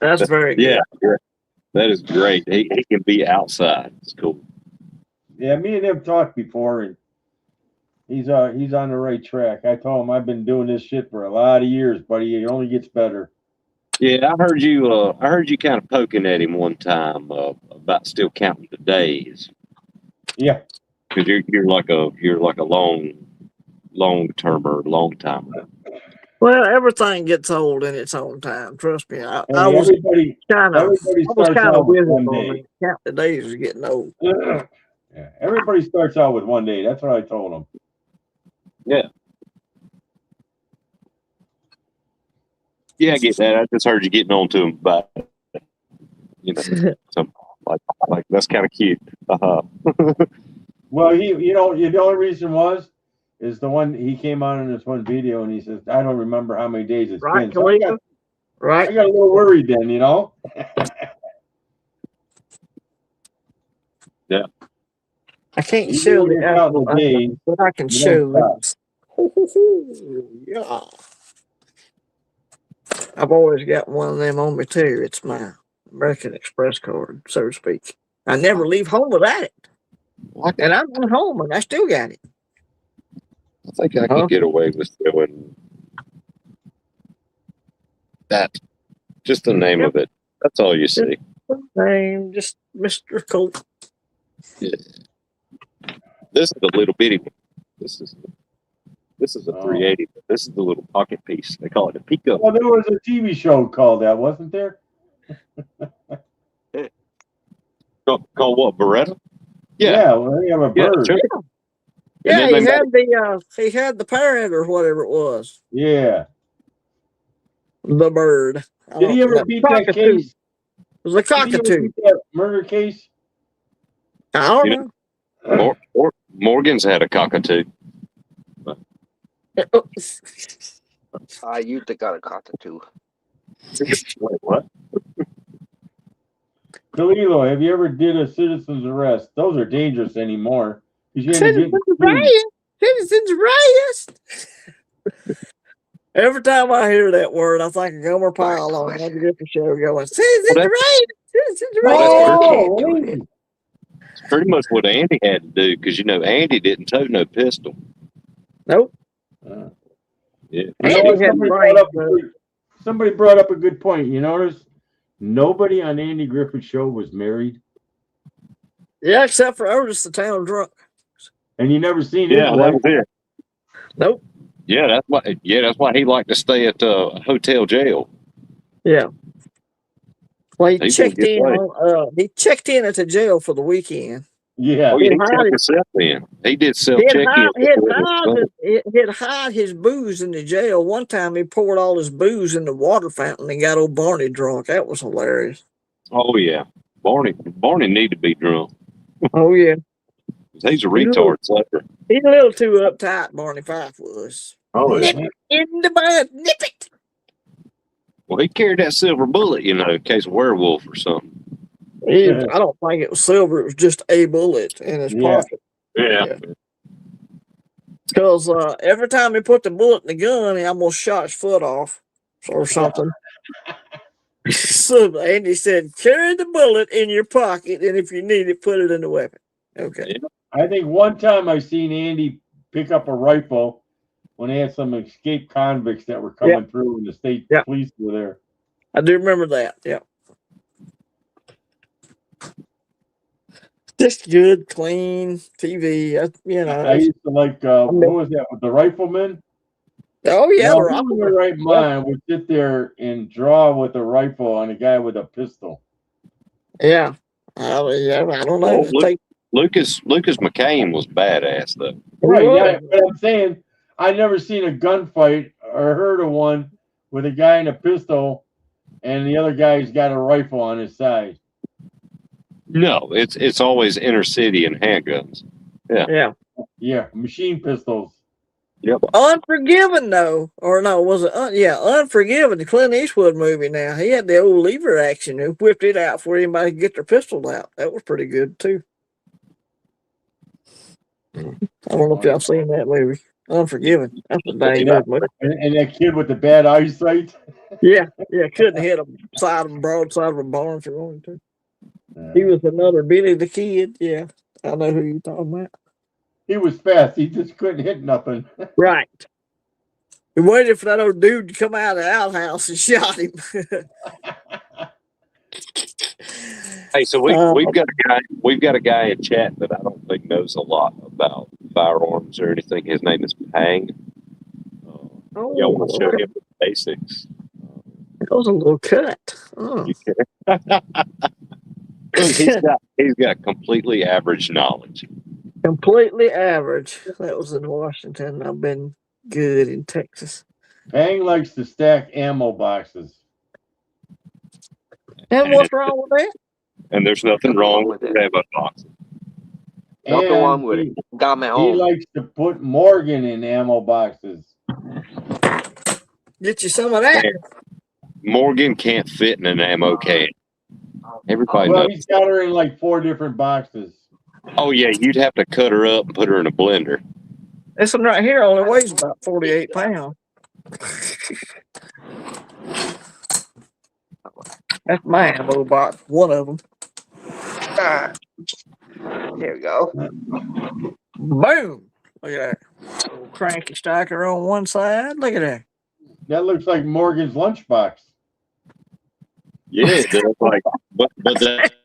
Speaker 1: That's very good.
Speaker 3: Yeah, that is great. He can be outside. It's cool.
Speaker 2: Yeah, me and him talked before, and he's on the right track. I told him I've been doing this shit for a lot of years, buddy. It only gets better.
Speaker 3: Yeah, I heard you kind of poking at him one time about still counting the days.
Speaker 2: Yeah,
Speaker 3: because you're like a long termer, long timer.
Speaker 1: Well, everything gets old in its own time. Trust me. I
Speaker 2: hey,
Speaker 1: was
Speaker 2: everybody
Speaker 1: kind of
Speaker 2: starts out with
Speaker 1: with
Speaker 2: one
Speaker 1: him on
Speaker 2: day.
Speaker 1: that. Count the days is getting old.
Speaker 2: Yeah, everybody starts out with one day. That's what I told him.
Speaker 3: Yeah. Yeah, I get that. I just heard you getting on to him about, something like that's kind of cute.
Speaker 2: Well, the only reason is the one he came on in this one video and he says, I don't remember how many days it's
Speaker 1: Right,
Speaker 2: been. So I got a little worried then,
Speaker 3: Yeah.
Speaker 1: I can't show the actual
Speaker 2: days,
Speaker 1: but I can show this. Yeah. I've always got one of them on me too. It's my American Express card, so to speak. I never leave home without it.
Speaker 3: What?
Speaker 1: And I'm at home and I still got it.
Speaker 3: I think I could get away with doing that. Just the name of it. That's all you see.
Speaker 1: Name, just Mr. Colt.
Speaker 3: Yeah. This is a little bitty one. This is a 380. But this is the little pocket piece. They call it a Pico.
Speaker 2: Well, there was a TV show called that, wasn't there?
Speaker 3: Called what? Beretta?
Speaker 2: Yeah, well, they have a bird.
Speaker 3: Sure.
Speaker 1: Yeah, he had the parrot or whatever it was.
Speaker 2: Yeah.
Speaker 1: The bird.
Speaker 2: Did he ever beat that case?
Speaker 1: It was a cockatoo.
Speaker 2: That murder case?
Speaker 1: I don't know.
Speaker 3: Morgan's had a cockatoo.
Speaker 4: You got a cockatoo.
Speaker 3: Wait, what?
Speaker 2: Kalilo, have you ever did a citizen's arrest? Those are dangerous anymore.
Speaker 1: Citizen's arrest. Every time I hear that word, I think of Gomer Pyle on the different show going, citizen's arrest. Citizen's arrest.
Speaker 2: Oh,
Speaker 3: it's pretty much what Andy had to do because Andy didn't tow no pistol.
Speaker 1: Nope.
Speaker 3: Yeah.
Speaker 2: Somebody brought up a good point. You notice nobody on Andy Griffith's show was married.
Speaker 1: Yeah, except for Otis, the town drunk.
Speaker 2: And you never seen
Speaker 3: his wife. That was it.
Speaker 1: Nope.
Speaker 3: Yeah, that's why he liked to stay at the hotel jail.
Speaker 1: Yeah. Well, he checked in at the jail for the weekend.
Speaker 2: Yeah.
Speaker 3: He checked himself in. He did self-check-in.
Speaker 1: He'd hide his booze in the jail. One time he poured all his booze in the water fountain and got old Barney drunk. That was hilarious.
Speaker 3: Oh, yeah. Barney need to be drunk.
Speaker 1: Oh, yeah.
Speaker 3: He's a retard slacker.
Speaker 1: He's a little too uptight, Barney Fife was.
Speaker 3: Oh, yeah.
Speaker 1: Nip it in the bud. Nip it.
Speaker 3: Well, he carried that silver bullet, in case of werewolf or something.
Speaker 1: I don't think it was silver. It was just a bullet in his pocket.
Speaker 3: Yeah.
Speaker 1: Because every time he put the bullet in the gun, he almost shot his foot off or something. So Andy said, carry the bullet in your pocket, and if you need it, put it in the weapon. Okay.
Speaker 2: Yeah. I think one time I seen Andy pick up a rifle when they had some escaped convicts that were coming through and the state police were there. I
Speaker 1: do remember that, yeah. Just good, clean TV. You know.
Speaker 2: I used to like what was that with the rifleman?
Speaker 1: Oh yeah,
Speaker 2: Now,
Speaker 1: the
Speaker 2: who in
Speaker 1: rifle.
Speaker 2: their right mind would sit there and draw with a rifle on a guy with a pistol?
Speaker 1: Yeah. I don't know.
Speaker 3: Well, Lucas McCain was badass though.
Speaker 2: Right. Yeah, but I'm saying I never seen a gunfight or heard of one with a guy in a pistol and the other guy's got a rifle on his side.
Speaker 3: No, it's always inner city and handguns.
Speaker 1: Yeah.
Speaker 2: Yeah, machine pistols.
Speaker 3: Yep.
Speaker 1: Unforgiven though, or no, was it? Unforgiven. The Clint Eastwood movie. Now he had the old lever action and whipped it out for anybody to get their pistol out. That was pretty good too. I don't know if y'all seen that movie. Unforgiven. That's a dang good movie.
Speaker 2: And that kid with the bad eyesight.
Speaker 1: Yeah, couldn't hit him broadside of a barn if you wanted to. He was another Billy the Kid. Yeah, I know who you're talking about.
Speaker 2: He was fast. He just couldn't hit nothing.
Speaker 1: Right. He waited for that old dude to come out of the outhouse and shot him.
Speaker 3: Hey, so we've got a guy in chat that I don't think knows a lot about firearms or anything. His name is Pang. Y'all want to show him the basics?
Speaker 1: That was a little cut. Oh.
Speaker 3: He's got completely average knowledge.
Speaker 1: Completely average. That was in Washington. I've been good in Texas.
Speaker 2: Pang likes to stack ammo boxes.
Speaker 1: And what's wrong with that?
Speaker 3: And there's nothing wrong with ammo boxes.
Speaker 4: Nothing wrong with it. Got my
Speaker 2: He
Speaker 4: own.
Speaker 2: likes to put Morgan in ammo boxes.
Speaker 1: Get you some of that.
Speaker 3: Morgan can't fit in an ammo can. Everybody
Speaker 2: Well,
Speaker 3: knows.
Speaker 2: he's got her in like 4 different boxes.
Speaker 3: Oh yeah, you'd have to cut her up and put her in a blender.
Speaker 1: This one right here only weighs about 48 pounds. That's my ammo box, one of them.
Speaker 4: There we go.
Speaker 1: Boom! Look at that. Little cranky stacker on one side. Look at that.
Speaker 2: That looks like Morgan's lunchbox.
Speaker 3: Yeah, that's like, but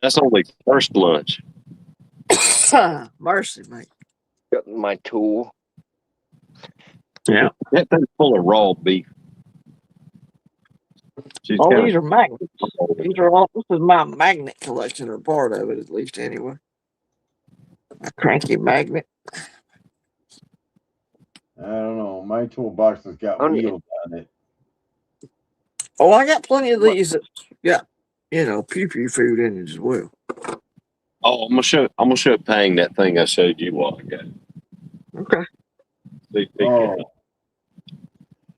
Speaker 3: that's only first lunch.
Speaker 1: Mercy, mate.
Speaker 4: Got my tool.
Speaker 1: Yeah.
Speaker 3: That thing's full of raw beef.
Speaker 1: Oh, these are magnets. These are all. This is my magnet collection, or part of it, at least, anyway. A cranky magnet.
Speaker 2: I don't know. My toolbox has got wheels on it.
Speaker 1: Oh, I got plenty of these that got, pew-pew food in it as well.
Speaker 3: Oh, I'm gonna show Pang that thing I showed you a while ago.
Speaker 1: Okay.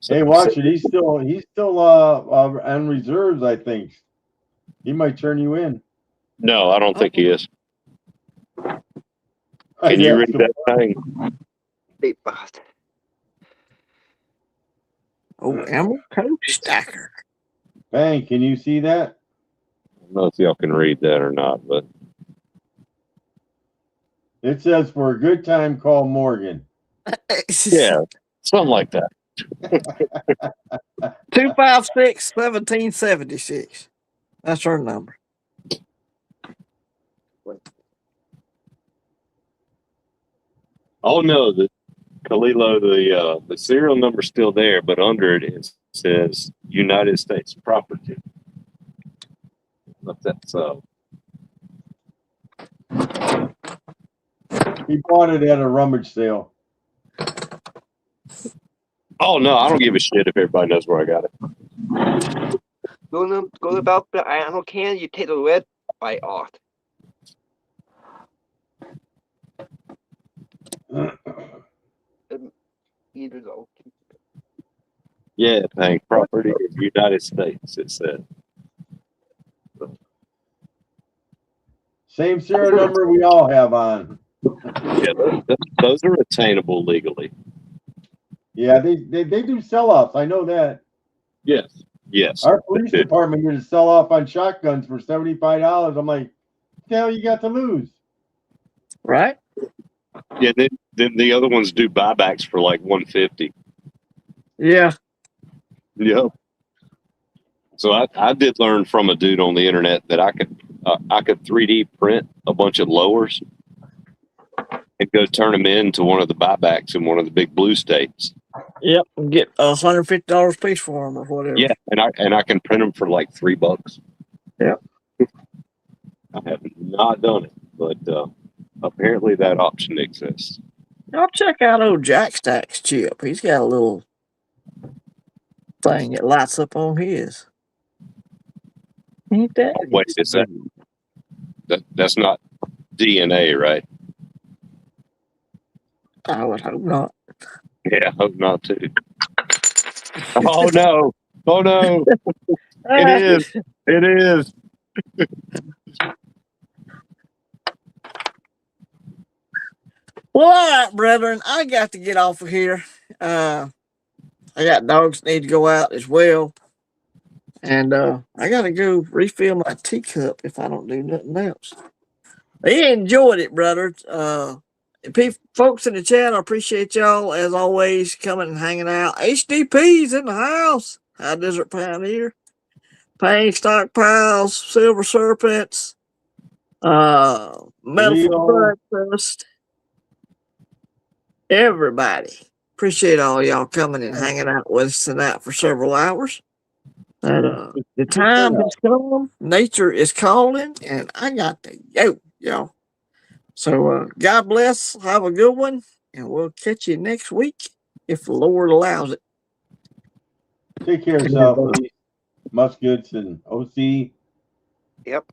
Speaker 2: Hey, watch it. He's still on reserves, I think. He might turn you in.
Speaker 3: No, I don't think he is. Can you read that thing?
Speaker 4: Big boss.
Speaker 1: Oh, ammo coat stacker.
Speaker 2: Bang, can you see that?
Speaker 3: I don't know if y'all can read that or not, but
Speaker 2: it says for a good time, call Morgan.
Speaker 3: yeah, something like that.
Speaker 1: 256-1776. That's her number.
Speaker 3: Oh no, the Kalilo, the serial number's still there, but under it says United States property. If that's
Speaker 2: He bought it at a rummage sale.
Speaker 3: Oh no, I don't give a shit if everybody knows where I got it.
Speaker 4: Go about the ammo can. You take the lid right off. Either go.
Speaker 3: Yeah, paying property of United States. It said.
Speaker 2: Same serial number we all have on.
Speaker 3: Yeah, those are attainable legally.
Speaker 2: Yeah, they do sell-offs. I know that.
Speaker 3: Yes. Yes.
Speaker 2: Our police department used to sell off on shotguns for $75. I'm like, what the hell you got to lose?
Speaker 1: Right?
Speaker 3: Yeah, then the other ones do buybacks for like $150.
Speaker 1: Yeah.
Speaker 3: Yep. So I did learn from a dude on the internet that I could I could 3D print a bunch of lowers and go turn them into one of the buybacks in one of the big blue states.
Speaker 1: Yep, and get $150 a piece for them or whatever.
Speaker 3: Yeah, and I can print them for like $3.
Speaker 1: Yep.
Speaker 3: I have not done it, but apparently that option exists.
Speaker 1: Y'all check out old Jack Stack's chip. He's got a little thing that lights up on his. Ain't that?
Speaker 3: Wait, is that's not DNA, right?
Speaker 1: I would hope not.
Speaker 3: Yeah, I hope not too. Oh no! Oh no! It is. It is.
Speaker 1: Well, all right, brethren, I got to get off of here. I got dogs that need to go out as well. And I got to go refill my teacup if I don't do nothing else. They enjoyed it, brother. Folks in the chat, I appreciate y'all, as always, coming and hanging out. HDP's in the house. High Desert Pioneer. Pain Stockpiles, Silver Serpents, Metal for Breakfast. Everybody. Appreciate all y'all coming and hanging out with us tonight for several hours. And, the time has come. Nature is calling, and I got to go, y'all. So God bless. Have a good one, and we'll catch you next week if the Lord allows it.
Speaker 2: Take care of yourself, Muscats and OC.
Speaker 4: Yep.